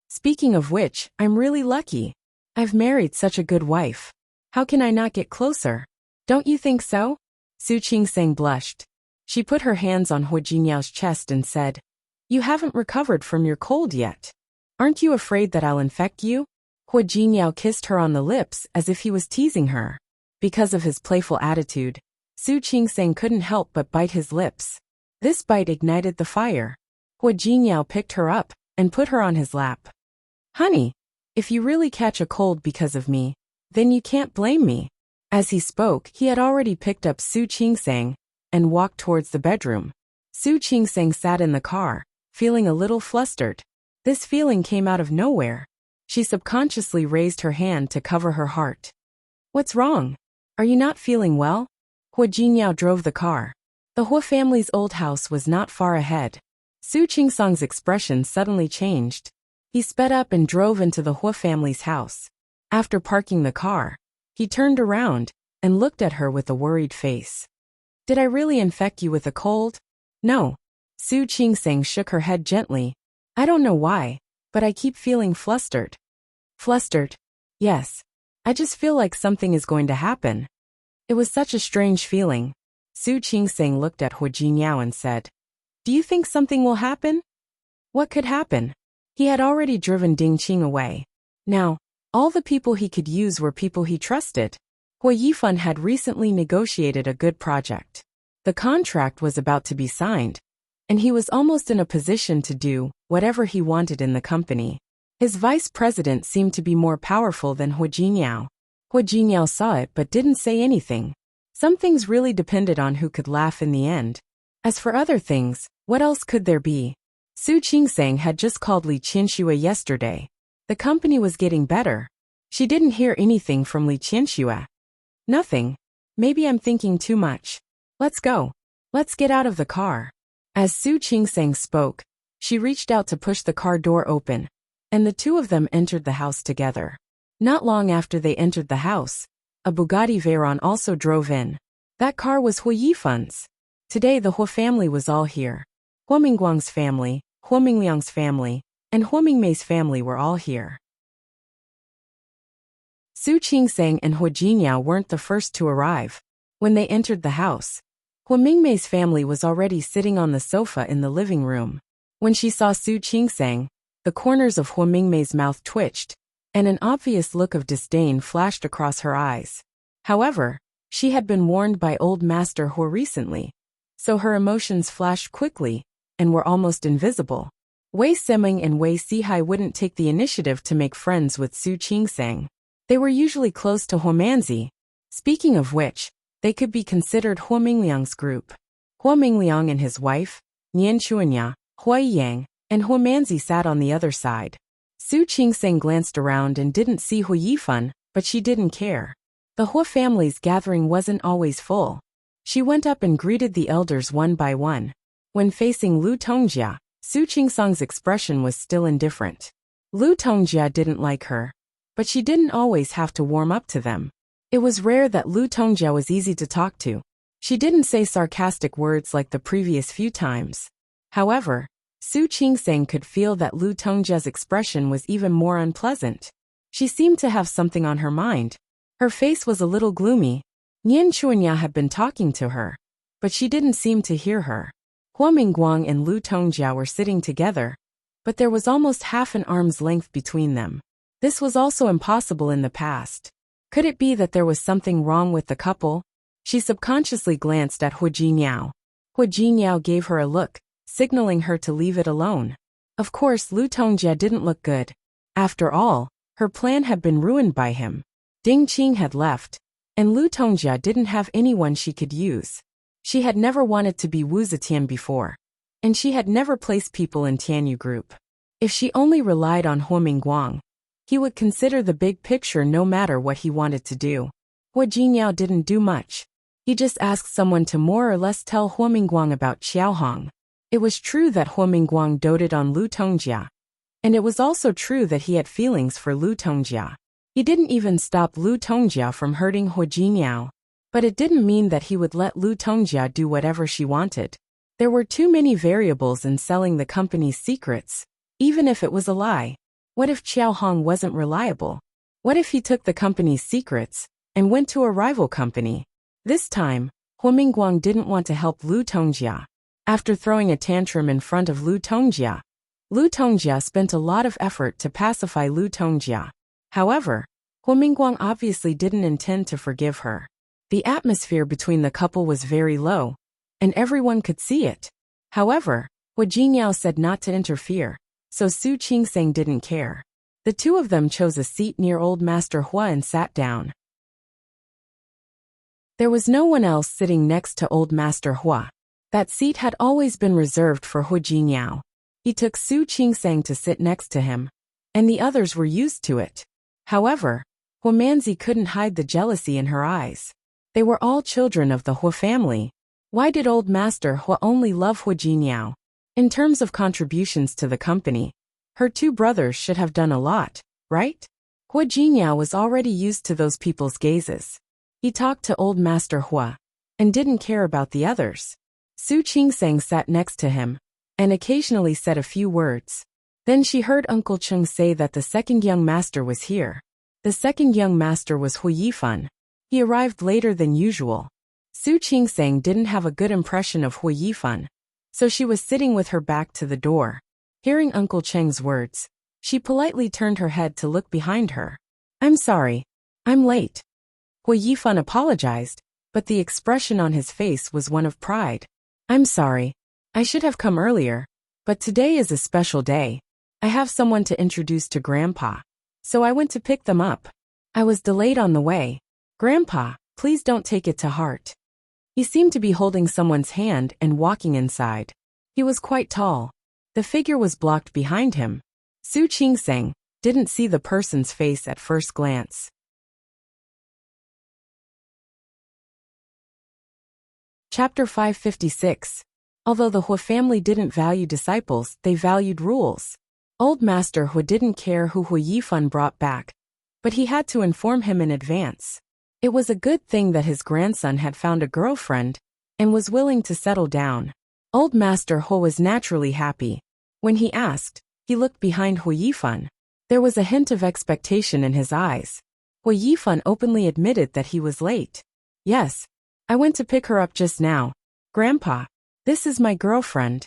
Speaking of which, I'm really lucky. I've married such a good wife. How can I not get closer? Don't you think so? Su Qingseng blushed. She put her hands on Hua Jinyao's chest and said, You haven't recovered from your cold yet. Aren't you afraid that I'll infect you? Hua Jinyao kissed her on the lips as if he was teasing her. Because of his playful attitude, Su Qingseng couldn't help but bite his lips. This bite ignited the fire. Hua Jinyao picked her up and put her on his lap. Honey, if you really catch a cold because of me, then you can't blame me. As he spoke, he had already picked up Su Qingseng and walked towards the bedroom. Su Qingseng sat in the car, feeling a little flustered. This feeling came out of nowhere. She subconsciously raised her hand to cover her heart. What's wrong? Are you not feeling well? Hua Jinyao drove the car. The Hua family's old house was not far ahead. Su Qingseng's expression suddenly changed. He sped up and drove into the Hua family's house. After parking the car, he turned around and looked at her with a worried face. Did I really infect you with a cold? No. Su Qingseng shook her head gently. I don't know why, but I keep feeling flustered. Flustered? Yes. I just feel like something is going to happen. It was such a strange feeling. Su Qingseng looked at Hua Jinyao and said, Do you think something will happen? What could happen? He had already driven Ding Qing away. Now, all the people he could use were people he trusted. Hua Yifan had recently negotiated a good project. The contract was about to be signed, and he was almost in a position to do whatever he wanted in the company. His vice president seemed to be more powerful than Hua Jinyao. Hua Jinyao saw it but didn't say anything. Some things really depended on who could laugh in the end. As for other things, what else could there be? Su Qingseng had just called Li Qianxue yesterday. The company was getting better. She didn't hear anything from Li Qianxue. Nothing. Maybe I'm thinking too much. Let's go. Let's get out of the car. As Su Qingseng spoke, she reached out to push the car door open, and the two of them entered the house together. Not long after they entered the house, a Bugatti Veyron also drove in. That car was Hua Yifan's. Today the Hua family was all here. Hua Mingguang's family, Hua Mingliang's family, and Hua Mingmei's family were all here. Su Qingseng and Hua Jinyao weren't the first to arrive. When they entered the house, Hua Mingmei's family was already sitting on the sofa in the living room. When she saw Su Qingseng, the corners of Hua Mingmei's mouth twitched, and an obvious look of disdain flashed across her eyes. However, she had been warned by old Master Hua recently, so her emotions flashed quickly and were almost invisible. Wei Seming and Wei Sihai wouldn't take the initiative to make friends with Su Qingseng. They were usually close to Hua Manzi. Speaking of which, they could be considered Hua Mingliang's group. Hua Mingliang and his wife, Nian Chuanya, Hua Yang, and Hua Manzi sat on the other side. Su Qingseng glanced around and didn't see Hua Yifan, but she didn't care. The Hua family's gathering wasn't always full. She went up and greeted the elders one by one. When facing Lu Tongjia, Su Qingseng's expression was still indifferent. Lu Tongjia didn't like her, but she didn't always have to warm up to them. It was rare that Lu Tongjia was easy to talk to. She didn't say sarcastic words like the previous few times. However, Su Qingseng could feel that Lu Tongjia's expression was even more unpleasant. She seemed to have something on her mind. Her face was a little gloomy. Nian Chuanya had been talking to her, but she didn't seem to hear her. Hua Mingguang and Lu Tongjia were sitting together, but there was almost half an arm's length between them. This was also impossible in the past. Could it be that there was something wrong with the couple? She subconsciously glanced at Hua Jinyao. Hua Jinyao gave her a look, signaling her to leave it alone. Of course, Lu Tongjia didn't look good. After all, her plan had been ruined by him. Ding Qing had left, and Lu Tongjia didn't have anyone she could use. She had never wanted to be Wu Zetian before, and she had never placed people in Tianyu group. If she only relied on Hua Mingguang, he would consider the big picture no matter what he wanted to do. Hua Jinyao didn't do much. He just asked someone to more or less tell Hua Mingguang about Xiaohong. It was true that Hua Mingguang doted on Lu Tongjia, and it was also true that he had feelings for Lu Tongjia. He didn't even stop Lu Tongjia from hurting Hu Jiniao. But it didn't mean that he would let Lu Tongjia do whatever she wanted. There were too many variables in selling the company's secrets, even if it was a lie. What if Qiao Hong wasn't reliable? What if he took the company's secrets and went to a rival company? This time, Hu Mingguang didn't want to help Lu Tongjia. After throwing a tantrum in front of Lu Tongjia spent a lot of effort to pacify Lu Tongjia. However, Hu Mingguang obviously didn't intend to forgive her. The atmosphere between the couple was very low, and everyone could see it. However, Hu Jiniao said not to interfere, so Su Qingseng didn't care. The two of them chose a seat near Old Master Hua and sat down. There was no one else sitting next to Old Master Hua. That seat had always been reserved for Hu Jiniao. He took Su Qingseng to sit next to him, and the others were used to it. However, Hu Manzi couldn't hide the jealousy in her eyes. They were all children of the Hu family. Why did Old Master Hua only love Hu Jiniao? In terms of contributions to the company, her two brothers should have done a lot, right? Hu Jiniao was already used to those people's gazes. He talked to Old Master Hua and didn't care about the others. Su Qingseng sat next to him and occasionally said a few words. Then she heard Uncle Cheng say that the second young master was here. The second young master was Hu Yifan. He arrived later than usual. Su Qingseng didn't have a good impression of Hu Yifan, so she was sitting with her back to the door. Hearing Uncle Cheng's words, she politely turned her head to look behind her. "I'm sorry. I'm late." Hu Yifan apologized, but the expression on his face was one of pride. "I'm sorry. I should have come earlier, but today is a special day. I have someone to introduce to Grandpa, so I went to pick them up. I was delayed on the way. Grandpa, please don't take it to heart." He seemed to be holding someone's hand and walking inside. He was quite tall. The figure was blocked behind him. Su Qingseng didn't see the person's face at first glance. Chapter 556. Although the Hu family didn't value disciples, they valued rules. Old Master Hu didn't care who Hu Yifan brought back, but he had to inform him in advance. It was a good thing that his grandson had found a girlfriend and was willing to settle down. Old Master Hu was naturally happy. When he asked, he looked behind Hu Yifan. There was a hint of expectation in his eyes. Hu Yifan openly admitted that he was late. "Yes, I went to pick her up just now. Grandpa, this is my girlfriend."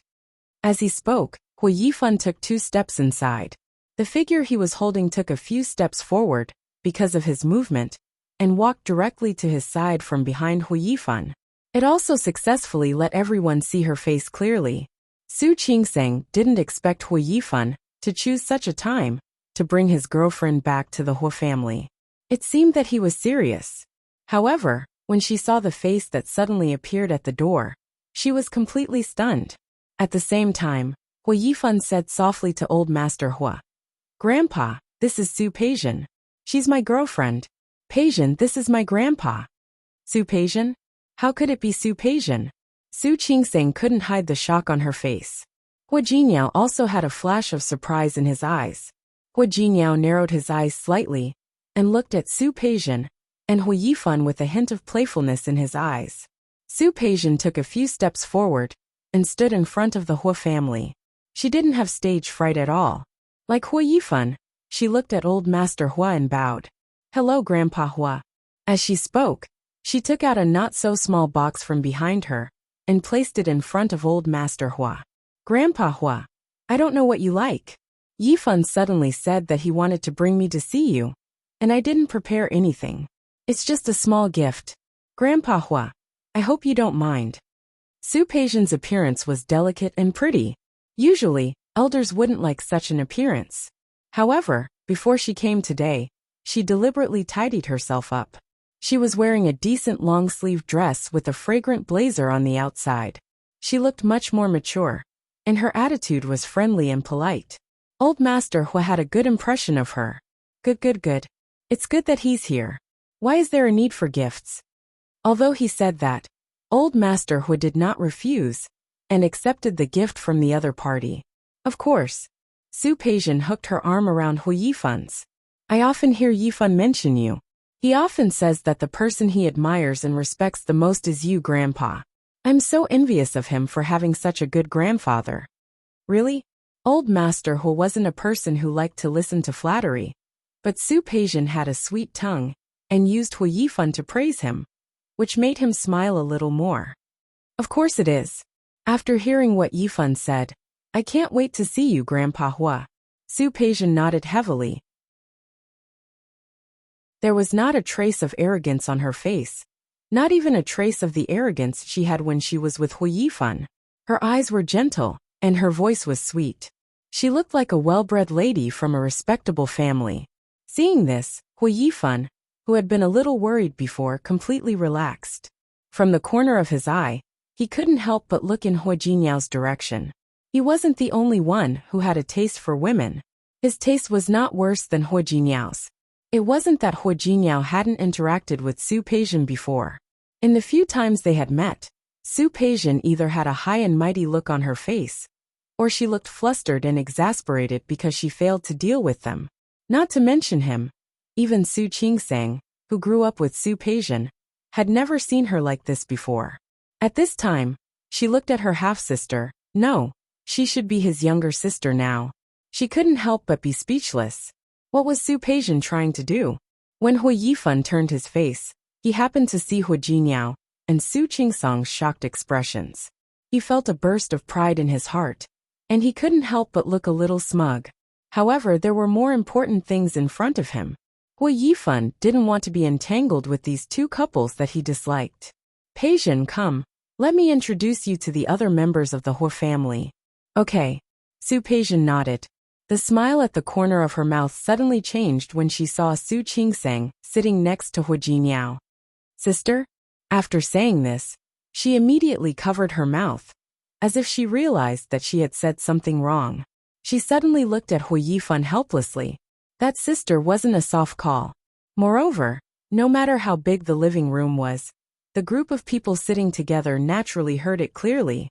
As he spoke, Hu Yifan took 2 steps inside. The figure he was holding took a few steps forward because of his movement and walked directly to his side from behind Hu Yifan. It also successfully let everyone see her face clearly. Su Qingseng didn't expect Hu Yifan to choose such a time to bring his girlfriend back to the Hu family. It seemed that he was serious. However, when she saw the face that suddenly appeared at the door, she was completely stunned. At the same time, Hu Yifan said softly to Old Master Hua, "Grandpa, this is Su Peijian. She's my girlfriend. Peijian, this is my grandpa." Su Peijian? How could it be Su Peijian? Su Qingseng couldn't hide the shock on her face. Hu Jiniao also had a flash of surprise in his eyes. Hu Jiniao narrowed his eyes slightly and looked at Su Peijian and Hu Yifan with a hint of playfulness in his eyes. Su Peijian took a few steps forward and stood in front of the Hu family. She didn't have stage fright at all. Like Hu Yifan, she looked at Old Master Hua and bowed. "Hello, Grandpa Hua." As she spoke, she took out a not-so-small box from behind her and placed it in front of Old Master Hua. "Grandpa Hua, I don't know what you like. Yifan suddenly said that he wanted to bring me to see you, and I didn't prepare anything. It's just a small gift. Grandpa Hua, I hope you don't mind." Su Peijian's appearance was delicate and pretty. Usually, elders wouldn't like such an appearance. However, before she came today, she deliberately tidied herself up. She was wearing a decent long-sleeved dress with a fragrant blazer on the outside. She looked much more mature, and her attitude was friendly and polite. Old Master Hua had a good impression of her. Good. It's good that he's here. Why is there a need for gifts?" Although he said that, Old Master Hua did not refuse and accepted the gift from the other party. Of course, Su Peijian hooked her arm around Hu Yifan's. I often hear Yifan mention you. He often says that the person he admires and respects the most is you, Grandpa. I'm so envious of him for having such a good grandfather. Really? Old Master Hu wasn't a person who liked to listen to flattery, but Su Peijian had a sweet tongue and used Hu Yifan to praise him, which made him smile a little more. Of course it is. After hearing what Yifan said, I can't wait to see you, Grandpa Hua. Su Peijian nodded heavily. There was not a trace of arrogance on her face, not even a trace of the arrogance she had when she was with Hu Yifan. Her eyes were gentle, and her voice was sweet. She looked like a well-bred lady from a respectable family. Seeing this, Hu Yifan, who had been a little worried before, completely relaxed. From the corner of his eye, he couldn't help but look in Hu Jinyao's direction. He wasn't the only one who had a taste for women. His taste was not worse than Hu Jinyao's. It wasn't that Hu Jinyao hadn't interacted with Su Peijian before. In the few times they had met, Su Peijian either had a high and mighty look on her face, or she looked flustered and exasperated because she failed to deal with them. Not to mention him, even Su Qingsang, who grew up with Su Peijian, had never seen her like this before. At this time, she looked at her half-sister. No, she should be his younger sister now. She couldn't help but be speechless. What was Su Peijian trying to do? When Hu Yifan turned his face, he happened to see Hu Jinyao and Su Qingsang's shocked expressions. He felt a burst of pride in his heart, and he couldn't help but look a little smug. However, there were more important things in front of him. Hu Yifan didn't want to be entangled with these two couples that he disliked. Peijian, come. Let me introduce you to the other members of the Hu family. Okay. Su Peijian nodded. The smile at the corner of her mouth suddenly changed when she saw Su Qingsang sitting next to Hu Jinyao. Sister? After saying this, she immediately covered her mouth, as if she realized that she had said something wrong. She suddenly looked at Hu Yifan helplessly. That sister wasn't a soft call. Moreover, no matter how big the living room was, the group of people sitting together naturally heard it clearly.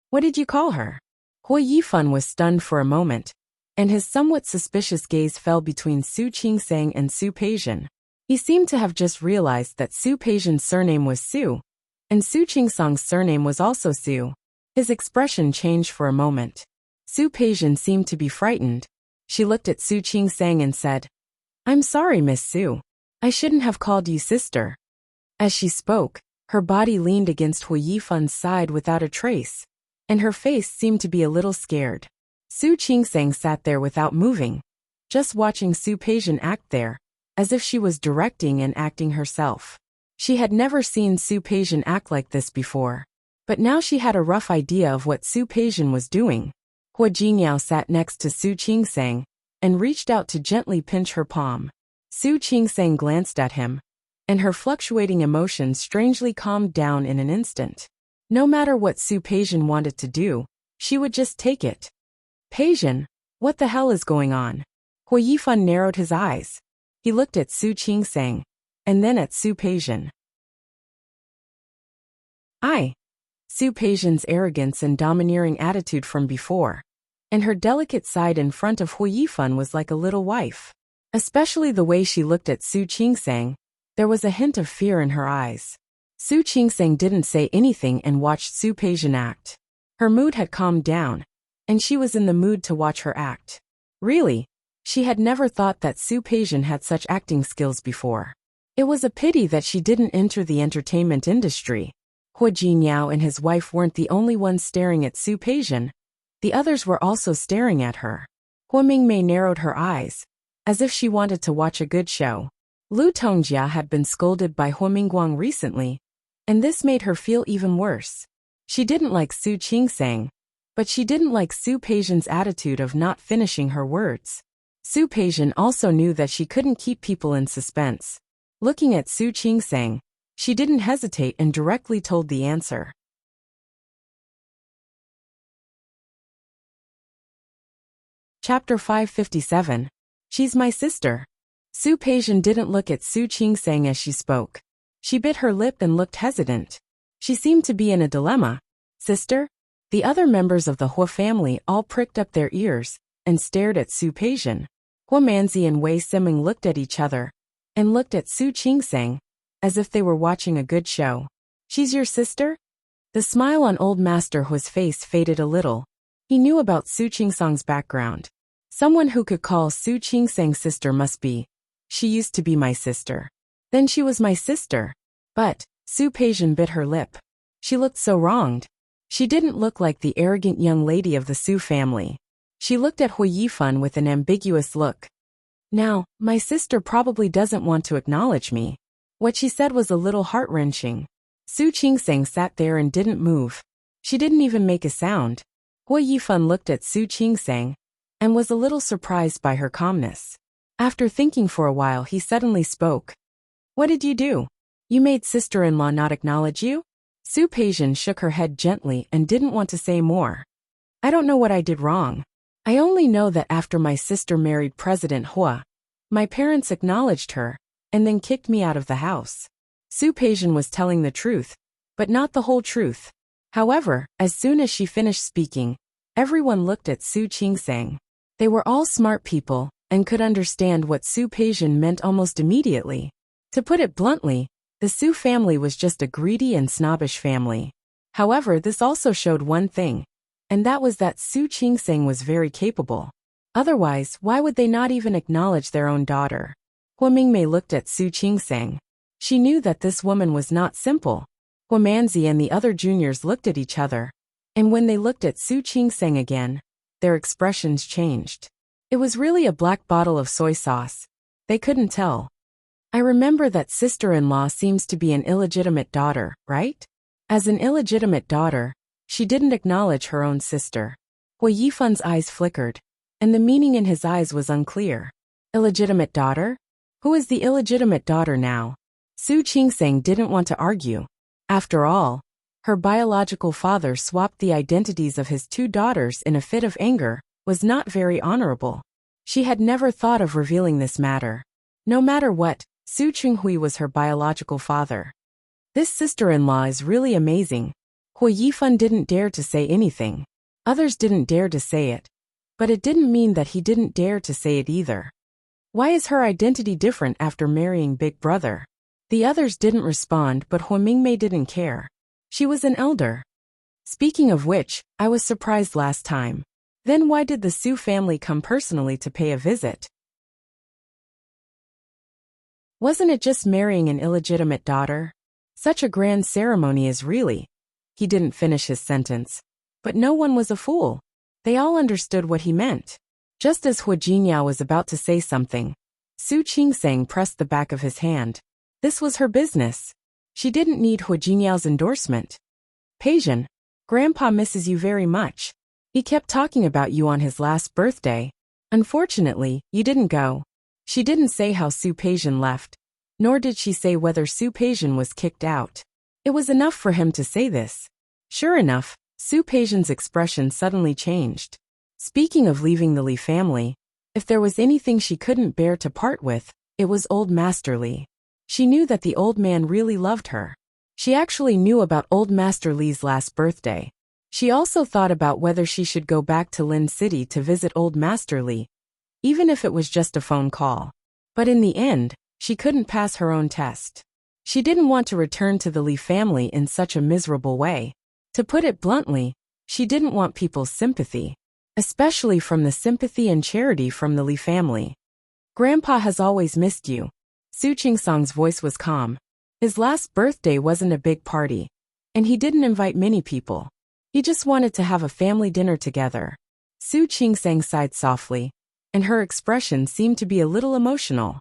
What did you call her? Hu Yifan was stunned for a moment, and his somewhat suspicious gaze fell between Su Qingsang and Su Peijian. He seemed to have just realized that Su Peijian's surname was Su, and Su Qingsang's surname was also Su. His expression changed for a moment. Su Peijian seemed to be frightened. She looked at Su Qingsang and said, I'm sorry, Miss Su. I shouldn't have called you sister. As she spoke, her body leaned against Hu Yifan's side without a trace, and her face seemed to be a little scared. Su Qingsang sat there without moving, just watching Su Peijian act there, as if she was directing and acting herself. She had never seen Su Peijian act like this before, but now she had a rough idea of what Su Peijian was doing. Hu Jinyao sat next to Su Qingsang and reached out to gently pinch her palm. Su Qingsang glanced at him, and her fluctuating emotions strangely calmed down in an instant. No matter what Su Peijian wanted to do, she would just take it. Peijian, what the hell is going on? Hu Yifan narrowed his eyes. He looked at Su Qingsang, and then at Su Peijian. Su Peijian's arrogance and domineering attitude from before, and her delicate side in front of Hu Yifan was like a little wife. Especially the way she looked at Su Qingsang, there was a hint of fear in her eyes. Su Qingsang didn't say anything and watched Su Peijian act. Her mood had calmed down, and she was in the mood to watch her act. Really, she had never thought that Su Peijian had such acting skills before. It was a pity that she didn't enter the entertainment industry. Hu Jinyao and his wife weren't the only ones staring at Su Peijian. The others were also staring at her. Hu Mingmei narrowed her eyes, as if she wanted to watch a good show. Lu Tongjia had been scolded by Hu Mingguang recently, and this made her feel even worse. She didn't like Su Qingsang, but she didn't like Su Peijian's attitude of not finishing her words. Su Peijian also knew that she couldn't keep people in suspense. Looking at Su Qingsang, she didn't hesitate and directly told the answer. Chapter 557. She's my sister. Su Peijian didn't look at Su Qingsang as she spoke. She bit her lip and looked hesitant. She seemed to be in a dilemma. Sister? The other members of the Hu family all pricked up their ears and stared at Su Peijian. Hua Manzi and Wei Siming looked at each other, and looked at Su Qingsang, as if they were watching a good show. She's your sister? The smile on old Master Hua's face faded a little. He knew about Su Qingsang's background. Someone who could call Su Qingsang's sister must be. She used to be my sister. Then she was my sister. But, Su Peijian bit her lip. She looked so wronged. She didn't look like the arrogant young lady of the Su family. She looked at Hui Yifan with an ambiguous look. Now, my sister probably doesn't want to acknowledge me. What she said was a little heart-wrenching. Su Qingsang sat there and didn't move. She didn't even make a sound. Hui Yifan looked at Su Qingsang, and was a little surprised by her calmness. After thinking for a while, he suddenly spoke. What did you do? You made sister-in-law not acknowledge you? Su Peijian shook her head gently and didn't want to say more. I don't know what I did wrong. I only know that after my sister married President Hua, my parents acknowledged her, and then kicked me out of the house. Su Peijian was telling the truth, but not the whole truth. However, as soon as she finished speaking, everyone looked at Su Qingsang. They were all smart people, and could understand what Su Peijian meant almost immediately. To put it bluntly, the Su family was just a greedy and snobbish family. However, this also showed one thing, and that was that Su Qingsang was very capable. Otherwise, why would they not even acknowledge their own daughter? Hua Mingmei looked at Su Qingsang. She knew that this woman was not simple. Hua Manzi and the other juniors looked at each other, and when they looked at Su Qingsang again, their expressions changed. It was really a black bottle of soy sauce. They couldn't tell. I remember that sister-in-law seems to be an illegitimate daughter, right? As an illegitimate daughter, she didn't acknowledge her own sister. Hui Yifan's eyes flickered, and the meaning in his eyes was unclear. Illegitimate daughter? Who is the illegitimate daughter now? Su Qingsang didn't want to argue. After all, her biological father swapped the identities of his two daughters in a fit of anger, was not very honorable. She had never thought of revealing this matter. No matter what, Su Qinghui was her biological father. This sister-in-law is really amazing. Hui Yifan didn't dare to say anything. Others didn't dare to say it. But it didn't mean that he didn't dare to say it either. Why is her identity different after marrying Big Brother? The others didn't respond, but Hua Mingmei didn't care. She was an elder. Speaking of which, I was surprised last time. Then why did the Su family come personally to pay a visit? Wasn't it just marrying an illegitimate daughter? Such a grand ceremony is really... He didn't finish his sentence. But no one was a fool. They all understood what he meant. Just as Hua Jinyao was about to say something, Su Qingsang pressed the back of his hand. This was her business. She didn't need Hua Jinyao's endorsement. Peijian, Grandpa misses you very much. He kept talking about you on his last birthday. Unfortunately, you didn't go. She didn't say how Su Peijian left, nor did she say whether Su Peijian was kicked out. It was enough for him to say this. Sure enough, Su Peijian's expression suddenly changed. Speaking of leaving the Li family, if there was anything she couldn't bear to part with, it was old Master Li. She knew that the old man really loved her. She actually knew about old Master Li's last birthday. She also thought about whether she should go back to Lin City to visit old Master Li, even if it was just a phone call. But in the end, she couldn't pass her own test. She didn't want to return to the Li family in such a miserable way. To put it bluntly, she didn't want people's sympathy, especially from the sympathy and charity from the Li family. Grandpa has always missed you. Su Qingsang's voice was calm. His last birthday wasn't a big party, and he didn't invite many people. He just wanted to have a family dinner together. Su Qingsang sighed softly, and her expression seemed to be a little emotional.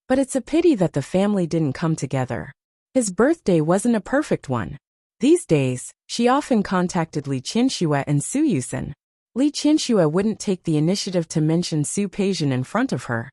But it's a pity that the family didn't come together. His birthday wasn't a perfect one. These days, she often contacted Li Qinxue and Su Yusen. Li Qinxue wouldn't take the initiative to mention Su Peijian in front of her,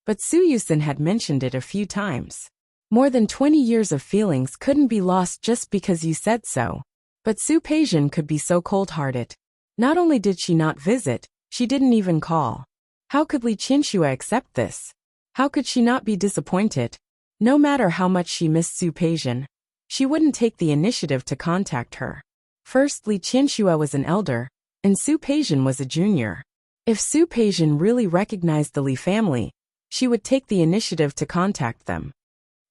but Su Yusen had mentioned it a few times. More than 20 years of feelings couldn't be lost just because you said so. But Su Peijian could be so cold-hearted. Not only did she not visit, she didn't even call. How could Li Qinxue accept this? How could she not be disappointed? No matter how much she missed Su Peijian, she wouldn't take the initiative to contact her. First, Li Qinxue was an elder, and Su Peijian was a junior. If Su Peijian really recognized the Li family, she would take the initiative to contact them.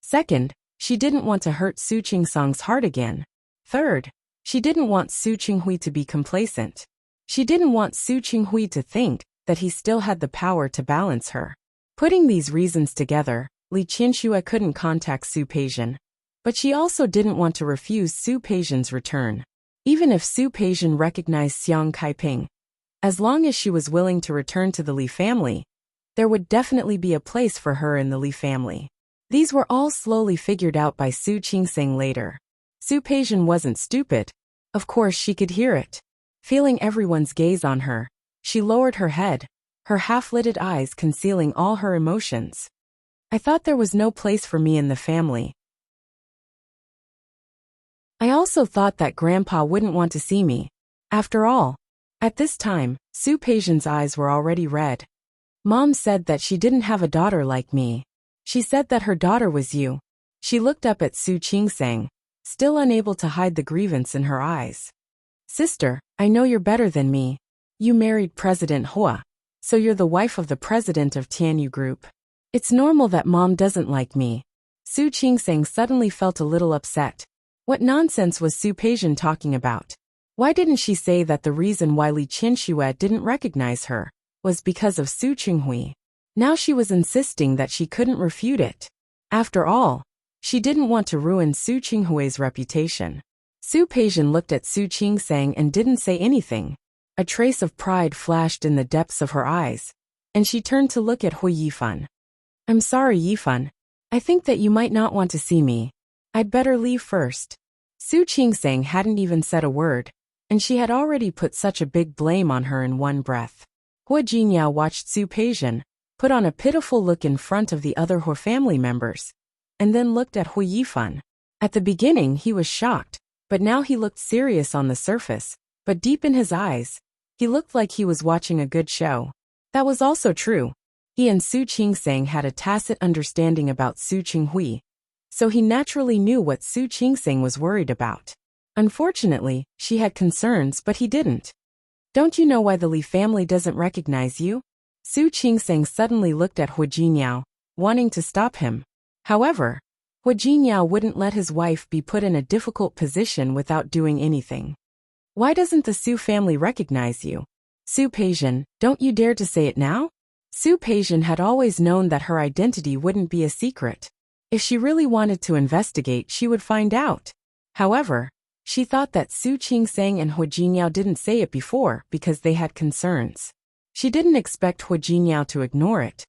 Second, she didn't want to hurt Su Qingsang's heart again. Third, she didn't want Su Qinghui to be complacent. She didn't want Su Qinghui to think that he still had the power to balance her. Putting these reasons together, Li Qianxue couldn't contact Su Peijian. But she also didn't want to refuse Su Peijian's return. Even if Su Peijian recognized Xiang Kaiping, as long as she was willing to return to the Li family, there would definitely be a place for her in the Li family. These were all slowly figured out by Su Qingsang later. Su Peijian wasn't stupid. Of course she could hear it. Feeling everyone's gaze on her, she lowered her head, her half-lidded eyes concealing all her emotions. I thought there was no place for me in the family. I also thought that Grandpa wouldn't want to see me. After all, at this time, Su Peijian's eyes were already red. Mom said that she didn't have a daughter like me. She said that her daughter was you. She looked up at Su Qingsang, still unable to hide the grievance in her eyes. Sister, I know you're better than me. You married President Hua, so you're the wife of the president of Tianyu Group. It's normal that Mom doesn't like me. Su Qingsang suddenly felt a little upset. What nonsense was Su Peijian talking about? Why didn't she say that the reason why Li Qianxue didn't recognize her was because of Su Qinghui? Now she was insisting that she couldn't refute it. After all, she didn't want to ruin Su Qinghui's reputation. Su Peijian looked at Su Qingsang and didn't say anything. A trace of pride flashed in the depths of her eyes, and she turned to look at Hui Yifan. I'm sorry, Yifan. I think that you might not want to see me. I'd better leave first. Su Qingsang hadn't even said a word, and she had already put such a big blame on her in one breath. Hua Jinyao watched Su Peijian, put on a pitiful look in front of the other Hua family members, and then looked at Hui Yifan. At the beginning he was shocked, but now he looked serious on the surface, but deep in his eyes, he looked like he was watching a good show. That was also true. He and Su Qingsang had a tacit understanding about Su Qinghui, so he naturally knew what Su Qingsang was worried about. Unfortunately, she had concerns but he didn't. Don't you know why the Li family doesn't recognize you? Su Qingsang suddenly looked at Hua Jinyao, wanting to stop him. However, Hua Jinyao wouldn't let his wife be put in a difficult position without doing anything. Why doesn't the Su family recognize you? Su Peijian, don't you dare to say it now? Su Peijian had always known that her identity wouldn't be a secret. If she really wanted to investigate, she would find out. However, she thought that Su Qingsang and Hua Jinyao didn't say it before because they had concerns. She didn't expect Hua Jinyao to ignore it.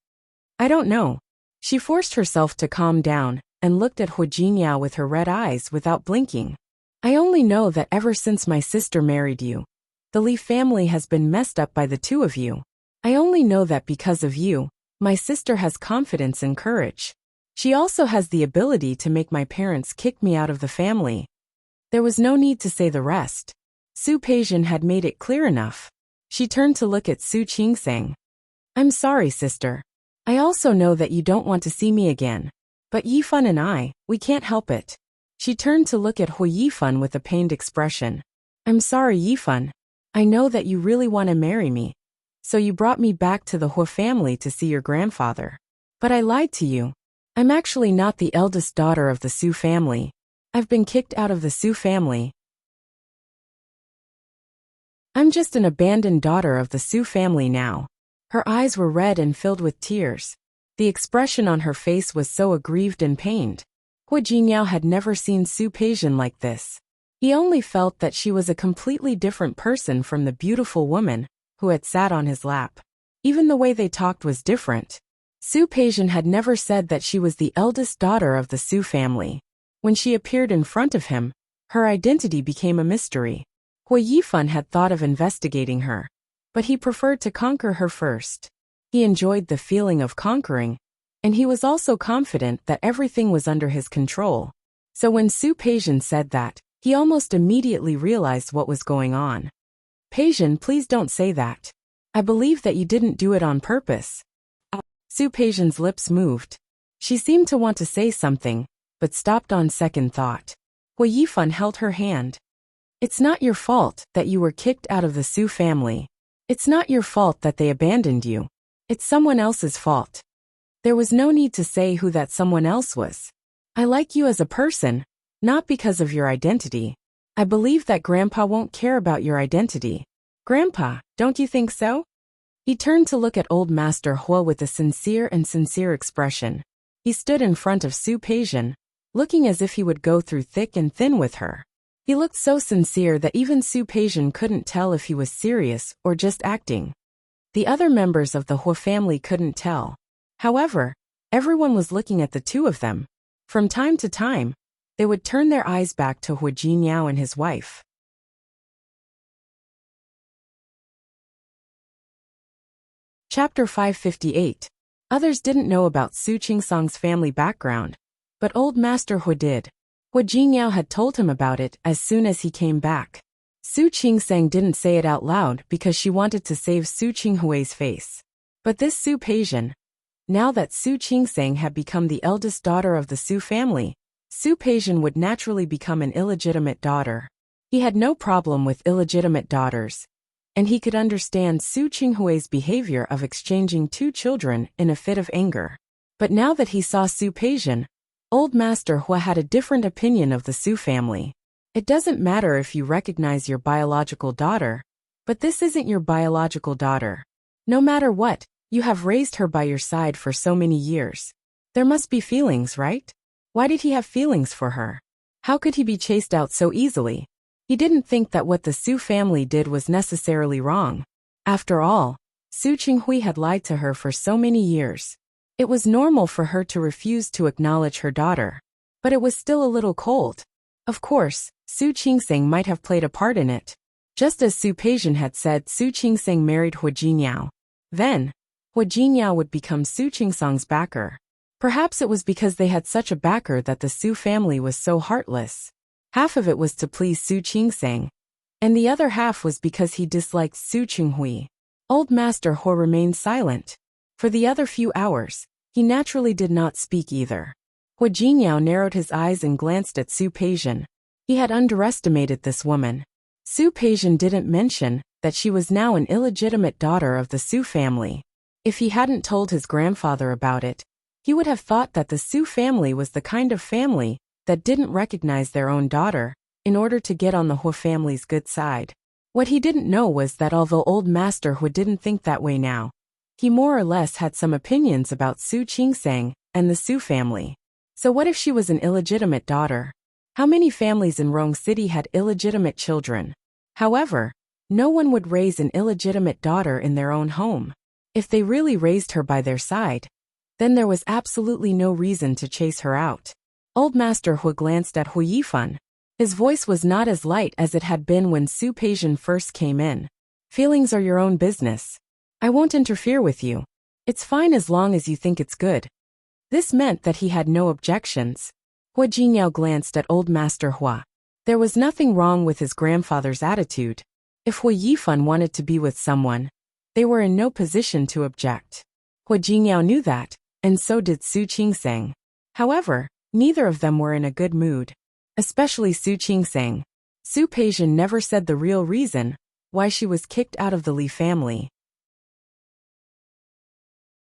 I don't know. She forced herself to calm down and looked at Hua Jinyao with her red eyes without blinking. I only know that ever since my sister married you, the Li family has been messed up by the two of you. I only know that because of you, my sister has confidence and courage. She also has the ability to make my parents kick me out of the family. There was no need to say the rest. Su Peijian had made it clear enough. She turned to look at Su Qingsang. I'm sorry, sister. I also know that you don't want to see me again. But Yifan and we can't help it. She turned to look at Hui Yifan with a pained expression. I'm sorry, Yifan. I know that you really want to marry me. So you brought me back to the Hua family to see your grandfather. But I lied to you. I'm actually not the eldest daughter of the Su family. I've been kicked out of the Su family. I'm just an abandoned daughter of the Su family now. Her eyes were red and filled with tears. The expression on her face was so aggrieved and pained. Hua Jinyao had never seen Su Peijian like this. He only felt that she was a completely different person from the beautiful woman who had sat on his lap. Even the way they talked was different. Su Peijian had never said that she was the eldest daughter of the Su family. When she appeared in front of him, her identity became a mystery. Hua Yifan had thought of investigating her, but he preferred to conquer her first. He enjoyed the feeling of conquering, and he was also confident that everything was under his control. So when Su Peijian said that, he almost immediately realized what was going on. Peijian, please don't say that. I believe that you didn't do it on purpose. Su Peijian's lips moved. She seemed to want to say something, but stopped on second thought. Hua Yifan held her hand. It's not your fault that you were kicked out of the Su family. It's not your fault that they abandoned you. It's someone else's fault. There was no need to say who that someone else was. I like you as a person, not because of your identity. I believe that Grandpa won't care about your identity. Grandpa, don't you think so? He turned to look at Old Master Hua with a sincere expression. He stood in front of Su Peijian, looking as if he would go through thick and thin with her. He looked so sincere that even Su Peijian couldn't tell if he was serious or just acting. The other members of the Hua family couldn't tell. However, everyone was looking at the two of them. From time to time, they would turn their eyes back to Hua Jinniao and his wife. Chapter 558. Others didn't know about Su Qingsong's family background, but Old Master Hua did. Hua Jinniao had told him about it as soon as he came back. Su Qingsong didn't say it out loud because she wanted to save Su Qinghui's face. But this Su Peijian, now that Su Qingsong had become the eldest daughter of the Su family, Su Peijian would naturally become an illegitimate daughter. He had no problem with illegitimate daughters, and he could understand Su Qinghui's behavior of exchanging two children in a fit of anger. But now that he saw Su Peijian, Old Master Hua had a different opinion of the Su family. It doesn't matter if you recognize your biological daughter, but this isn't your biological daughter. No matter what, you have raised her by your side for so many years. There must be feelings, right? Why did he have feelings for her? How could he be chased out so easily? He didn't think that what the Su family did was necessarily wrong. After all, Su Qinghui had lied to her for so many years. It was normal for her to refuse to acknowledge her daughter. But it was still a little cold. Of course, Su Qingsong might have played a part in it. Just as Su Peijian had said, Su Qingsong married Hua Jinniao. Then, Hua Jinniao would become Su Qingsong's backer. Perhaps it was because they had such a backer that the Su family was so heartless. Half of it was to please Su Qingsong, and the other half was because he disliked Su Qinghui. Old Master Hua remained silent. For the other few hours, he naturally did not speak either. Hua Jinniao narrowed his eyes and glanced at Su Peijian. He had underestimated this woman. Su Peijian didn't mention that she was now an illegitimate daughter of the Su family. If he hadn't told his grandfather about it, he would have thought that the Su family was the kind of family that didn't recognize their own daughter in order to get on the Hua family's good side. What he didn't know was that although Old Master Hua didn't think that way now, he more or less had some opinions about Su Qingsong and the Su family. So what if she was an illegitimate daughter? How many families in Rong City had illegitimate children? However, no one would raise an illegitimate daughter in their own home. If they really raised her by their side, then there was absolutely no reason to chase her out. Old Master Hua glanced at Hua Yifan. His voice was not as light as it had been when Su Peijian first came in. Feelings are your own business. I won't interfere with you. It's fine as long as you think it's good. This meant that he had no objections. Hua Jinniao glanced at Old Master Hua. There was nothing wrong with his grandfather's attitude. If Hua Yifan wanted to be with someone, they were in no position to object. Hua Jinniao knew that, and so did Su Qingsong. However, neither of them were in a good mood. Especially Su Qingsong. Su Peijian never said the real reason why she was kicked out of the Li family.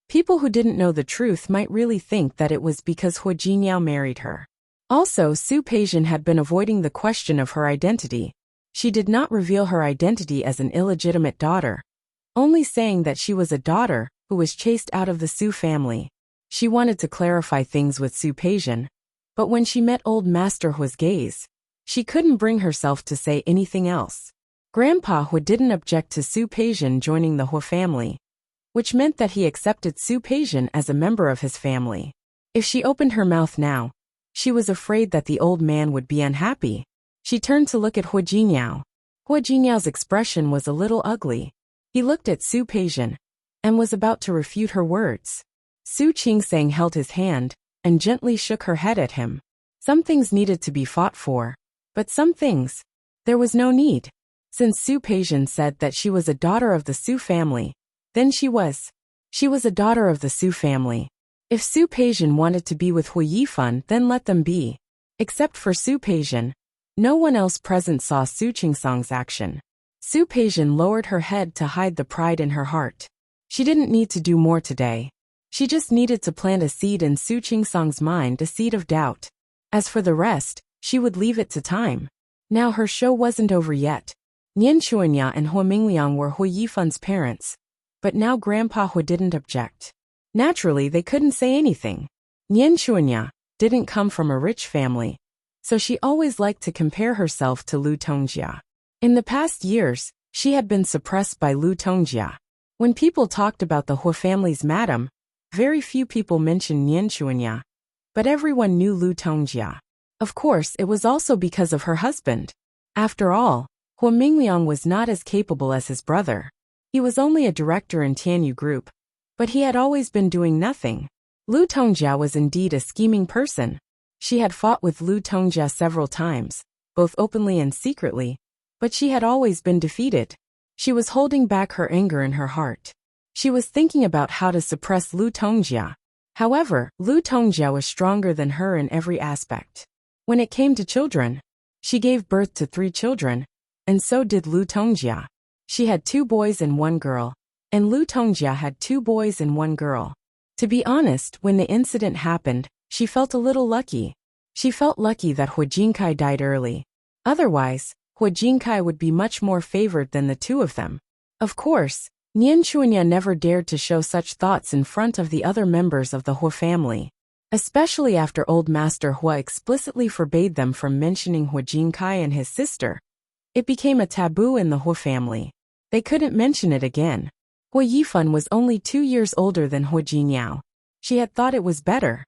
People who didn't know the truth might really think that it was because Hua Jinniao married her. Also, Su Peijian had been avoiding the question of her identity. She did not reveal her identity as an illegitimate daughter, only saying that she was a daughter who was chased out of the Su family. She wanted to clarify things with Su Peijian, but when she met Old Master Hua's gaze, she couldn't bring herself to say anything else. Grandpa Hua didn't object to Su Peijian joining the Hua family, which meant that he accepted Su Peijian as a member of his family. If she opened her mouth now, she was afraid that the old man would be unhappy. She turned to look at Hua Jinniao. Hua Jinniao's expression was a little ugly. He looked at Su Peijian and was about to refute her words. Su Qingsong held his hand and gently shook her head at him. Some things needed to be fought for, but some things, there was no need. Since Su Peijian said that she was a daughter of the Su family, then she was a daughter of the Su family. If Su Peijian wanted to be with Hua Yifan, then let them be. Except for Su Peijian, no one else present saw Su Qingsong's action. Su Peijian lowered her head to hide the pride in her heart. She didn't need to do more today. She just needed to plant a seed in Su Qingsang's mind, a seed of doubt. As for the rest, she would leave it to time. Now her show wasn't over yet. Nian Chuanya and Hua Mingliang were Hu Yifan's parents. But now Grandpa Hu didn't object. Naturally, they couldn't say anything. Nian Chuanya didn't come from a rich family, so she always liked to compare herself to Lu Tongjia. In the past years, she had been suppressed by Lu Tongjia. When people talked about the Hu family's madam, very few people mentioned Nian Chuanya. But everyone knew Lu Tongjia. Of course, it was also because of her husband. After all, Hua Mingliang was not as capable as his brother. He was only a director in Tianyu Group, but he had always been doing nothing. Lu Tongjia was indeed a scheming person. She had fought with Lu Tongjia several times, both openly and secretly, but she had always been defeated. She was holding back her anger in her heart. She was thinking about how to suppress Lu Tongjia. However, Lu Tongjia was stronger than her in every aspect. When it came to children, she gave birth to 3 children, and so did Lu Tongjia. She had 2 boys and 1 girl, and Lu Tongjia had 2 boys and 1 girl. To be honest, when the incident happened, she felt a little lucky. She felt lucky that Hua Jinkai died early. Otherwise, Hua Jinkai would be much more favored than the 2 of them. Of course, Nian Chuanya never dared to show such thoughts in front of the other members of the Hua family. Especially after Old Master Hua explicitly forbade them from mentioning Hua Jinkai and his sister. It became a taboo in the Hua family. They couldn't mention it again. Hua Yifan was only 2 years older than Hua Jinyao. She had thought it was better.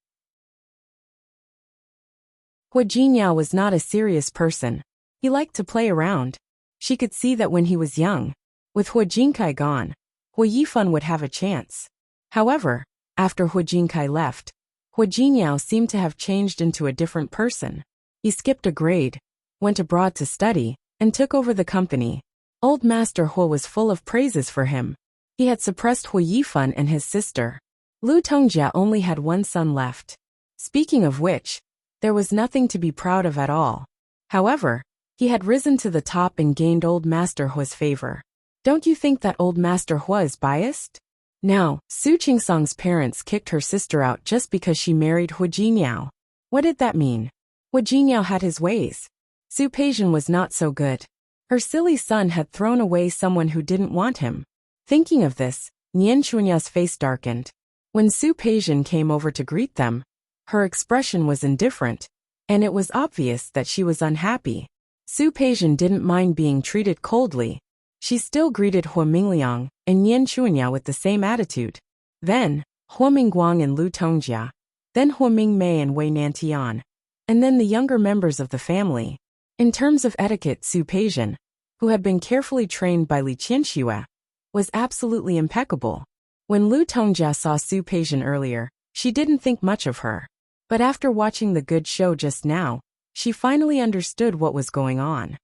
Hua Jinyao was not a serious person. He liked to play around. She could see that when he was young, with Hua Jinkai gone, Hua Yifan would have a chance. However, after Hua Jinkai left, Hua Jinyao seemed to have changed into a different person. He skipped a grade, went abroad to study, and took over the company. Old Master Hua was full of praises for him. He had suppressed Hua Yifan and his sister. Lu Tongjia only had 1 son left. Speaking of which, there was nothing to be proud of at all. However, he had risen to the top and gained Old Master Hua's favor. Don't you think that Old Master Hua is biased? Now, Su Qingsang's parents kicked her sister out just because she married Hua Jinyao. What did that mean? Hua Jinyao had his ways. Su Peijian was not so good. Her silly son had thrown away someone who didn't want him. Thinking of this, Nian Chunya's face darkened. When Su Peijian came over to greet them, her expression was indifferent, and it was obvious that she was unhappy. Su Peijian didn't mind being treated coldly. She still greeted Hua Mingliang and Nian Chuanya with the same attitude. Then, Hua Mingguang and Lu Tongjia. Then Hua Mingmei and Wei Nantian. And then the younger members of the family. In terms of etiquette, Su Peijian, who had been carefully trained by Li Qianxue, was absolutely impeccable. When Lu Tongjia saw Su Peijian earlier, she didn't think much of her. But after watching the good show just now, she finally understood what was going on.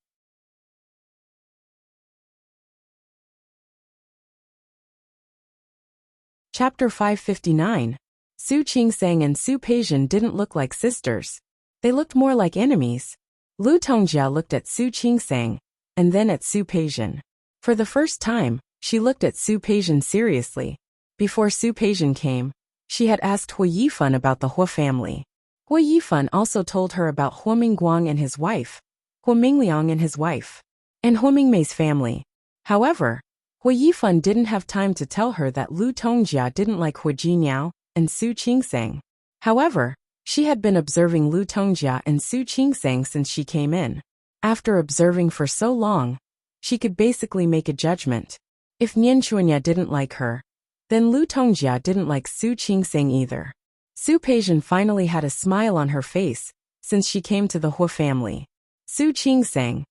Chapter 559. Su Qingsang and Su Peijian didn't look like sisters. They looked more like enemies. Lu Tongjia looked at Su Qingsang, and then at Su Peijian. For the first time, she looked at Su Peijian seriously. Before Su Peijian came, she had asked Hua Yifan about the Hua family. Hua Yifan also told her about Hua Mingguang and his wife, Hua Mingliang and his wife, and Hua Mingmei's family. However, Hua Yifan didn't have time to tell her that Lu Tongjia didn't like Hua Jinyao and Su Qingsang. However, she had been observing Lu Tongjia and Su Qingsang since she came in. After observing for so long, she could basically make a judgment. If Nian Chuanya didn't like her, then Lu Tongjia didn't like Su Qingsang either. Su Peijian finally had a smile on her face since she came to the Hua family. Su Qingsang,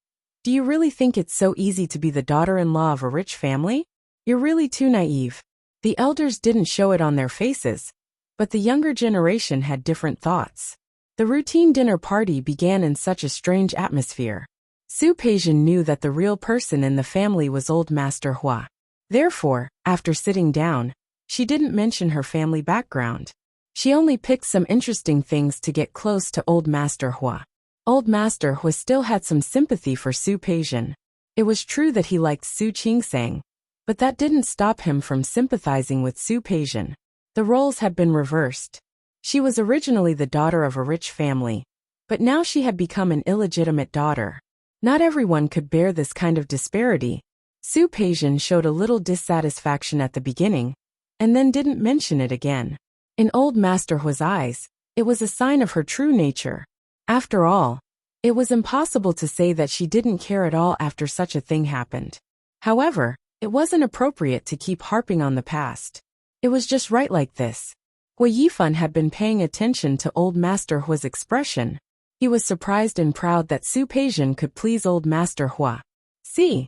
do you really think it's so easy to be the daughter-in-law of a rich family? You're really too naive. The elders didn't show it on their faces, but the younger generation had different thoughts. The routine dinner party began in such a strange atmosphere. Su Peijian knew that the real person in the family was Old Master Hua. Therefore, after sitting down, she didn't mention her family background. She only picked some interesting things to get close to Old Master Hua. Old Master Hua still had some sympathy for Su Peijian. It was true that he liked Su Qingsang, but that didn't stop him from sympathizing with Su Peijian. The roles had been reversed. She was originally the daughter of a rich family, but now she had become an illegitimate daughter. Not everyone could bear this kind of disparity. Su Peijian showed a little dissatisfaction at the beginning, and then didn't mention it again. In old Master Hua's eyes, it was a sign of her true nature. After all, it was impossible to say that she didn't care at all after such a thing happened. However, it wasn't appropriate to keep harping on the past. It was just right like this. Hua Yifan had been paying attention to old Master Hua's expression. He was surprised and proud that Su Peijian could please old Master Hua. See,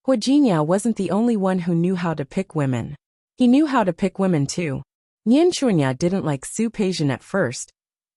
Hua Jingyao wasn't the only one who knew how to pick women. He knew how to pick women too. Nian Chunya didn't like Su Peijian at first,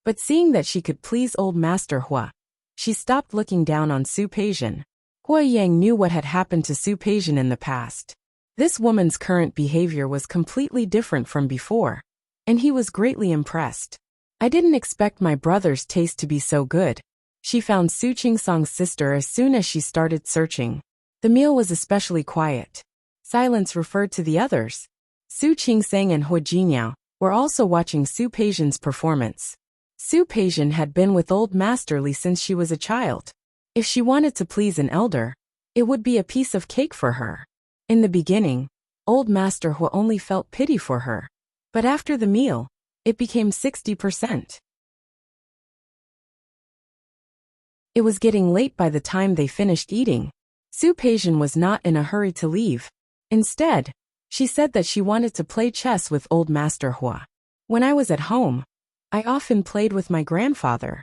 but seeing that she could please old Master Hua, she stopped looking down on Su Peijian. Hua Yang knew what had happened to Su Peijian in the past. This woman's current behavior was completely different from before, and he was greatly impressed. I didn't expect my brother's taste to be so good. She found Su Qingsang's sister as soon as she started searching. The meal was especially quiet. Silence referred to the others. Su Qingsang and Hua Jingyao were also watching Su Peijian's performance. Su Peijian had been with old Master Li since she was a child. If she wanted to please an elder, it would be a piece of cake for her. In the beginning, old Master Hua only felt pity for her. But after the meal, it became 60%. It was getting late by the time they finished eating. Su Peijian was not in a hurry to leave. Instead, she said that she wanted to play chess with old Master Hua. When I was at home, I often played with my grandfather.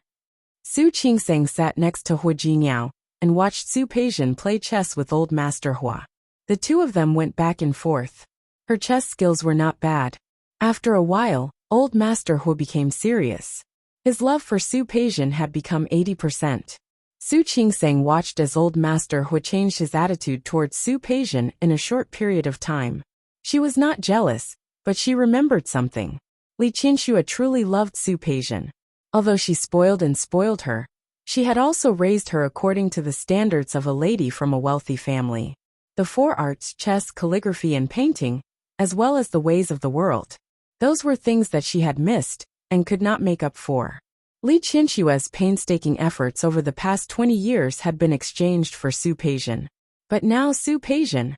Su Qingsang sat next to Hua Jingyao and watched Su Peijian play chess with old Master Hua. The two of them went back and forth. Her chess skills were not bad. After a while, old Master Hua became serious. His love for Su Peijian had become 80%. Su Qingsang watched as old Master Hua changed his attitude towards Su Peijian in a short period of time. She was not jealous, but she remembered something. Li Qianxue truly loved Su Peijian. Although she spoiled her, she had also raised her according to the standards of a lady from a wealthy family. The four arts, chess, calligraphy and painting, as well as the ways of the world. Those were things that she had missed and could not make up for. Li Qianxue's painstaking efforts over the past 20 years had been exchanged for Su Peijian. But now Su Peijian,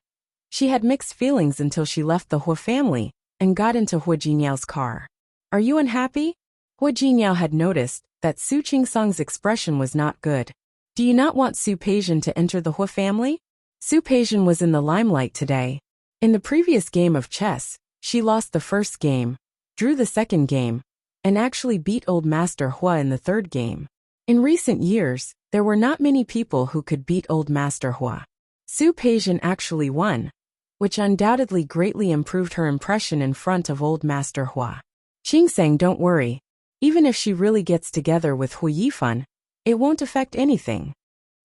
she had mixed feelings until she left the Hua family and got into Hua Jinyao's car. Are you unhappy? Hua Jingyao had noticed that Su Qingsang's expression was not good. Do you not want Su Peijian to enter the Hua family? Su Peijian was in the limelight today. In the previous game of chess, she lost the first game, drew the second game, and actually beat old Master Hua in the third game. In recent years, there were not many people who could beat old Master Hua. Su Peijian actually won, which undoubtedly greatly improved her impression in front of old Master Hua. Qingsang, don't worry. Even if she really gets together with Hua Yifan, it won't affect anything.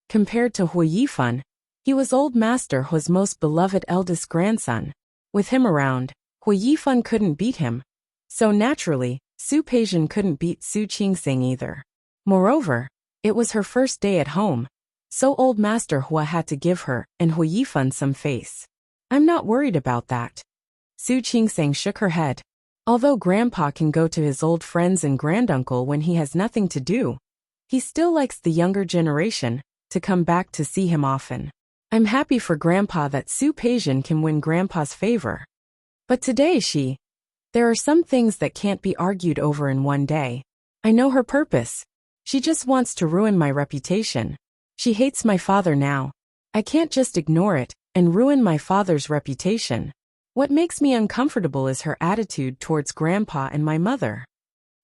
Compared to Hua Yifan, he was old Master Hua's most beloved eldest grandson. With him around, Hua Yifan couldn't beat him. So naturally, Su Peijian couldn't beat Su Qingsang either. Moreover, it was her first day at home, so old Master Hua had to give her and Hua Yifan some face. I'm not worried about that. Su Qingsang shook her head. Although Grandpa can go to his old friends and granduncle when he has nothing to do, he still likes the younger generation to come back to see him often. I'm happy for Grandpa that Su Peijian can win Grandpa's favor. But today there are some things that can't be argued over in one day. I know her purpose. She just wants to ruin my reputation. She hates my father now. I can't just ignore it and ruin my father's reputation. What makes me uncomfortable is her attitude towards Grandpa and my mother.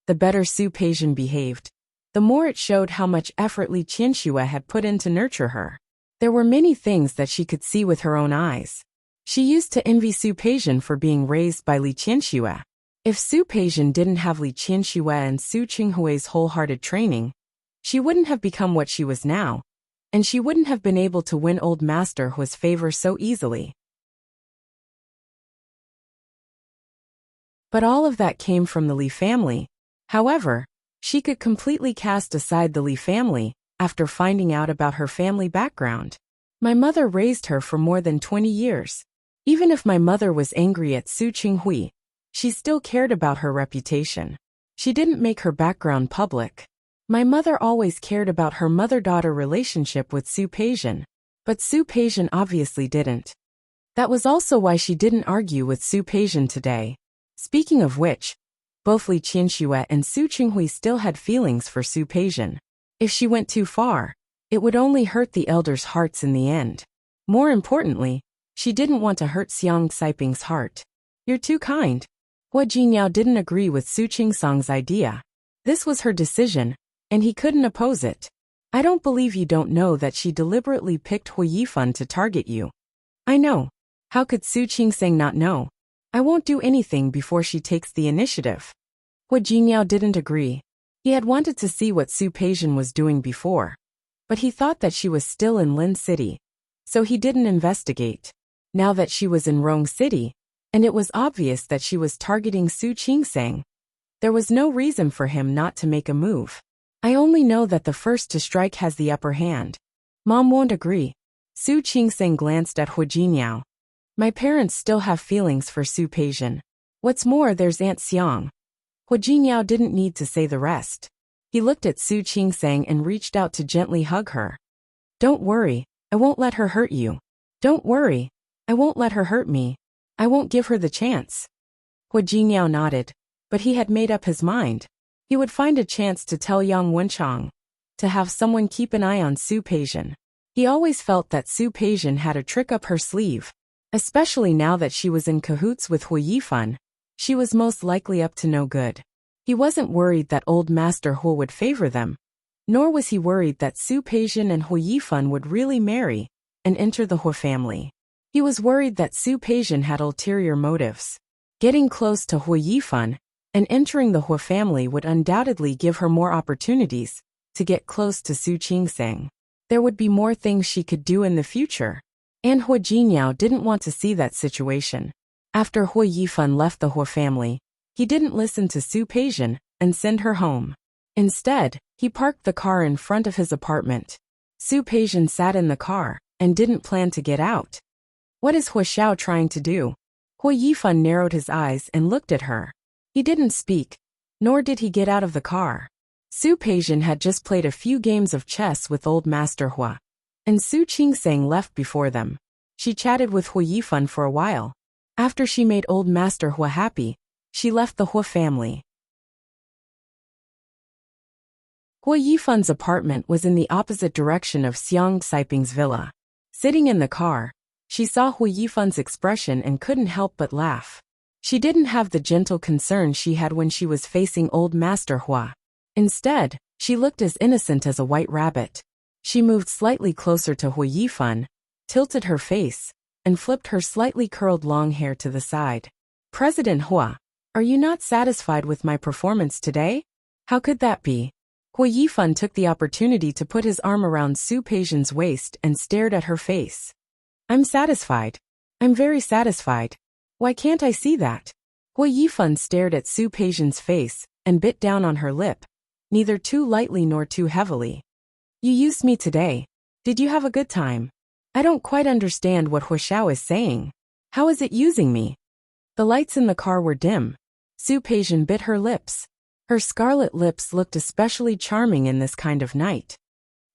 The better Su Peijian behaved, the more it showed how much effort Li Qianxue had put in to nurture her. There were many things that she could see with her own eyes. She used to envy Su Peijian for being raised by Li Qianxue. If Su Peijian didn't have Li Qianxue and Su Qinghui's wholehearted training, she wouldn't have become what she was now, and she wouldn't have been able to win old Master Hua's favor so easily. But all of that came from the Li family. However, she could completely cast aside the Li family after finding out about her family background. My mother raised her for more than 20 years. Even if my mother was angry at Su Qinghui, she still cared about her reputation. She didn't make her background public. My mother always cared about her mother-daughter relationship with Su Peijian, but Su Peijian obviously didn't. That was also why she didn't argue with Su Peijian today. Speaking of which, both Li Qianxue and Su Qinghui still had feelings for Su Peijian. If she went too far, it would only hurt the elders' hearts in the end. More importantly, she didn't want to hurt Xiang Saiping's heart. You're too kind. Hua Jinyao didn't agree with Su Qingsang's idea. This was her decision, and he couldn't oppose it. I don't believe you don't know that she deliberately picked Hu Yifan to target you. I know. How could Su Qingsang not know? I won't do anything before she takes the initiative. Hua Jinyao didn't agree. He had wanted to see what Su Peijian was doing before, but he thought that she was still in Lin City, so he didn't investigate. Now that she was in Rong City, and it was obvious that she was targeting Su Qingsang, there was no reason for him not to make a move. I only know that the first to strike has the upper hand. Mom won't agree. Su Qingsang glanced at Hua Jinyao. My parents still have feelings for Su Peijian. What's more, there's Aunt Xiang. Hua Jinyao didn't need to say the rest. He looked at Su Qingsang and reached out to gently hug her. Don't worry, I won't let her hurt you. Don't worry, I won't let her hurt me. I won't give her the chance. Hua Jinyao nodded, but he had made up his mind. He would find a chance to tell Yang Wenchang, to have someone keep an eye on Su Peijian. He always felt that Su Peijian had a trick up her sleeve, especially now that she was in cahoots with Hu Yifan. She was most likely up to no good. He wasn't worried that old Master Hu would favor them, nor was he worried that Su Peijian and Hu Yifan would really marry and enter the Hu family. He was worried that Su Peijian had ulterior motives. Getting close to Hu Yifan and entering the Hu family would undoubtedly give her more opportunities to get close to Su Qingsang. There would be more things she could do in the future, and Hua Jinyao didn't want to see that situation. After Hu Yifan left the Hu family, he didn't listen to Su Peijian and send her home. Instead, he parked the car in front of his apartment. Su Peijian sat in the car and didn't plan to get out. What is Hu Xiao trying to do? Hu Yifan narrowed his eyes and looked at her. He didn't speak, nor did he get out of the car. Su Peijian had just played a few games of chess with old Master Hua, and Su Qingsang left before them. She chatted with Hu Yifan for a while. After she made old Master Hua happy, she left the Hua family. Hua Yifan's apartment was in the opposite direction of Xiang Saiping's villa. Sitting in the car, she saw Hu Yifan's expression and couldn't help but laugh. She didn't have the gentle concern she had when she was facing old Master Hua. Instead, she looked as innocent as a white rabbit. She moved slightly closer to Hu Yifan, tilted her face, and flipped her slightly curled long hair to the side. President Hua, are you not satisfied with my performance today? How could that be? Hu Yifan took the opportunity to put his arm around Su Peijian's waist and stared at her face. I'm satisfied. I'm very satisfied. Why can't I see that? Hu Yifan stared at Su Peijian's face and bit down on her lip, neither too lightly nor too heavily. You used me today. Did you have a good time? I don't quite understand what Hu Xiao is saying. How is it using me? The lights in the car were dim. Su Peijian bit her lips. Her scarlet lips looked especially charming in this kind of night.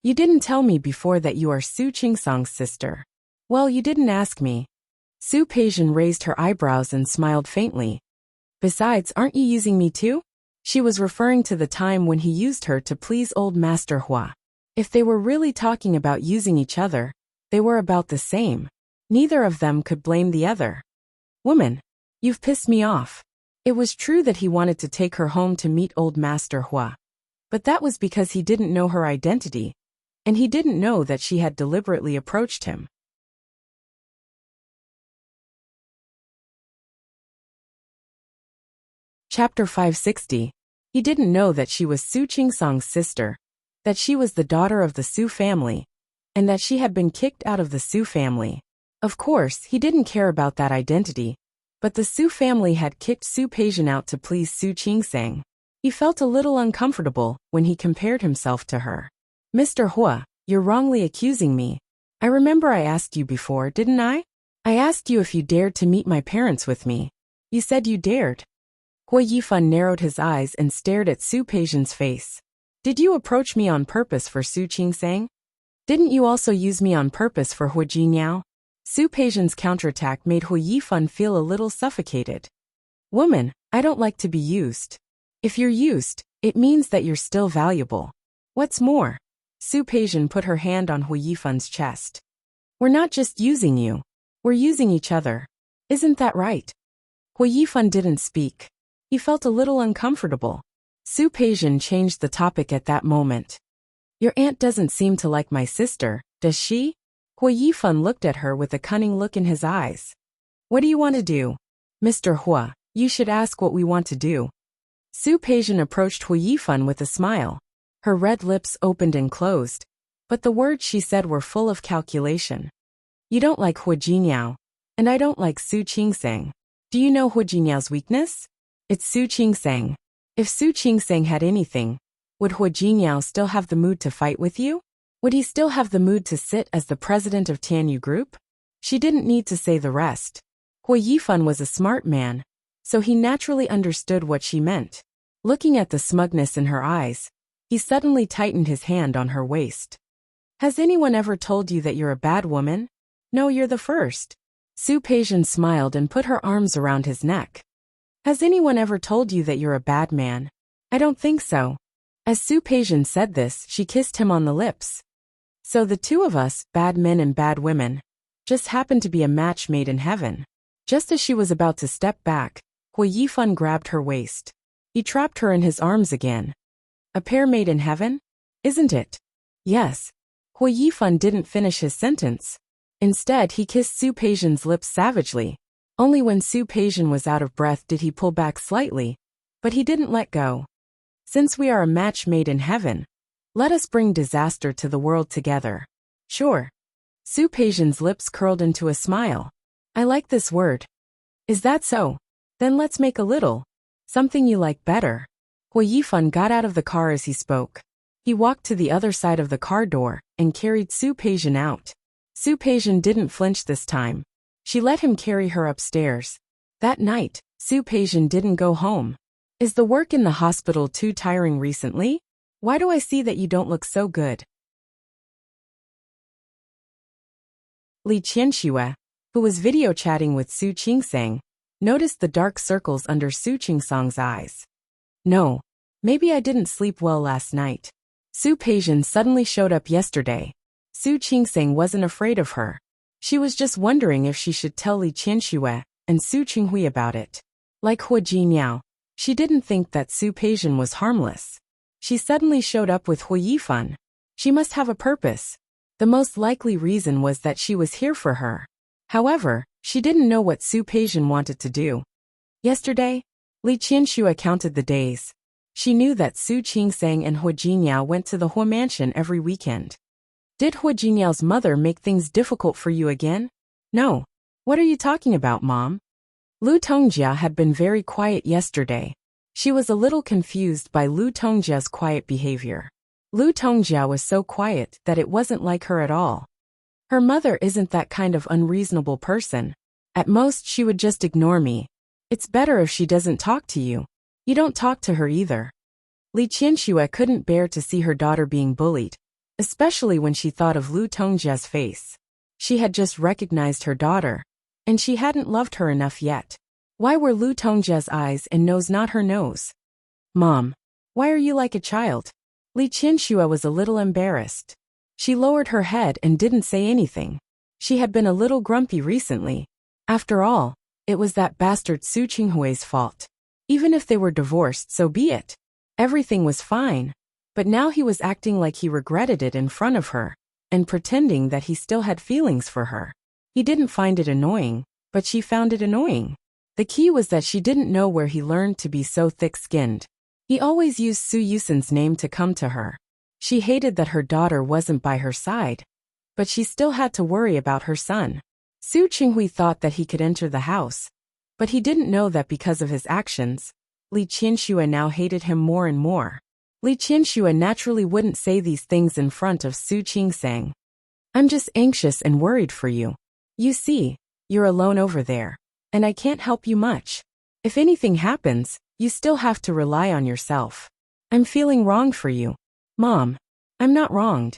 You didn't tell me before that you are Su Qingsang's sister. Well, you didn't ask me. Su Peijian raised her eyebrows and smiled faintly. Besides, aren't you using me too? She was referring to the time when he used her to please old Master Hua. If they were really talking about using each other, they were about the same. Neither of them could blame the other. Woman, you've pissed me off. It was true that he wanted to take her home to meet old Master Hua, but that was because he didn't know her identity, and he didn't know that she had deliberately approached him. Chapter 560. He didn't know that she was Su Qingsang's sister, that she was the daughter of the Su family, and that she had been kicked out of the Su family. Of course, he didn't care about that identity, but the Su family had kicked Su Peijian out to please Su Qingsang. He felt a little uncomfortable when he compared himself to her. Mr. Hua, you're wrongly accusing me. I remember I asked you before, didn't I? I asked you if you dared to meet my parents with me. You said you dared. Hui Yifan narrowed his eyes and stared at Su Peijian's face. Did you approach me on purpose for Su Qingsang? Didn't you also use me on purpose for Hu Jinyao? Su Peijian's counterattack made Hui Yifan feel a little suffocated. Woman, I don't like to be used. If you're used, it means that you're still valuable. What's more? Su Peijian put her hand on Hui Yifan's chest. We're not just using you. We're using each other. Isn't that right? Hui Yifan didn't speak. He felt a little uncomfortable. Su Peijian changed the topic at that moment. Your aunt doesn't seem to like my sister, does she? Hui Yifan looked at her with a cunning look in his eyes. What do you want to do? Mr. Hua, you should ask what we want to do. Su Peijian approached Hui Yifan with a smile. Her red lips opened and closed, but the words she said were full of calculation. You don't like Hu Jinyao, and I don't like Su Qingsang. Do you know Hu Jinyao's weakness? It's Su Qingsang. If Su Qingsang had anything, would Hu Jinyao still have the mood to fight with you? Would he still have the mood to sit as the president of Tianyu Group? She didn't need to say the rest. Hui Yifan was a smart man, so he naturally understood what she meant. Looking at the smugness in her eyes, he suddenly tightened his hand on her waist. Has anyone ever told you that you're a bad woman? No, you're the first. Su Peijian smiled and put her arms around his neck. Has anyone ever told you that you're a bad man? I don't think so. As Su Peijian said this, she kissed him on the lips. So the two of us, bad men and bad women, just happened to be a match made in heaven. Just as she was about to step back, Hui Yifan grabbed her waist. He trapped her in his arms again. A pair made in heaven? Isn't it? Yes. Hui Yifan didn't finish his sentence. Instead, he kissed Su Peijian's lips savagely. Only when Su Peijian was out of breath did he pull back slightly, but he didn't let go. Since we are a match made in heaven, let us bring disaster to the world together. Sure. Su Peijian's lips curled into a smile. I like this word. Is that so? Then let's make a little. Something you like better. Hui Yifan got out of the car as he spoke. He walked to the other side of the car door and carried Su Peijian out. Su Peijian didn't flinch this time. She let him carry her upstairs. That night, Su Peijian didn't go home. Is the work in the hospital too tiring recently? Why do I see that you don't look so good? Li Qianxue, who was video chatting with Su Qingsang, noticed the dark circles under Su Qingsang's eyes. No, maybe I didn't sleep well last night. Su Peijian suddenly showed up yesterday. Su Qingsang wasn't afraid of her. She was just wondering if she should tell Li Qianxue and Su Qinghui about it. Like Hu Jinyao, she didn't think that Su Peijian was harmless. She suddenly showed up with Hui Yifan. She must have a purpose. The most likely reason was that she was here for her. However, she didn't know what Su Peijian wanted to do. Yesterday, Li Qianxue counted the days. She knew that Su Qingsang and Hu Jinyao went to the Hu mansion every weekend. Did Hu Jinyao's mother make things difficult for you again? No. What are you talking about, Mom? Lu Tongjia had been very quiet yesterday. She was a little confused by Lu Tongjia's quiet behavior. Lu Tongjia was so quiet that it wasn't like her at all. Her mother isn't that kind of unreasonable person. At most, she would just ignore me. It's better if she doesn't talk to you. You don't talk to her either. Li Qianxue couldn't bear to see her daughter being bullied, especially when she thought of Lu Tongjia's face. She had just recognized her daughter, and she hadn't loved her enough yet. Why were Lu Tongjia's eyes and nose not her nose? Mom, why are you like a child? Li Qianxue was a little embarrassed. She lowered her head and didn't say anything. She had been a little grumpy recently. After all, it was that bastard Su Qinghui's fault. Even if they were divorced, so be it. Everything was fine. But now he was acting like he regretted it in front of her, and pretending that he still had feelings for her. He didn't find it annoying, but she found it annoying. The key was that she didn't know where he learned to be so thick-skinned. He always used Su Yusen's name to come to her. She hated that her daughter wasn't by her side, but she still had to worry about her son. Su Qinghui thought that he could enter the house, but he didn't know that because of his actions, Li Qianxue now hated him more and more. Li Qianxue naturally wouldn't say these things in front of Su Qingsang. I'm just anxious and worried for you. You see, you're alone over there, and I can't help you much. If anything happens, you still have to rely on yourself. I'm feeling wronged for you. Mom, I'm not wronged.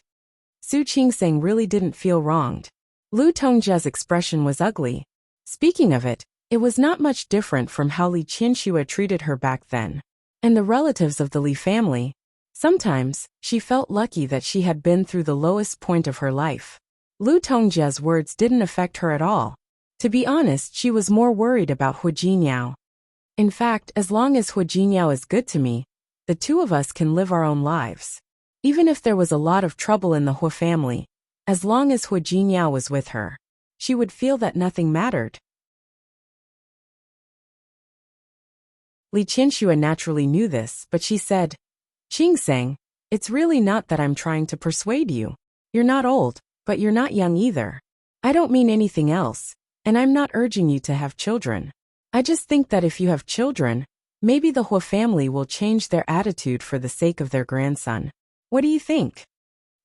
Su Qingseng really didn't feel wronged. Lu Tongjia's expression was ugly. Speaking of it, it was not much different from how Li Qianxue treated her back then. And the relatives of the Li family, sometimes, she felt lucky that she had been through the lowest point of her life. Lu Tongjia's words didn't affect her at all. To be honest, she was more worried about Hu Jinniao. In fact, as long as Hu Jinniao is good to me, the two of us can live our own lives. Even if there was a lot of trouble in the Hu family, as long as Hu Jinniao was with her, she would feel that nothing mattered. Li Qianxue naturally knew this, but she said, Qingseng, it's really not that I'm trying to persuade you. You're not old, but you're not young either. I don't mean anything else, and I'm not urging you to have children. I just think that if you have children, maybe the Hu family will change their attitude for the sake of their grandson. What do you think?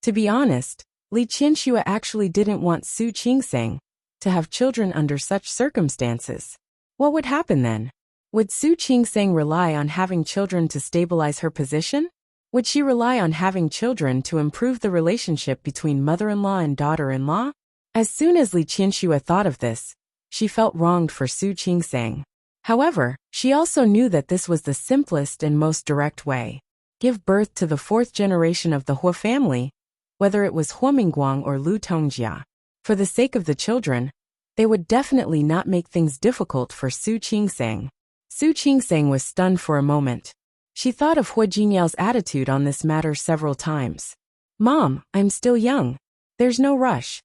To be honest, Li Qianxue actually didn't want Su Qingseng to have children under such circumstances. What would happen then? Would Su Qingseng rely on having children to stabilize her position? Would she rely on having children to improve the relationship between mother-in-law and daughter-in-law? As soon as Li Qianxue thought of this, she felt wronged for Su Qingseng. However, she also knew that this was the simplest and most direct way. Give birth to the fourth generation of the Hu family, whether it was Hu Mingguang or Lu Tongjia. For the sake of the children, they would definitely not make things difficult for Su Qingseng. Su Qingseng was stunned for a moment. She thought of Hu Jinniao's attitude on this matter several times. Mom, I'm still young. There's no rush.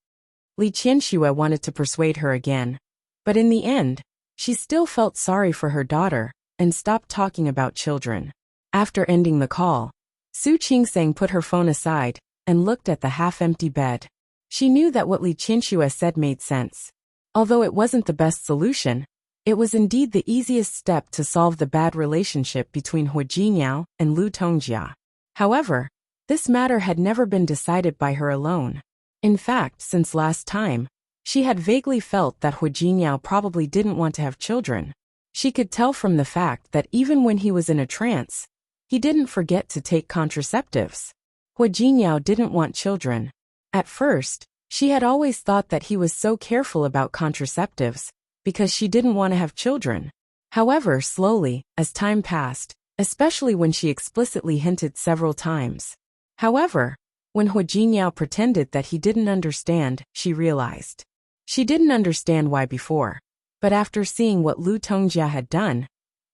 Li Qianxue wanted to persuade her again. But in the end, she still felt sorry for her daughter and stopped talking about children. After ending the call, Su Qingseng put her phone aside and looked at the half-empty bed. She knew that what Li Qianxue said made sense. Although it wasn't the best solution, it was indeed the easiest step to solve the bad relationship between Hu Jinniao and Lu Tongjia. However, this matter had never been decided by her alone. In fact, since last time, she had vaguely felt that Hu Jinniao probably didn't want to have children. She could tell from the fact that even when he was in a trance, he didn't forget to take contraceptives. Hu Jinniao didn't want children. At first, she had always thought that he was so careful about contraceptives because she didn't want to have children. However, slowly, as time passed, especially when she explicitly hinted several times. However, when Hu Jinniao pretended that he didn't understand, she realized. She didn't understand why before, but after seeing what Lu Tongjia had done,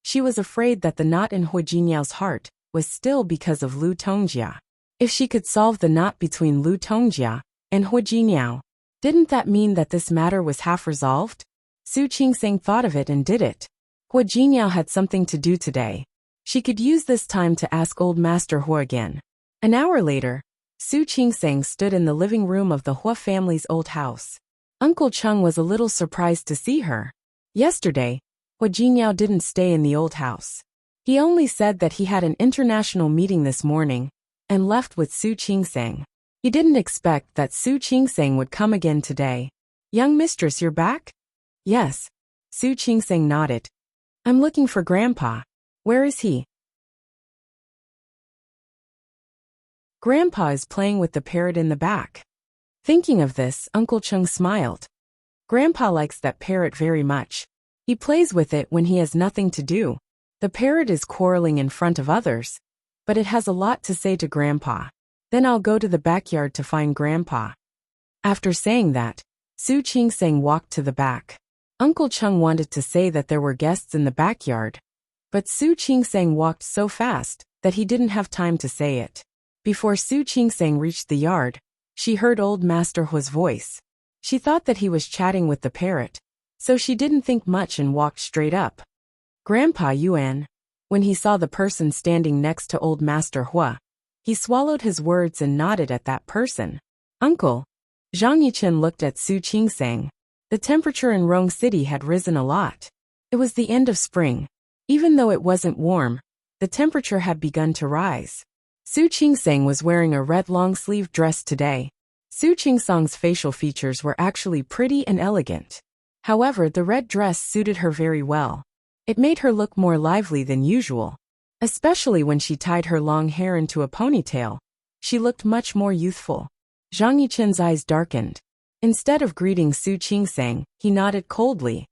she was afraid that the knot in Hu Jinniao's heart was still because of Lu Tongjia. If she could solve the knot between Lu Tongjia and Hu Jinniao, didn't that mean that this matter was half resolved? Su Qingseng thought of it and did it. Hu Jinniao had something to do today. She could use this time to ask Old Master Hu again. An hour later, Su Qingseng stood in the living room of the Hu family's old house. Uncle Chung was a little surprised to see her. Yesterday, Hu Jinniao didn't stay in the old house. He only said that he had an international meeting this morning and left with Su Qingseng. He didn't expect that Su Qingseng would come again today. Young mistress, you're back? Yes. Su Qingseng nodded. I'm looking for Grandpa. Where is he? Grandpa is playing with the parrot in the back. Thinking of this, Uncle Chung smiled. Grandpa likes that parrot very much. He plays with it when he has nothing to do. The parrot is quarreling in front of others, but it has a lot to say to Grandpa. Then I'll go to the backyard to find Grandpa. After saying that, Su Qingseng walked to the back. Uncle Chung wanted to say that there were guests in the backyard, but Su Qingseng walked so fast that he didn't have time to say it. Before Su Qingseng reached the yard, she heard Old Master Hu's voice. She thought that he was chatting with the parrot, so she didn't think much and walked straight up. Grandpa Yuan. When he saw the person standing next to Old Master Hu, he swallowed his words and nodded at that person. Uncle. Zhang Yichen looked at Su Qingseng. The temperature in Rong City had risen a lot. It was the end of spring. Even though it wasn't warm, the temperature had begun to rise. Su Qingseng was wearing a red long-sleeved dress today. Su Qingsang's facial features were actually pretty and elegant. However, the red dress suited her very well. It made her look more lively than usual. Especially when she tied her long hair into a ponytail, she looked much more youthful. Zhang Yichen's eyes darkened. Instead of greeting Su Qingsang, he nodded coldly.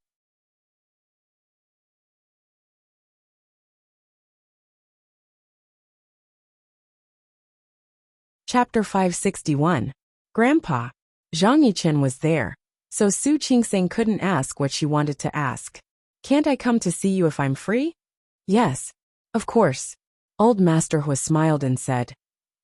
Chapter 561. Grandpa. Zhang Yichen was there, so Su Qingsang couldn't ask what she wanted to ask. Can't I come to see you if I'm free? Yes. Of course. Old Master Hua smiled and said,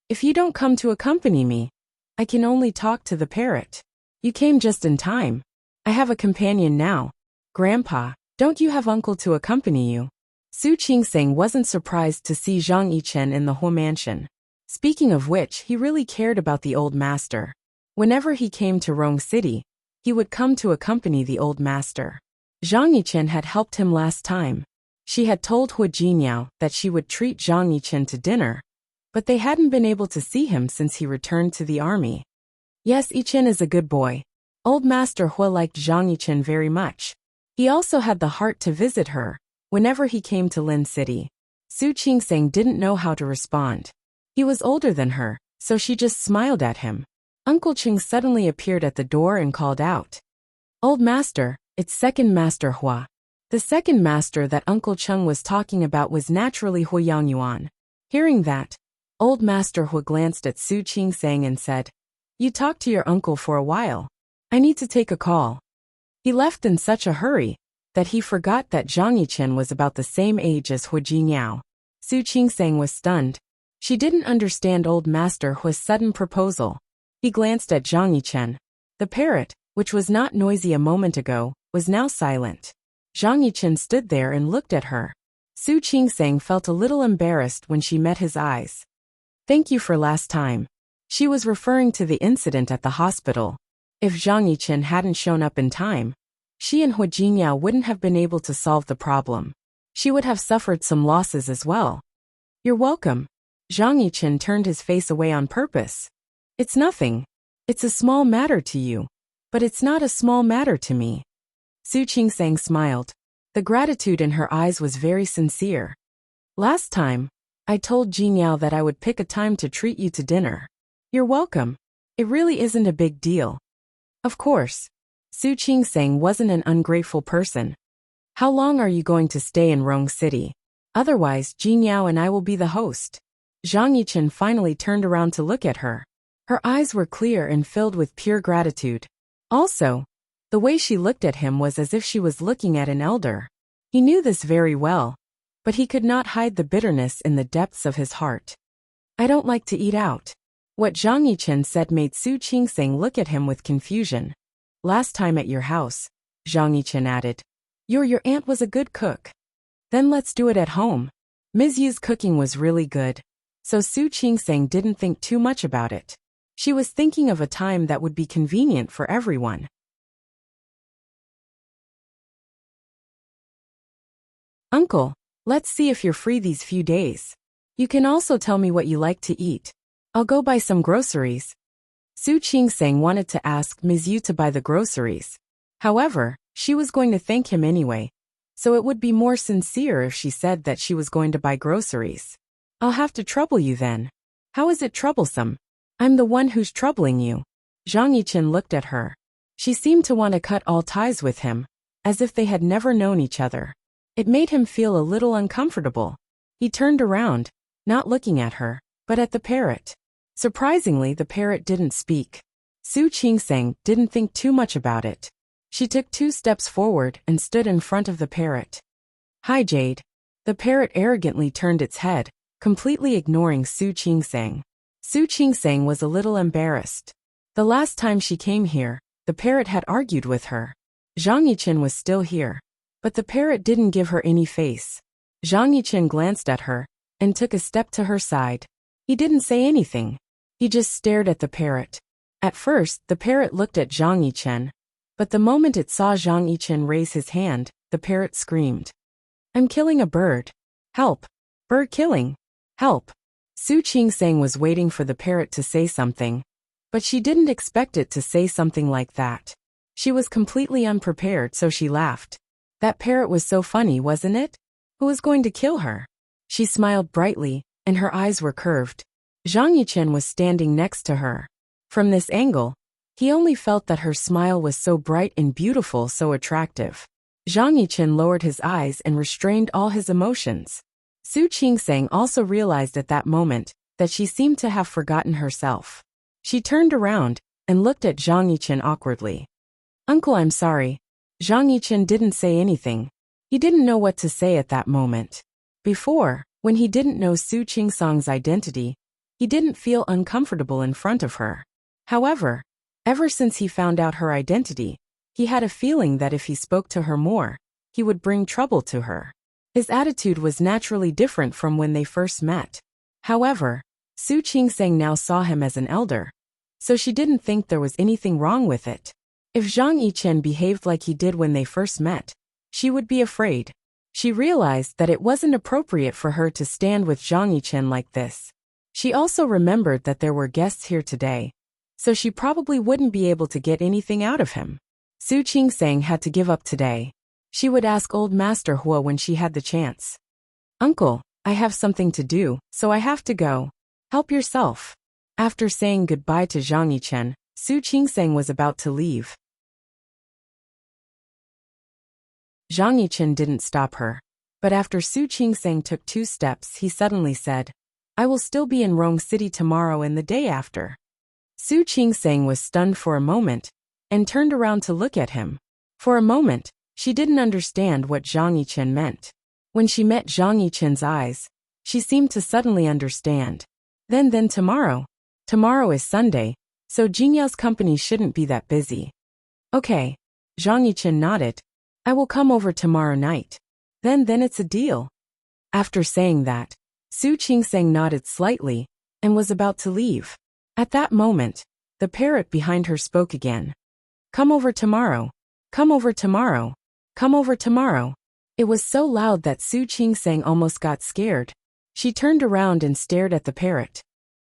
if you don't come to accompany me, I can only talk to the parrot. You came just in time. I have a companion now. Grandpa, don't you have uncle to accompany you? Su Qingsang wasn't surprised to see Zhang Yichen in the Hua mansion. Speaking of which, he really cared about the old master. Whenever he came to Rong City, he would come to accompany the old master. Zhang Yichen had helped him last time. She had told Hua Jinyao that she would treat Zhang Yichen to dinner, but they hadn't been able to see him since he returned to the army. Yes, Yichen is a good boy. Old Master Hua liked Zhang Yichen very much. He also had the heart to visit her whenever he came to Lin City. Su Qingsang didn't know how to respond. He was older than her, so she just smiled at him. Uncle Cheng suddenly appeared at the door and called out, Old Master, it's Second Master Hua. The second master that Uncle Cheng was talking about was naturally Hua Yangyuan. Hearing that, Old Master Hua glanced at Su Qingsang and said, You talked to your uncle for a while. I need to take a call. He left in such a hurry that he forgot that Zhang Yichen was about the same age as Hua Jinyao. Su Qingsang was stunned. She didn't understand Old Master Hua's sudden proposal. He glanced at Zhang Yichen. The parrot, which was not noisy a moment ago, was now silent. Zhang Yichen stood there and looked at her. Su Qingsang felt a little embarrassed when she met his eyes. Thank you for last time. She was referring to the incident at the hospital. If Zhang Yichen hadn't shown up in time, she and Hua Jinyao wouldn't have been able to solve the problem. She would have suffered some losses as well. You're welcome. Zhang Yichen turned his face away on purpose. It's nothing. It's a small matter to you, but it's not a small matter to me. Su Qingsang smiled. The gratitude in her eyes was very sincere. Last time, I told Jinyao that I would pick a time to treat you to dinner. You're welcome. It really isn't a big deal. Of course. Su Qingsang wasn't an ungrateful person. How long are you going to stay in Rong City? Otherwise, Jinyao and I will be the host. Zhang Yichen finally turned around to look at her. Her eyes were clear and filled with pure gratitude. Also, the way she looked at him was as if she was looking at an elder. He knew this very well, but he could not hide the bitterness in the depths of his heart. I don't like to eat out. What Zhang Yichen said made Su Qingsang look at him with confusion. Last time at your house, Zhang Yichen added. Your aunt was a good cook. Then let's do it at home. Ms. Yu's cooking was really good, so Su Qingsang didn't think too much about it. She was thinking of a time that would be convenient for everyone. Uncle, let's see if you're free these few days. You can also tell me what you like to eat. I'll go buy some groceries. Su Qingsang wanted to ask Ms. Yu to buy the groceries. However, she was going to thank him anyway, so it would be more sincere if she said that she was going to buy groceries. I'll have to trouble you then. How is it troublesome? I'm the one who's troubling you. Zhang Yichen looked at her. She seemed to want to cut all ties with him, as if they had never known each other. It made him feel a little uncomfortable. He turned around, not looking at her, but at the parrot. Surprisingly, the parrot didn't speak. Su Qingsang didn't think too much about it. She took 2 steps forward and stood in front of the parrot. Hi, Jade. The parrot arrogantly turned its head, completely ignoring Su Qingsang. Su Qingsang was a little embarrassed. The last time she came here, the parrot had argued with her. Zhang Yichen was still here, but the parrot didn't give her any face. Zhang Yichen glanced at her and took a step to her side. He didn't say anything. He just stared at the parrot. At first, the parrot looked at Zhang Yichen, but the moment it saw Zhang Yichen raise his hand, the parrot screamed. I'm killing a bird. Help. Bird killing. Help. Su Qingsang was waiting for the parrot to say something, But she didn't expect it to say something like that. She was completely unprepared, so she laughed. That parrot was so funny, wasn't it? Who was going to kill her? She smiled brightly, and her eyes were curved. Zhang Yichen was standing next to her. From this angle, he only felt that her smile was so bright and beautiful, so attractive. Zhang Yichen lowered his eyes and restrained all his emotions. Su Qingsang also realized at that moment that she seemed to have forgotten herself. She turned around and looked at Zhang Yichen awkwardly. "Uncle, I'm sorry." Zhang Yichen didn't say anything. He didn't know what to say at that moment. Before, when he didn't know Su Qingsang's identity, he didn't feel uncomfortable in front of her. However, ever since he found out her identity, he had a feeling that if he spoke to her more, he would bring trouble to her. His attitude was naturally different from when they first met. However, Su Qingsang now saw him as an elder, so she didn't think there was anything wrong with it. If Zhang Yichen behaved like he did when they first met, she would be afraid. She realized that it wasn't appropriate for her to stand with Zhang Yichen like this. She also remembered that there were guests here today, so she probably wouldn't be able to get anything out of him. Su Qingsang had to give up today. She would ask Old Master Hua when she had the chance. "Uncle, I have something to do, so I have to go. Help yourself." After saying goodbye to Zhang Yichen, Su Qingsang was about to leave. Zhang Yichen didn't stop her. But after Su Qingsang took 2 steps, he suddenly said, "I will still be in Rong City tomorrow and the day after." Su Qingsang was stunned for a moment and turned around to look at him. For a moment, she didn't understand what Zhang Yichen meant. When she met Zhang Yichen's eyes, she seemed to suddenly understand. Then tomorrow. Tomorrow is Sunday, so Jinyao's company shouldn't be that busy. "Okay." Zhang Yichen nodded. "I will come over tomorrow night. Then it's a deal." After saying that, Su Qingsang nodded slightly and was about to leave. At that moment, the parrot behind her spoke again. "Come over tomorrow. Come over tomorrow. Come over tomorrow." It was so loud that Su Qingsang almost got scared. She turned around and stared at the parrot.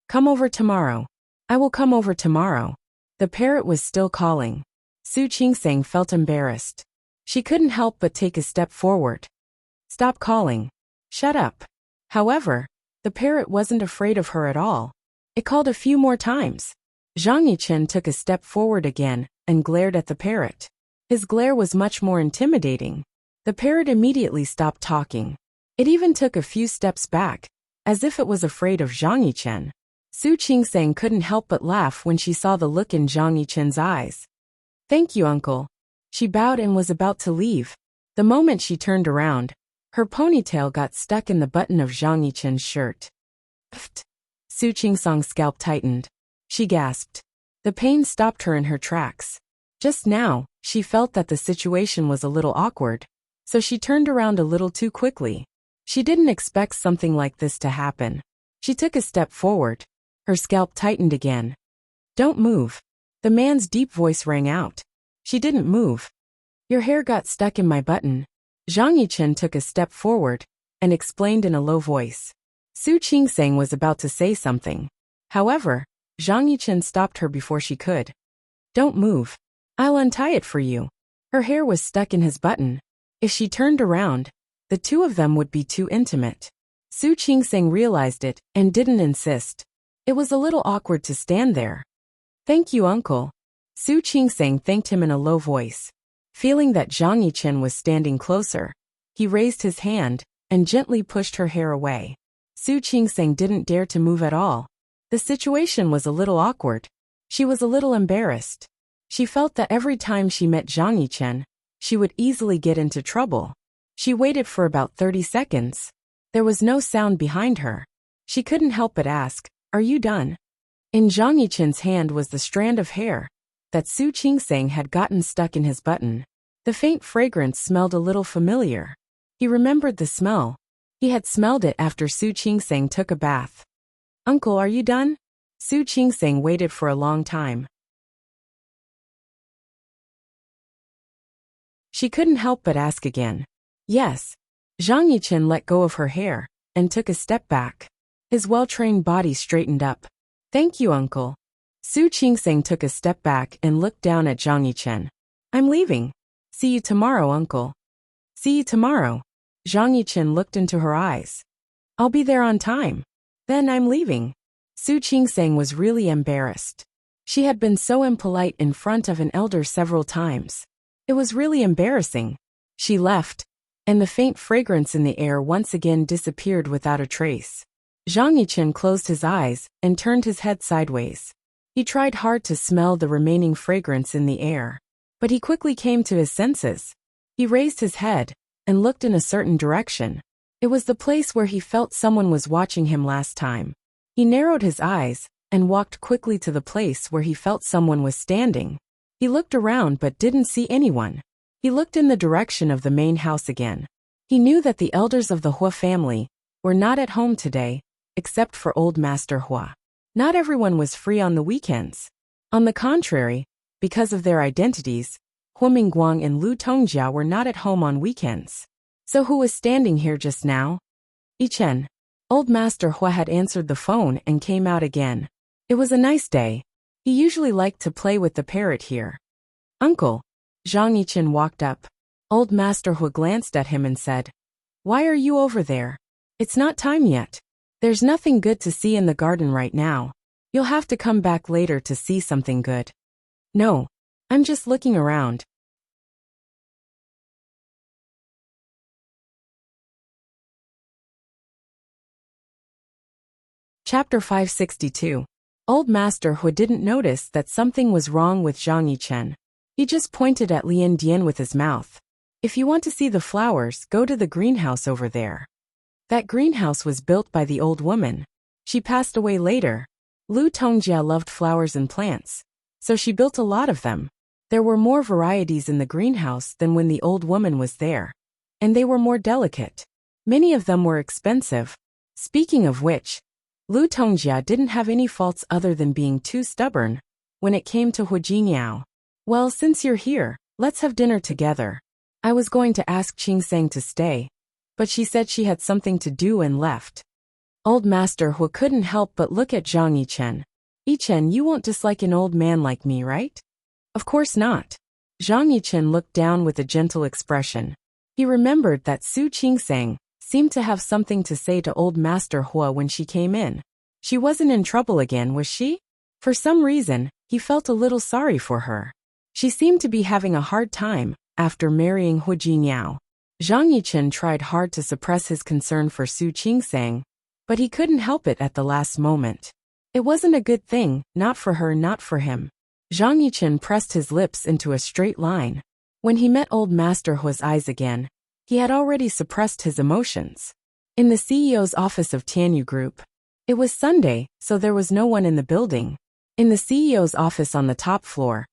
"Come over tomorrow. I will come over tomorrow." The parrot was still calling. Su Qingsang felt embarrassed. She couldn't help but take a step forward. "Stop calling. Shut up." However, the parrot wasn't afraid of her at all. It called a few more times. Zhang Yichen took a step forward again and glared at the parrot. His glare was much more intimidating. The parrot immediately stopped talking. It even took a few steps back, as if it was afraid of Zhang Yichen. Su Qingsang couldn't help but laugh when she saw the look in Zhang Yichen's eyes. "Thank you, uncle." She bowed and was about to leave. The moment she turned around, her ponytail got stuck in the button of Zhang Yichen's shirt. "Pfft." Su Qingsang's scalp tightened. She gasped. The pain stopped her in her tracks. Just now, she felt that the situation was a little awkward, so she turned around a little too quickly. She didn't expect something like this to happen. She took a step forward. Her scalp tightened again. "Don't move." The man's deep voice rang out. She didn't move. "Your hair got stuck in my button." Zhang Yichen took a step forward and explained in a low voice. Su Qingsang was about to say something. However, Zhang Yichen stopped her before she could. "Don't move. I'll untie it for you." Her hair was stuck in his button. If she turned around, the two of them would be too intimate. Su Qingsang realized it and didn't insist. It was a little awkward to stand there. "Thank you, uncle." Su Qingsang thanked him in a low voice. Feeling that Zhang Yichen was standing closer, he raised his hand and gently pushed her hair away. Su Qingsang didn't dare to move at all. The situation was a little awkward. She was a little embarrassed. She felt that every time she met Zhang Yichen, she would easily get into trouble. She waited for about 30 seconds. There was no sound behind her. She couldn't help but ask, "Are you done?" In Zhang Yichen's hand was the strand of hair that Su Qingsang had gotten stuck in his button. The faint fragrance smelled a little familiar. He remembered the smell. He had smelled it after Su Qingsang took a bath. "Uncle, are you done?" Su Qingsang waited for a long time. She couldn't help but ask again. "Yes." Zhang Yichen let go of her hair and took a step back. His well-trained body straightened up. "Thank you, uncle." Su Qingseng took a step back and looked down at Zhang Yichen. I'm leaving. See you tomorrow, uncle. See you tomorrow. Zhang Yichen looked into her eyes. I'll be there on time. Then I'm leaving. Su Qingseng was really embarrassed. She had been so impolite in front of an elder several times. It was really embarrassing. She left, and the faint fragrance in the air once again disappeared without a trace. Zhang Yichen closed his eyes and turned his head sideways. He tried hard to smell the remaining fragrance in the air, but he quickly came to his senses. He raised his head and looked in a certain direction. It was the place where he felt someone was watching him last time. He narrowed his eyes and walked quickly to the place where he felt someone was standing. He looked around but didn't see anyone. He looked in the direction of the main house again. He knew that the elders of the Hua family were not at home today, except for old Master Hua. Not everyone was free on the weekends. On the contrary, because of their identities, Hua Mingguang and Lu Tongjia were not at home on weekends. So who was standing here just now? Yichen. Old Master Hua had answered the phone and came out again. It was a nice day. He usually liked to play with the parrot here. Uncle. Zhang Yichen walked up. Old Master Hua glanced at him and said, Why are you over there? It's not time yet. There's nothing good to see in the garden right now. You'll have to come back later to see something good. No. I'm just looking around. Chapter 562. Old Master Hua didn't notice that something was wrong with Zhang Yichen. He just pointed at Lian Dian with his mouth. If you want to see the flowers, go to the greenhouse over there. That greenhouse was built by the old woman. She passed away later. Lu Tongjia loved flowers and plants, so she built a lot of them. There were more varieties in the greenhouse than when the old woman was there, and they were more delicate. Many of them were expensive. Speaking of which, Lu Tongjia didn't have any faults other than being too stubborn when it came to Hu Jiniao. Well, since you're here, let's have dinner together. I was going to ask Qingseng to stay, but she said she had something to do and left. Old Master Hua couldn't help but look at Zhang Yichen. Yichen, you won't dislike an old man like me, right? Of course not. Zhang Yichen looked down with a gentle expression. He remembered that Su Qingseng seemed to have something to say to old Master Hua when she came in. She wasn't in trouble again, was she? For some reason, he felt a little sorry for her. She seemed to be having a hard time after marrying Hu Jiniao. Zhang Yichen tried hard to suppress his concern for Su Qingseng, but he couldn't help it at the last moment. It wasn't a good thing, not for her, not for him. Zhang Yichen pressed his lips into a straight line. When he met old Master Hua's eyes again, he had already suppressed his emotions. In the CEO's office of Tianyu Group. It was Sunday, so there was no one in the building. In the CEO's office on the top floor,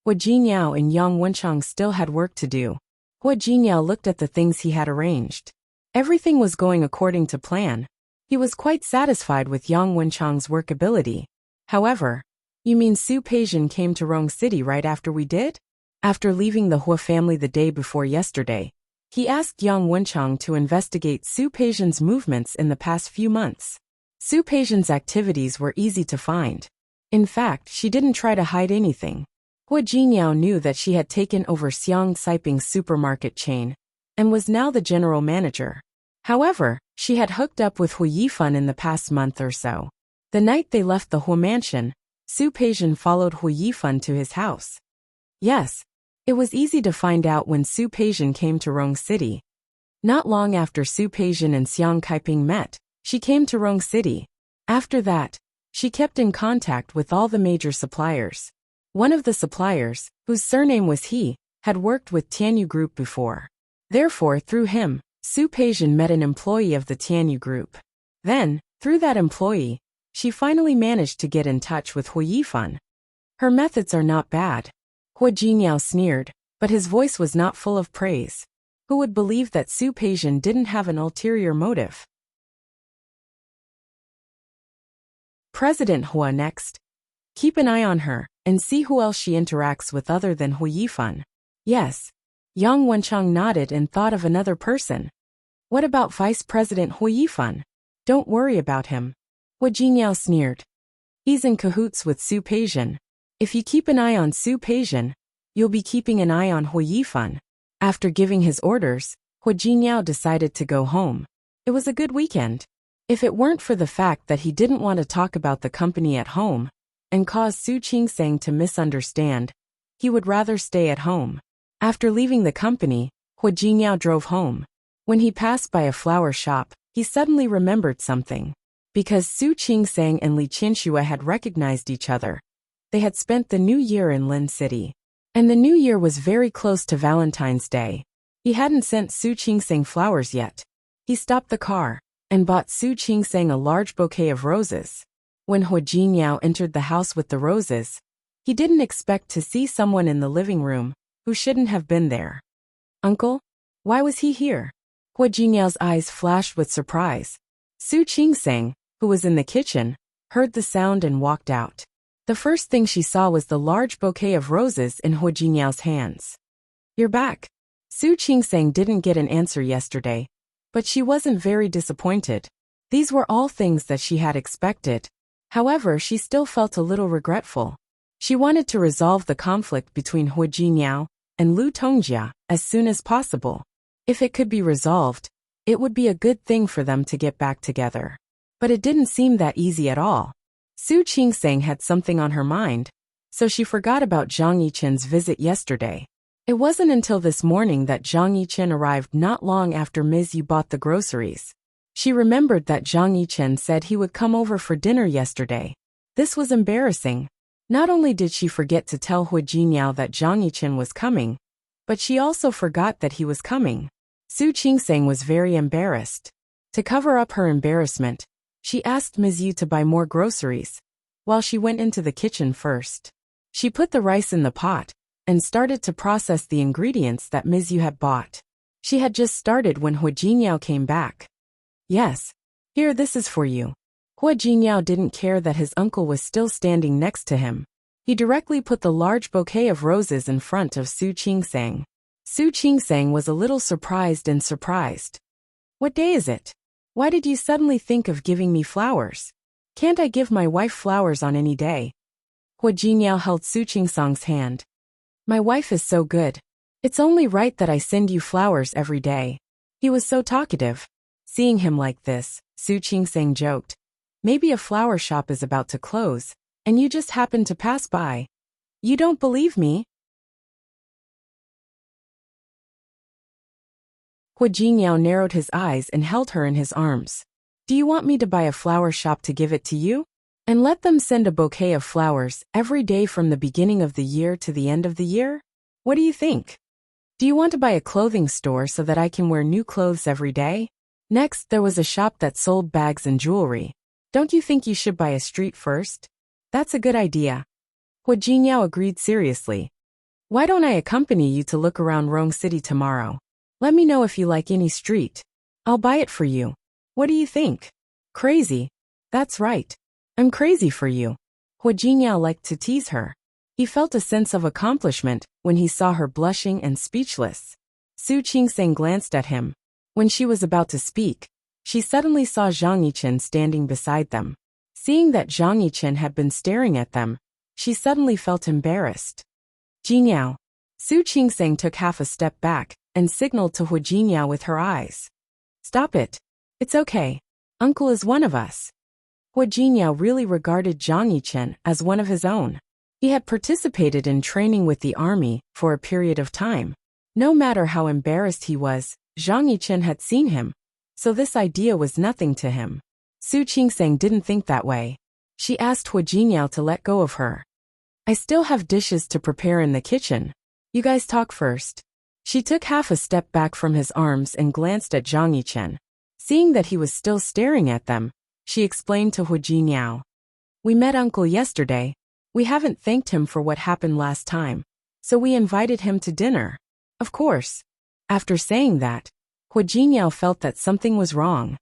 Hua Jiniao and Yang Wenchang still had work to do. Hua Jiniao looked at the things he had arranged. Everything was going according to plan. He was quite satisfied with Yang Wenchang's workability. However, you mean Su Peijian came to Rong City right after we did? After leaving the Hua family the day before yesterday, he asked Yang Wenchang to investigate Su Peijian's movements in the past few months. Su Peijian's activities were easy to find. In fact, she didn't try to hide anything. Hua Jiniao knew that she had taken over Xiang Saiping's supermarket chain and was now the general manager. However, she had hooked up with Hu Yifan in the past month or so. The night they left the Hua mansion, Su Peijian followed Hu Yifan to his house. Yes, it was easy to find out when Su Peijian came to Rong City. Not long after Su Peijian and Xiang Kaiping met, she came to Rong City. After that, she kept in contact with all the major suppliers. One of the suppliers, whose surname was He, had worked with Tianyu Group before. Therefore, through him, Su Peijian met an employee of the Tianyu Group. Then, through that employee, she finally managed to get in touch with Hu Yifan. Her methods are not bad. Hua Jiniao sneered, but his voice was not full of praise. Who would believe that Su Peijian didn't have an ulterior motive? President Hua next. Keep an eye on her, and see who else she interacts with other than Hu Yifan. Yes. Yang Wenchang nodded and thought of another person. What about Vice President Hu Yifan? Don't worry about him. Hua Jiniao sneered. He's in cahoots with Su Peijian. If you keep an eye on Su Peijian, you'll be keeping an eye on Hu Yifan. After giving his orders, Hu Jingyao decided to go home. It was a good weekend. If it weren't for the fact that he didn't want to talk about the company at home and cause Su Qingsang to misunderstand, he would rather stay at home. After leaving the company, Hu Jingyao drove home. When he passed by a flower shop, he suddenly remembered something. Because Su Qingsang and Li Qianxue had recognized each other, they had spent the new year in Lin City. And the new year was very close to Valentine's Day. He hadn't sent Su Qingsang flowers yet. He stopped the car and bought Su Qingsang a large bouquet of roses. When Hu Jingyao entered the house with the roses, he didn't expect to see someone in the living room who shouldn't have been there. Uncle? Why was he here? Hu Jingyao's eyes flashed with surprise. Su Qingsang, who was in the kitchen, heard the sound and walked out. The first thing she saw was the large bouquet of roses in Hu Jingyao's hands. You're back. Su Qingsang didn't get an answer yesterday, but she wasn't very disappointed. These were all things that she had expected. However, she still felt a little regretful. She wanted to resolve the conflict between Hu Jingyao and Lu Tongjia as soon as possible. If it could be resolved, it would be a good thing for them to get back together. But it didn't seem that easy at all. Su Qingsang had something on her mind, so she forgot about Zhang Yichen's visit yesterday. It wasn't until this morning that Zhang Yichen arrived not long after Ms. Yu bought the groceries. She remembered that Zhang Yichen said he would come over for dinner yesterday. This was embarrassing. Not only did she forget to tell Hu Jingyao that Zhang Yichen was coming, but she also forgot that he was coming. Su Qingsang was very embarrassed. To cover up her embarrassment, she asked Ms. Yu to buy more groceries, while she went into the kitchen first. She put the rice in the pot and started to process the ingredients that Ms. Yu had bought. She had just started when Hu Jingyao came back. Yes. Here, this is for you. Hu Jingyao didn't care that his uncle was still standing next to him. He directly put the large bouquet of roses in front of Su Qingsang. Su Qingsang was a little surprised. What day is it? Why did you suddenly think of giving me flowers? Can't I give my wife flowers on any day? Hu Jingyao held Su Qingsang's hand. My wife is so good. It's only right that I send you flowers every day. He was so talkative. Seeing him like this, Su Qingsang joked. Maybe a flower shop is about to close, and you just happened to pass by. You don't believe me? Hu Jingyao narrowed his eyes and held her in his arms. Do you want me to buy a flower shop to give it to you? And let them send a bouquet of flowers every day from the beginning of the year to the end of the year? What do you think? Do you want to buy a clothing store so that I can wear new clothes every day? Next, there was a shop that sold bags and jewelry. Don't you think you should buy a street first? That's a good idea. Hu Jingyao agreed seriously. Why don't I accompany you to look around Rong City tomorrow? Let me know if you like any street. I'll buy it for you. What do you think? Crazy. That's right. I'm crazy for you. Hu Jingyao liked to tease her. He felt a sense of accomplishment when he saw her blushing and speechless. Su Qingsang glanced at him. When she was about to speak, she suddenly saw Zhang Yichen standing beside them. Seeing that Zhang Yichen had been staring at them, she suddenly felt embarrassed. Jingyao. Su Qingsang took half a step back and signaled to Hu Jingyao with her eyes. Stop it. It's okay. Uncle is one of us. Hu Jingyao really regarded Zhang Yichen as one of his own. He had participated in training with the army for a period of time. No matter how embarrassed he was, Zhang Yichen had seen him, so this idea was nothing to him. Su Qingsang didn't think that way. She asked Hu Jingyao to let go of her. I still have dishes to prepare in the kitchen. You guys talk first. She took half a step back from his arms and glanced at Zhang Yichen. Seeing that he was still staring at them, she explained to Hu Jingyao. We met Uncle yesterday. We haven't thanked him for what happened last time, so we invited him to dinner. Of course. After saying that, Hu Jingyao felt that something was wrong.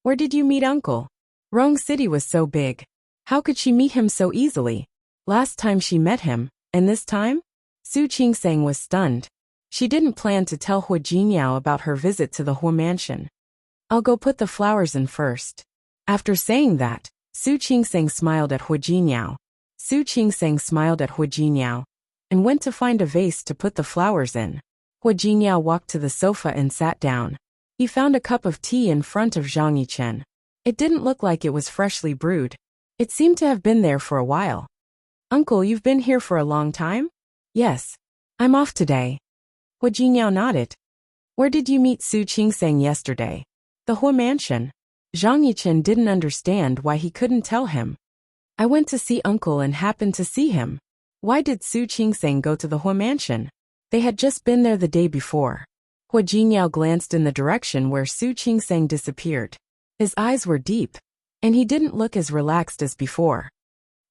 Where did you meet Uncle? Rong City was so big. How could she meet him so easily? Last time she met him, and this time? Su Qingsang was stunned. She didn't plan to tell Hu Jingyao about her visit to the Hu mansion. I'll go put the flowers in first. After saying that, Su Qingsang smiled at Huijiniao. Su Qingsang smiled at Huijiniao and went to find a vase to put the flowers in. Huijiniao walked to the sofa and sat down. He found a cup of tea in front of Zhang Yichen. It didn't look like it was freshly brewed. It seemed to have been there for a while. Uncle, you've been here for a long time? Yes. I'm off today. Huijiniao nodded. Where did you meet Su Qingsang yesterday? The Hu mansion. Zhang Yichen didn't understand why he couldn't tell him. I went to see Uncle and happened to see him. Why did Su Qingsang go to the Hu mansion? They had just been there the day before. Huijiniao glanced in the direction where Su Qingsang disappeared. His eyes were deep, and he didn't look as relaxed as before.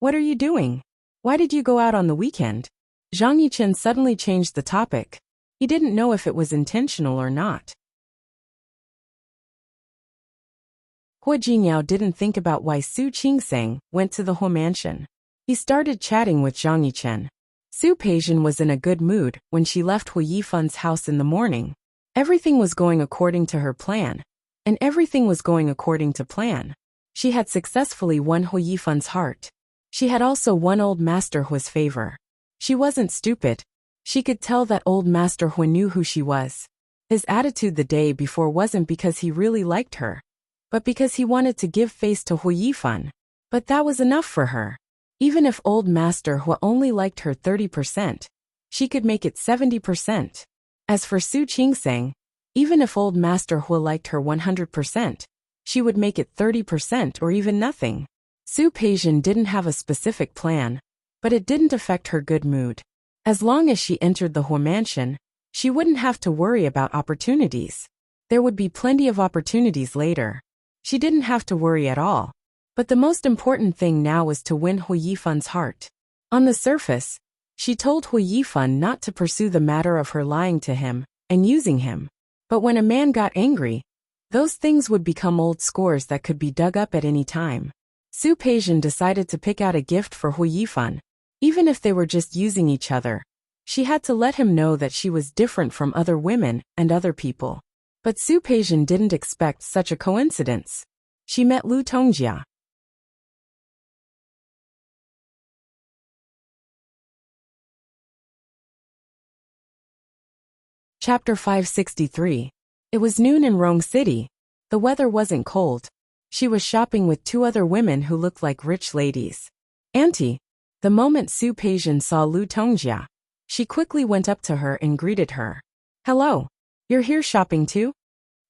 What are you doing? Why did you go out on the weekend? Zhang Yichen suddenly changed the topic. He didn't know if it was intentional or not. Huijiniao didn't think about why Su Qingsang went to the Hu mansion. He started chatting with Zhang Yichen. Su Peijian was in a good mood when she left Hu Yifan's house in the morning. Everything was going according to her plan, and everything was going according to plan. She had successfully won Hu Yifan's heart. She had also won old Master Hu's favor. She wasn't stupid. She could tell that old Master Hu knew who she was. His attitude the day before wasn't because he really liked her, but because he wanted to give face to Hu Yifan. But that was enough for her. Even if old Master Hu only liked her 30%, she could make it 70%. As for Su Qingsang, even if old Master Hu liked her 100%, she would make it 30% or even nothing. Su Peijian didn't have a specific plan, but it didn't affect her good mood. As long as she entered the Hu mansion, she wouldn't have to worry about opportunities. There would be plenty of opportunities later. She didn't have to worry at all. But the most important thing now was to win Hu Yifan's heart. On the surface, she told Hu Yifan not to pursue the matter of her lying to him and using him. But when a man got angry, those things would become old scores that could be dug up at any time. Su Peijian decided to pick out a gift for Hu Yifan. Even if they were just using each other, she had to let him know that she was different from other women and other people. But Su Peijian didn't expect such a coincidence. She met Lu Tongjia. Chapter 563. It was noon in Rong City. The weather wasn't cold. She was shopping with two other women who looked like rich ladies. Auntie. The moment Su Peijian saw Lu Tongjia, she quickly went up to her and greeted her. Hello. You're here shopping too?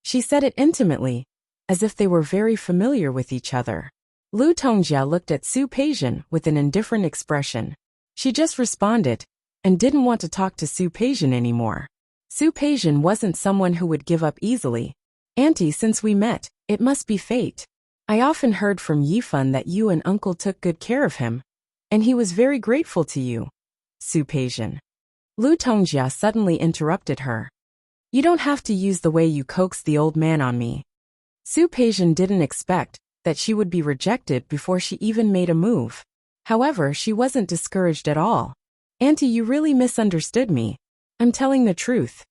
She said it intimately, as if they were very familiar with each other. Lu Tongjia looked at Su Peijian with an indifferent expression. She just responded, and didn't want to talk to Su Peijian anymore. Su Peijian wasn't someone who would give up easily. Auntie, since we met, it must be fate. I often heard from Yifan that you and Uncle took good care of him, and he was very grateful to you. Su Peijian. Lu Tongjia suddenly interrupted her. You don't have to use the way you coaxed the old man on me. Su Peijian didn't expect that she would be rejected before she even made a move. However, she wasn't discouraged at all. Auntie, you really misunderstood me. I'm telling the truth.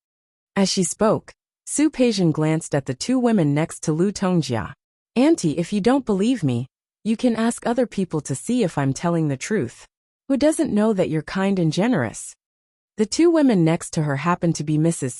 As she spoke, Su Peijian glanced at the two women next to Lu Tongjia. Auntie, if you don't believe me, you can ask other people to see if I'm telling the truth. Who doesn't know that you're kind and generous? The two women next to her happened to be Mrs.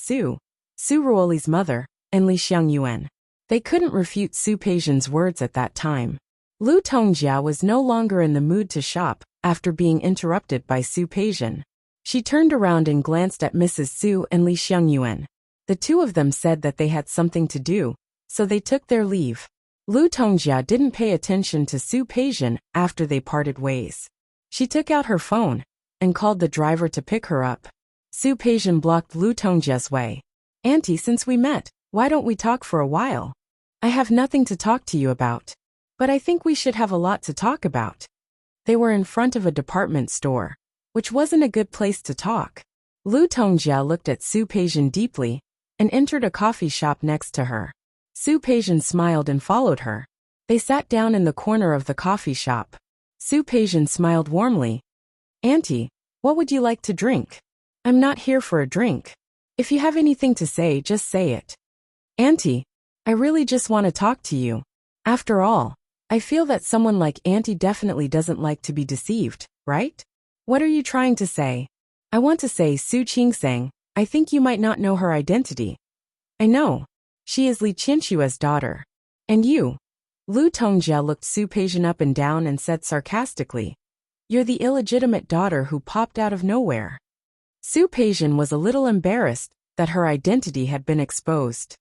Su Ruoli's mother, and Li Xiangyuan. They couldn't refute Su Peijian's words at that time. Lu Tongjia was no longer in the mood to shop after being interrupted by Su Peijian. She turned around and glanced at Mrs. Su and Li Xiangyuan. The two of them said that they had something to do, so they took their leave. Lu Tongjia didn't pay attention to Su Peijian after they parted ways. She took out her phone and called the driver to pick her up. Su Peijian blocked Lu Tongjia's way. Auntie, since we met, why don't we talk for a while? I have nothing to talk to you about. But I think we should have a lot to talk about. They were in front of a department store, which wasn't a good place to talk. Lu Tongjia looked at Su Peijian deeply and entered a coffee shop next to her. Su Peijian smiled and followed her. They sat down in the corner of the coffee shop. Su Peijian smiled warmly. Auntie, what would you like to drink? I'm not here for a drink. If you have anything to say, just say it. Auntie, I really just want to talk to you. After all, I feel that someone like Auntie definitely doesn't like to be deceived, right? What are you trying to say? I want to say, Su Qingsang, I think you might not know her identity. I know. She is Li Qinshua's daughter. And you? Lu Tongjia looked Su Peijian up and down and said sarcastically, You're the illegitimate daughter who popped out of nowhere. Su Peijian was a little embarrassed that her identity had been exposed.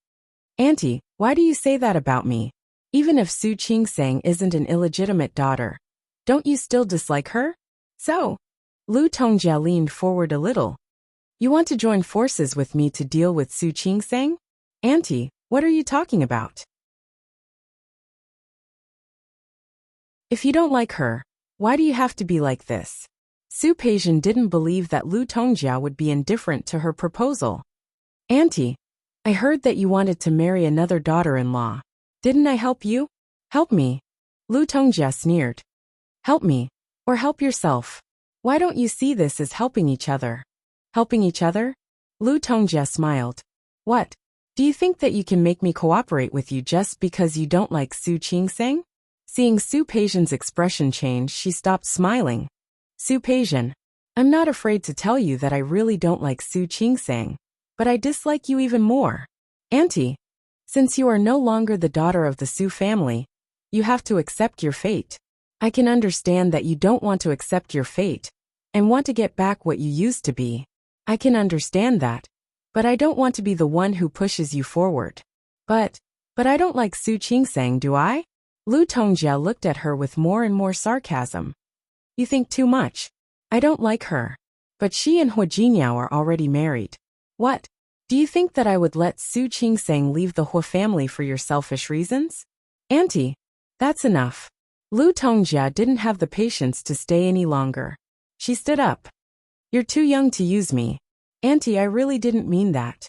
Auntie, why do you say that about me? Even if Su Qingsang isn't an illegitimate daughter, don't you still dislike her? So? Lu Tongjia leaned forward a little. You want to join forces with me to deal with Su Qingsang? Auntie, what are you talking about? If you don't like her, why do you have to be like this? Su Peijian didn't believe that Lu Tongjia would be indifferent to her proposal. Auntie, I heard that you wanted to marry another daughter-in-law. Didn't I help you? Help me. Lu Tongjia sneered. Help me, or help yourself. Why don't you see this as helping each other? Helping each other? Lu Tongjia smiled. What? Do you think that you can make me cooperate with you just because you don't like Su Qingsang? Seeing Su Peijian's expression change, she stopped smiling. Su Peijian, I'm not afraid to tell you that I really don't like Su Qingsang, but I dislike you even more. Auntie, since you are no longer the daughter of the Su family, you have to accept your fate. I can understand that you don't want to accept your fate and want to get back what you used to be. I can understand that, but I don't want to be the one who pushes you forward. But I don't like Su Qingsang, do I? Lu Tongjia looked at her with more and more sarcasm. You think too much. I don't like her. But she and Hua Jinyao are already married. What? Do you think that I would let Su Qingsang leave the Hua family for your selfish reasons? Auntie, that's enough. Lu Tongjia didn't have the patience to stay any longer. She stood up. You're too young to use me. Auntie, I really didn't mean that.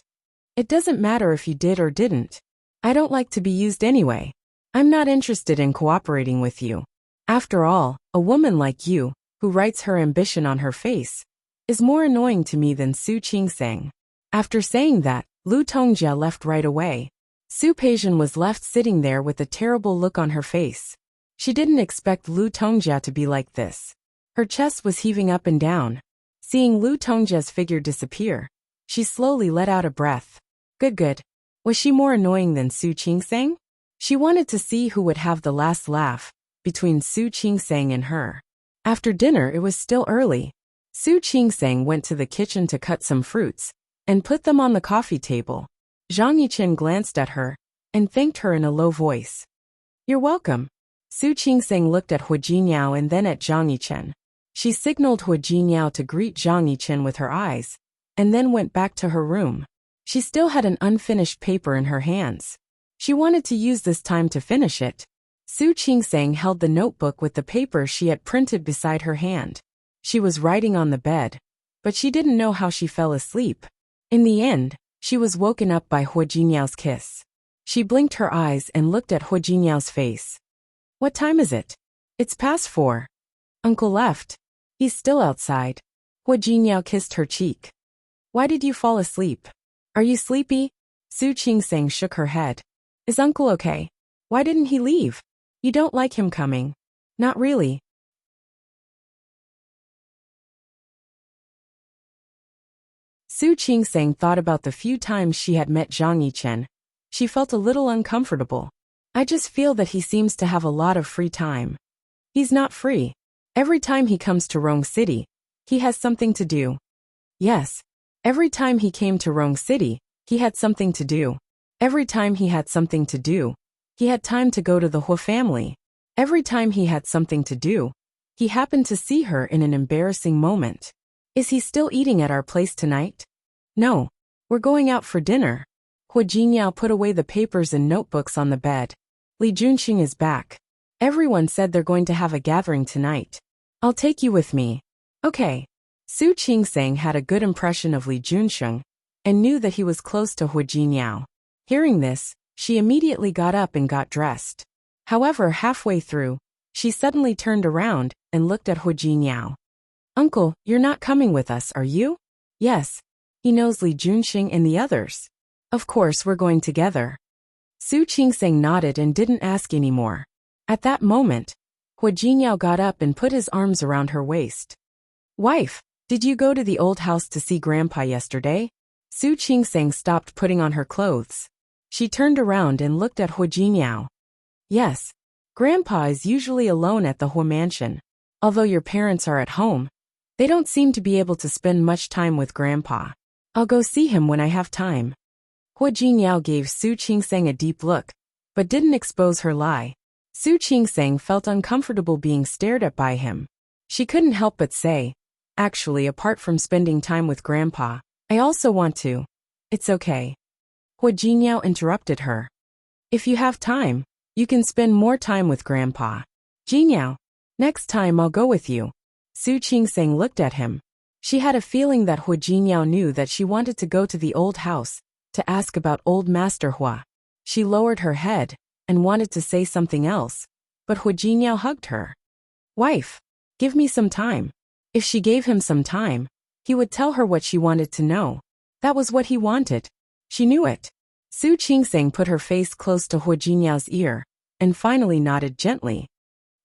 It doesn't matter if you did or didn't. I don't like to be used anyway. I'm not interested in cooperating with you. After all, a woman like you, who writes her ambition on her face, is more annoying to me than Su Qingsang. After saying that, Lu Tongjia left right away. Su Peijian was left sitting there with a terrible look on her face. She didn't expect Lu Tongjia to be like this. Her chest was heaving up and down. Seeing Lu Tongjia's figure disappear, she slowly let out a breath. Good. Was she more annoying than Su Qingsang? She wanted to see who would have the last laugh between Su Qingsang and her. After dinner, it was still early. Su Qingsang went to the kitchen to cut some fruits and put them on the coffee table. Zhang Yichen glanced at her and thanked her in a low voice. You're welcome. Su Qingsang looked at Hua Jinyao and then at Zhang Yichen. She signaled Hua Jinyao to greet Zhang Yichen with her eyes, and then went back to her room. She still had an unfinished paper in her hands. She wanted to use this time to finish it. Su Qingsang held the notebook with the paper she had printed beside her hand. She was writing on the bed, but she didn't know how she fell asleep. In the end, she was woken up by Hua Jinyao's kiss. She blinked her eyes and looked at Hua Jinyao's face. What time is it? It's past 4. Uncle left. He's still outside. Hua Jinyao kissed her cheek. Why did you fall asleep? Are you sleepy? Su Qingsang shook her head. Is Uncle okay? Why didn't he leave? You don't like him coming. Not really. Su Qingsang thought about the few times she had met Zhang Yichen. She felt a little uncomfortable. I just feel that he seems to have a lot of free time. He's not free. Every time he comes to Rong City, he has something to do. Yes. Every time he came to Rong City, he had something to do. Every time he had something to do, he had time to go to the Hua family. Every time he had something to do, he happened to see her in an embarrassing moment. Is he still eating at our place tonight? No. We're going out for dinner. Hua Jinyao put away the papers and notebooks on the bed. Li Junxing is back. Everyone said they're going to have a gathering tonight. I'll take you with me. Okay. Su Qingsang had a good impression of Li Junxing and knew that he was close to Hua Jinyao. Hearing this, she immediately got up and got dressed. However, halfway through, she suddenly turned around and looked at Hua Jinyao. Uncle, you're not coming with us, are you? Yes. He knows Li Junxing and the others. Of course we're going together. Su Qingsang nodded and didn't ask any more. At that moment, Hua Jinyao got up and put his arms around her waist. Wife, did you go to the old house to see Grandpa yesterday? Su Qingseng stopped putting on her clothes. She turned around and looked at Hua Jinyao. Yes. Grandpa is usually alone at the Hua mansion. Although your parents are at home, they don't seem to be able to spend much time with Grandpa. I'll go see him when I have time. Hua Jinyao gave Su Qingseng a deep look, but didn't expose her lie. Su Qingseng felt uncomfortable being stared at by him. She couldn't help but say, actually, apart from spending time with Grandpa, I also want to. It's okay. Hua Jinyao interrupted her. If you have time, you can spend more time with Grandpa. Jinyao, next time I'll go with you. Su Qingseng looked at him. She had a feeling that Hua Jinyao knew that she wanted to go to the old house to ask about old Master Hua. She lowered her head and wanted to say something else, but Hua Jinyao hugged her. Wife, give me some time. If she gave him some time, he would tell her what she wanted to know. That was what he wanted. She knew it. Su Qingseng put her face close to Hua Jinyao's ear and finally nodded gently.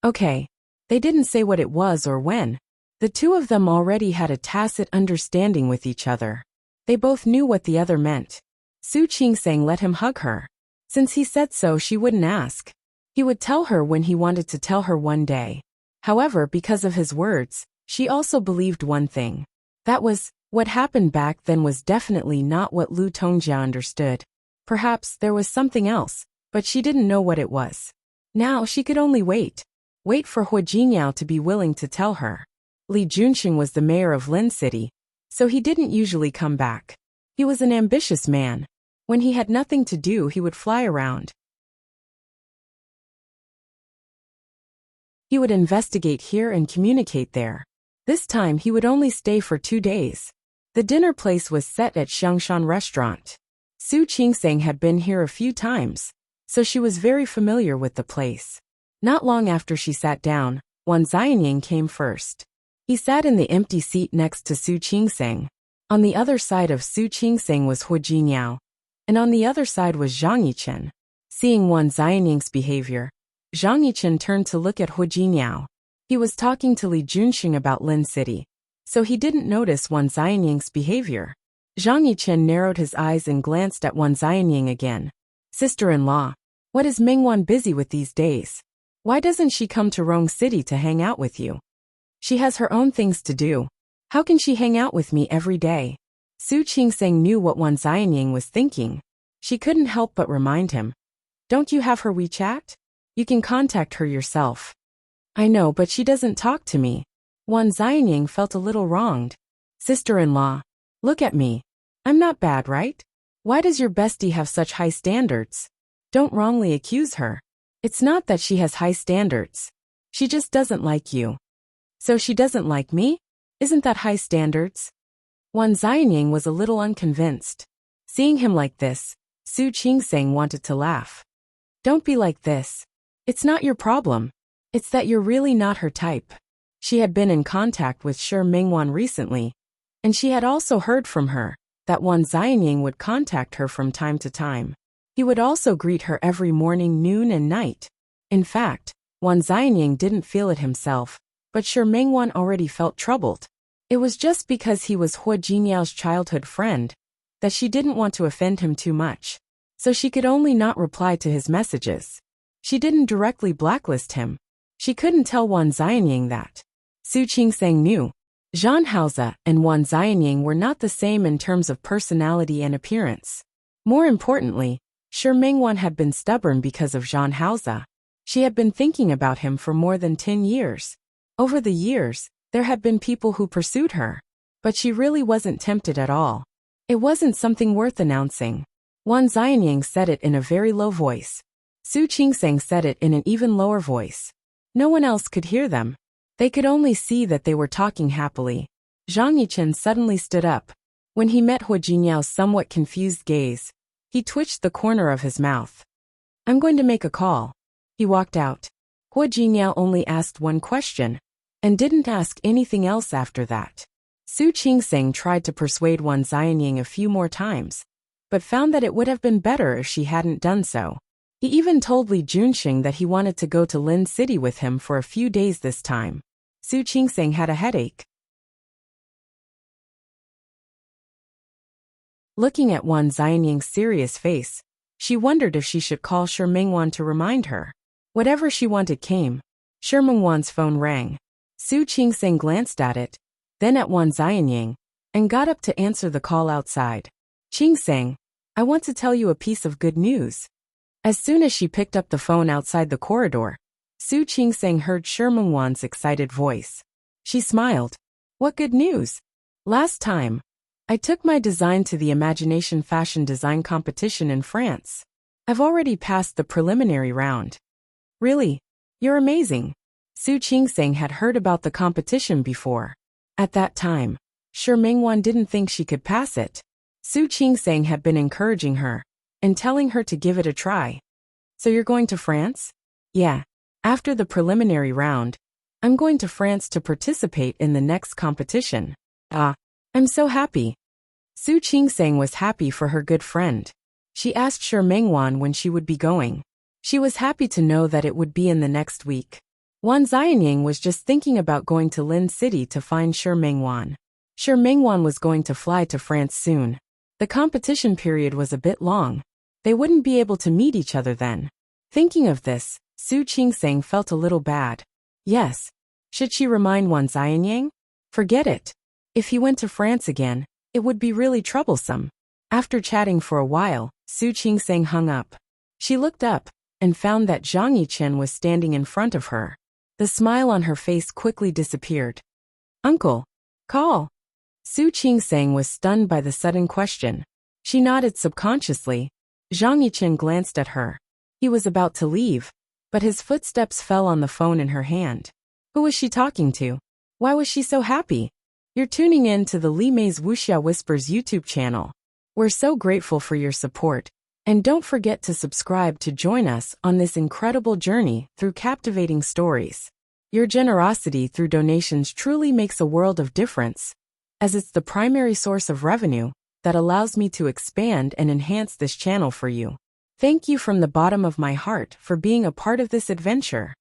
Okay. They didn't say what it was or when. The two of them already had a tacit understanding with each other. They both knew what the other meant. Su Qingseng let him hug her. Since he said so, she wouldn't ask. He would tell her when he wanted to tell her one day. However, because of his words, she also believed one thing. That was, what happened back then was definitely not what Lu Tongjia understood. Perhaps there was something else, but she didn't know what it was. Now she could only wait. Wait for Hua Jinyao to be willing to tell her. Li Junxing was the mayor of Lin City, so he didn't usually come back. He was an ambitious man. When he had nothing to do, he would fly around. He would investigate here and communicate there. This time he would only stay for 2 days. The dinner place was set at Xiangshan Restaurant. Su Qingseng had been here a few times, so she was very familiar with the place. Not long after she sat down, Wan Xianying came first. He sat in the empty seat next to Su Qingseng. On the other side of Su Qingseng was Hua Jinyao, and on the other side was Zhang Yichen. Seeing Wan Xianying's behavior, Zhang Yichen turned to look at Hua Jinyao. He was talking to Li Junxing about Lin City, so he didn't notice Wan Xianying's behavior. Zhang Yichen narrowed his eyes and glanced at Wan Xianying again. Sister-in-law, what is Mingwan busy with these days? Why doesn't she come to Rong City to hang out with you? She has her own things to do. How can she hang out with me every day? Su Qingseng knew what Wan Xianying was thinking. She couldn't help but remind him. Don't you have her WeChat? You can contact her yourself. I know, but she doesn't talk to me. Wan Xianying felt a little wronged. Sister-in-law, look at me. I'm not bad, right? Why does your bestie have such high standards? Don't wrongly accuse her. It's not that she has high standards. She just doesn't like you. So she doesn't like me? Isn't that high standards? Wan Xianying was a little unconvinced. Seeing him like this, Su Qingseng wanted to laugh. Don't be like this. It's not your problem. It's that you're really not her type. She had been in contact with Shi Mingwan recently, and she had also heard from her that Wan Xianying would contact her from time to time. He would also greet her every morning, noon, and night. In fact, Wan Xianying didn't feel it himself, but Shi Mingwan already felt troubled. It was just because he was Hua Jinyao's childhood friend that she didn't want to offend him too much, so she could only not reply to his messages. She didn't directly blacklist him. She couldn't tell Wan Xianying that. Su Qingseng knew. Zhan Haoze and Wan Xianying were not the same in terms of personality and appearance. More importantly, Shi Mingwan had been stubborn because of Zhan Haoze. She had been thinking about him for more than 10 years. Over the years, there had been people who pursued her, but she really wasn't tempted at all. It wasn't something worth announcing. Wan Xianying said it in a very low voice. Su Qingseng said it in an even lower voice. No one else could hear them. They could only see that they were talking happily. Zhang Yichen suddenly stood up. When he met Hua Jinyao's somewhat confused gaze, he twitched the corner of his mouth. I'm going to make a call. He walked out. Hua Jinyao only asked one question, and didn't ask anything else after that. Su Qingseng tried to persuade Wan Xianying a few more times, but found that it would have been better if she hadn't done so. He even told Li Junxing that he wanted to go to Lin City with him for a few days this time. Su Qingsang had a headache. Looking at Wan Xianying's serious face, she wondered if she should call Shi Mingwan to remind her. Whatever she wanted came. Shi Mingwan's phone rang. Su Qingsang glanced at it, then at Wan Xianying, and got up to answer the call outside. Qingsang, I want to tell you a piece of good news. As soon as she picked up the phone outside the corridor, Su Qingsang heard Shi Mingwan's excited voice. She smiled. What good news? Last time, I took my design to the Imagination Fashion Design Competition in France. I've already passed the preliminary round. Really? You're amazing. Su Qingsang had heard about the competition before. At that time, Shi Mingwan didn't think she could pass it. Su Qingsang had been encouraging her and telling her to give it a try. So you're going to France? Yeah. After the preliminary round, I'm going to France to participate in the next competition. Ah, I'm so happy. Su Qingsang was happy for her good friend. She asked Shi Mingwan when she would be going. She was happy to know that it would be in the next week. Wan Xianying was just thinking about going to Lin City to find Shi Mingwan. Shi Mingwan was going to fly to France soon. The competition period was a bit long. They wouldn't be able to meet each other then. Thinking of this, Su Qingsang felt a little bad. Yes. Should she remind Wan Xianying? Forget it. If he went to France again, it would be really troublesome. After chatting for a while, Su Qingsang hung up. She looked up and found that Zhang Yichen was standing in front of her. The smile on her face quickly disappeared. Uncle, call. Su Qingsang was stunned by the sudden question. She nodded subconsciously. Zhang Yichen glanced at her. He was about to leave, but his footsteps fell on the phone in her hand. Who was she talking to? Why was she so happy? You're tuning in to the Li Mei's Wuxia Whispers YouTube channel. We're so grateful for your support, and don't forget to subscribe to join us on this incredible journey through captivating stories. Your generosity through donations truly makes a world of difference, as it's the primary source of revenue that allows me to expand and enhance this channel for you. Thank you from the bottom of my heart for being a part of this adventure.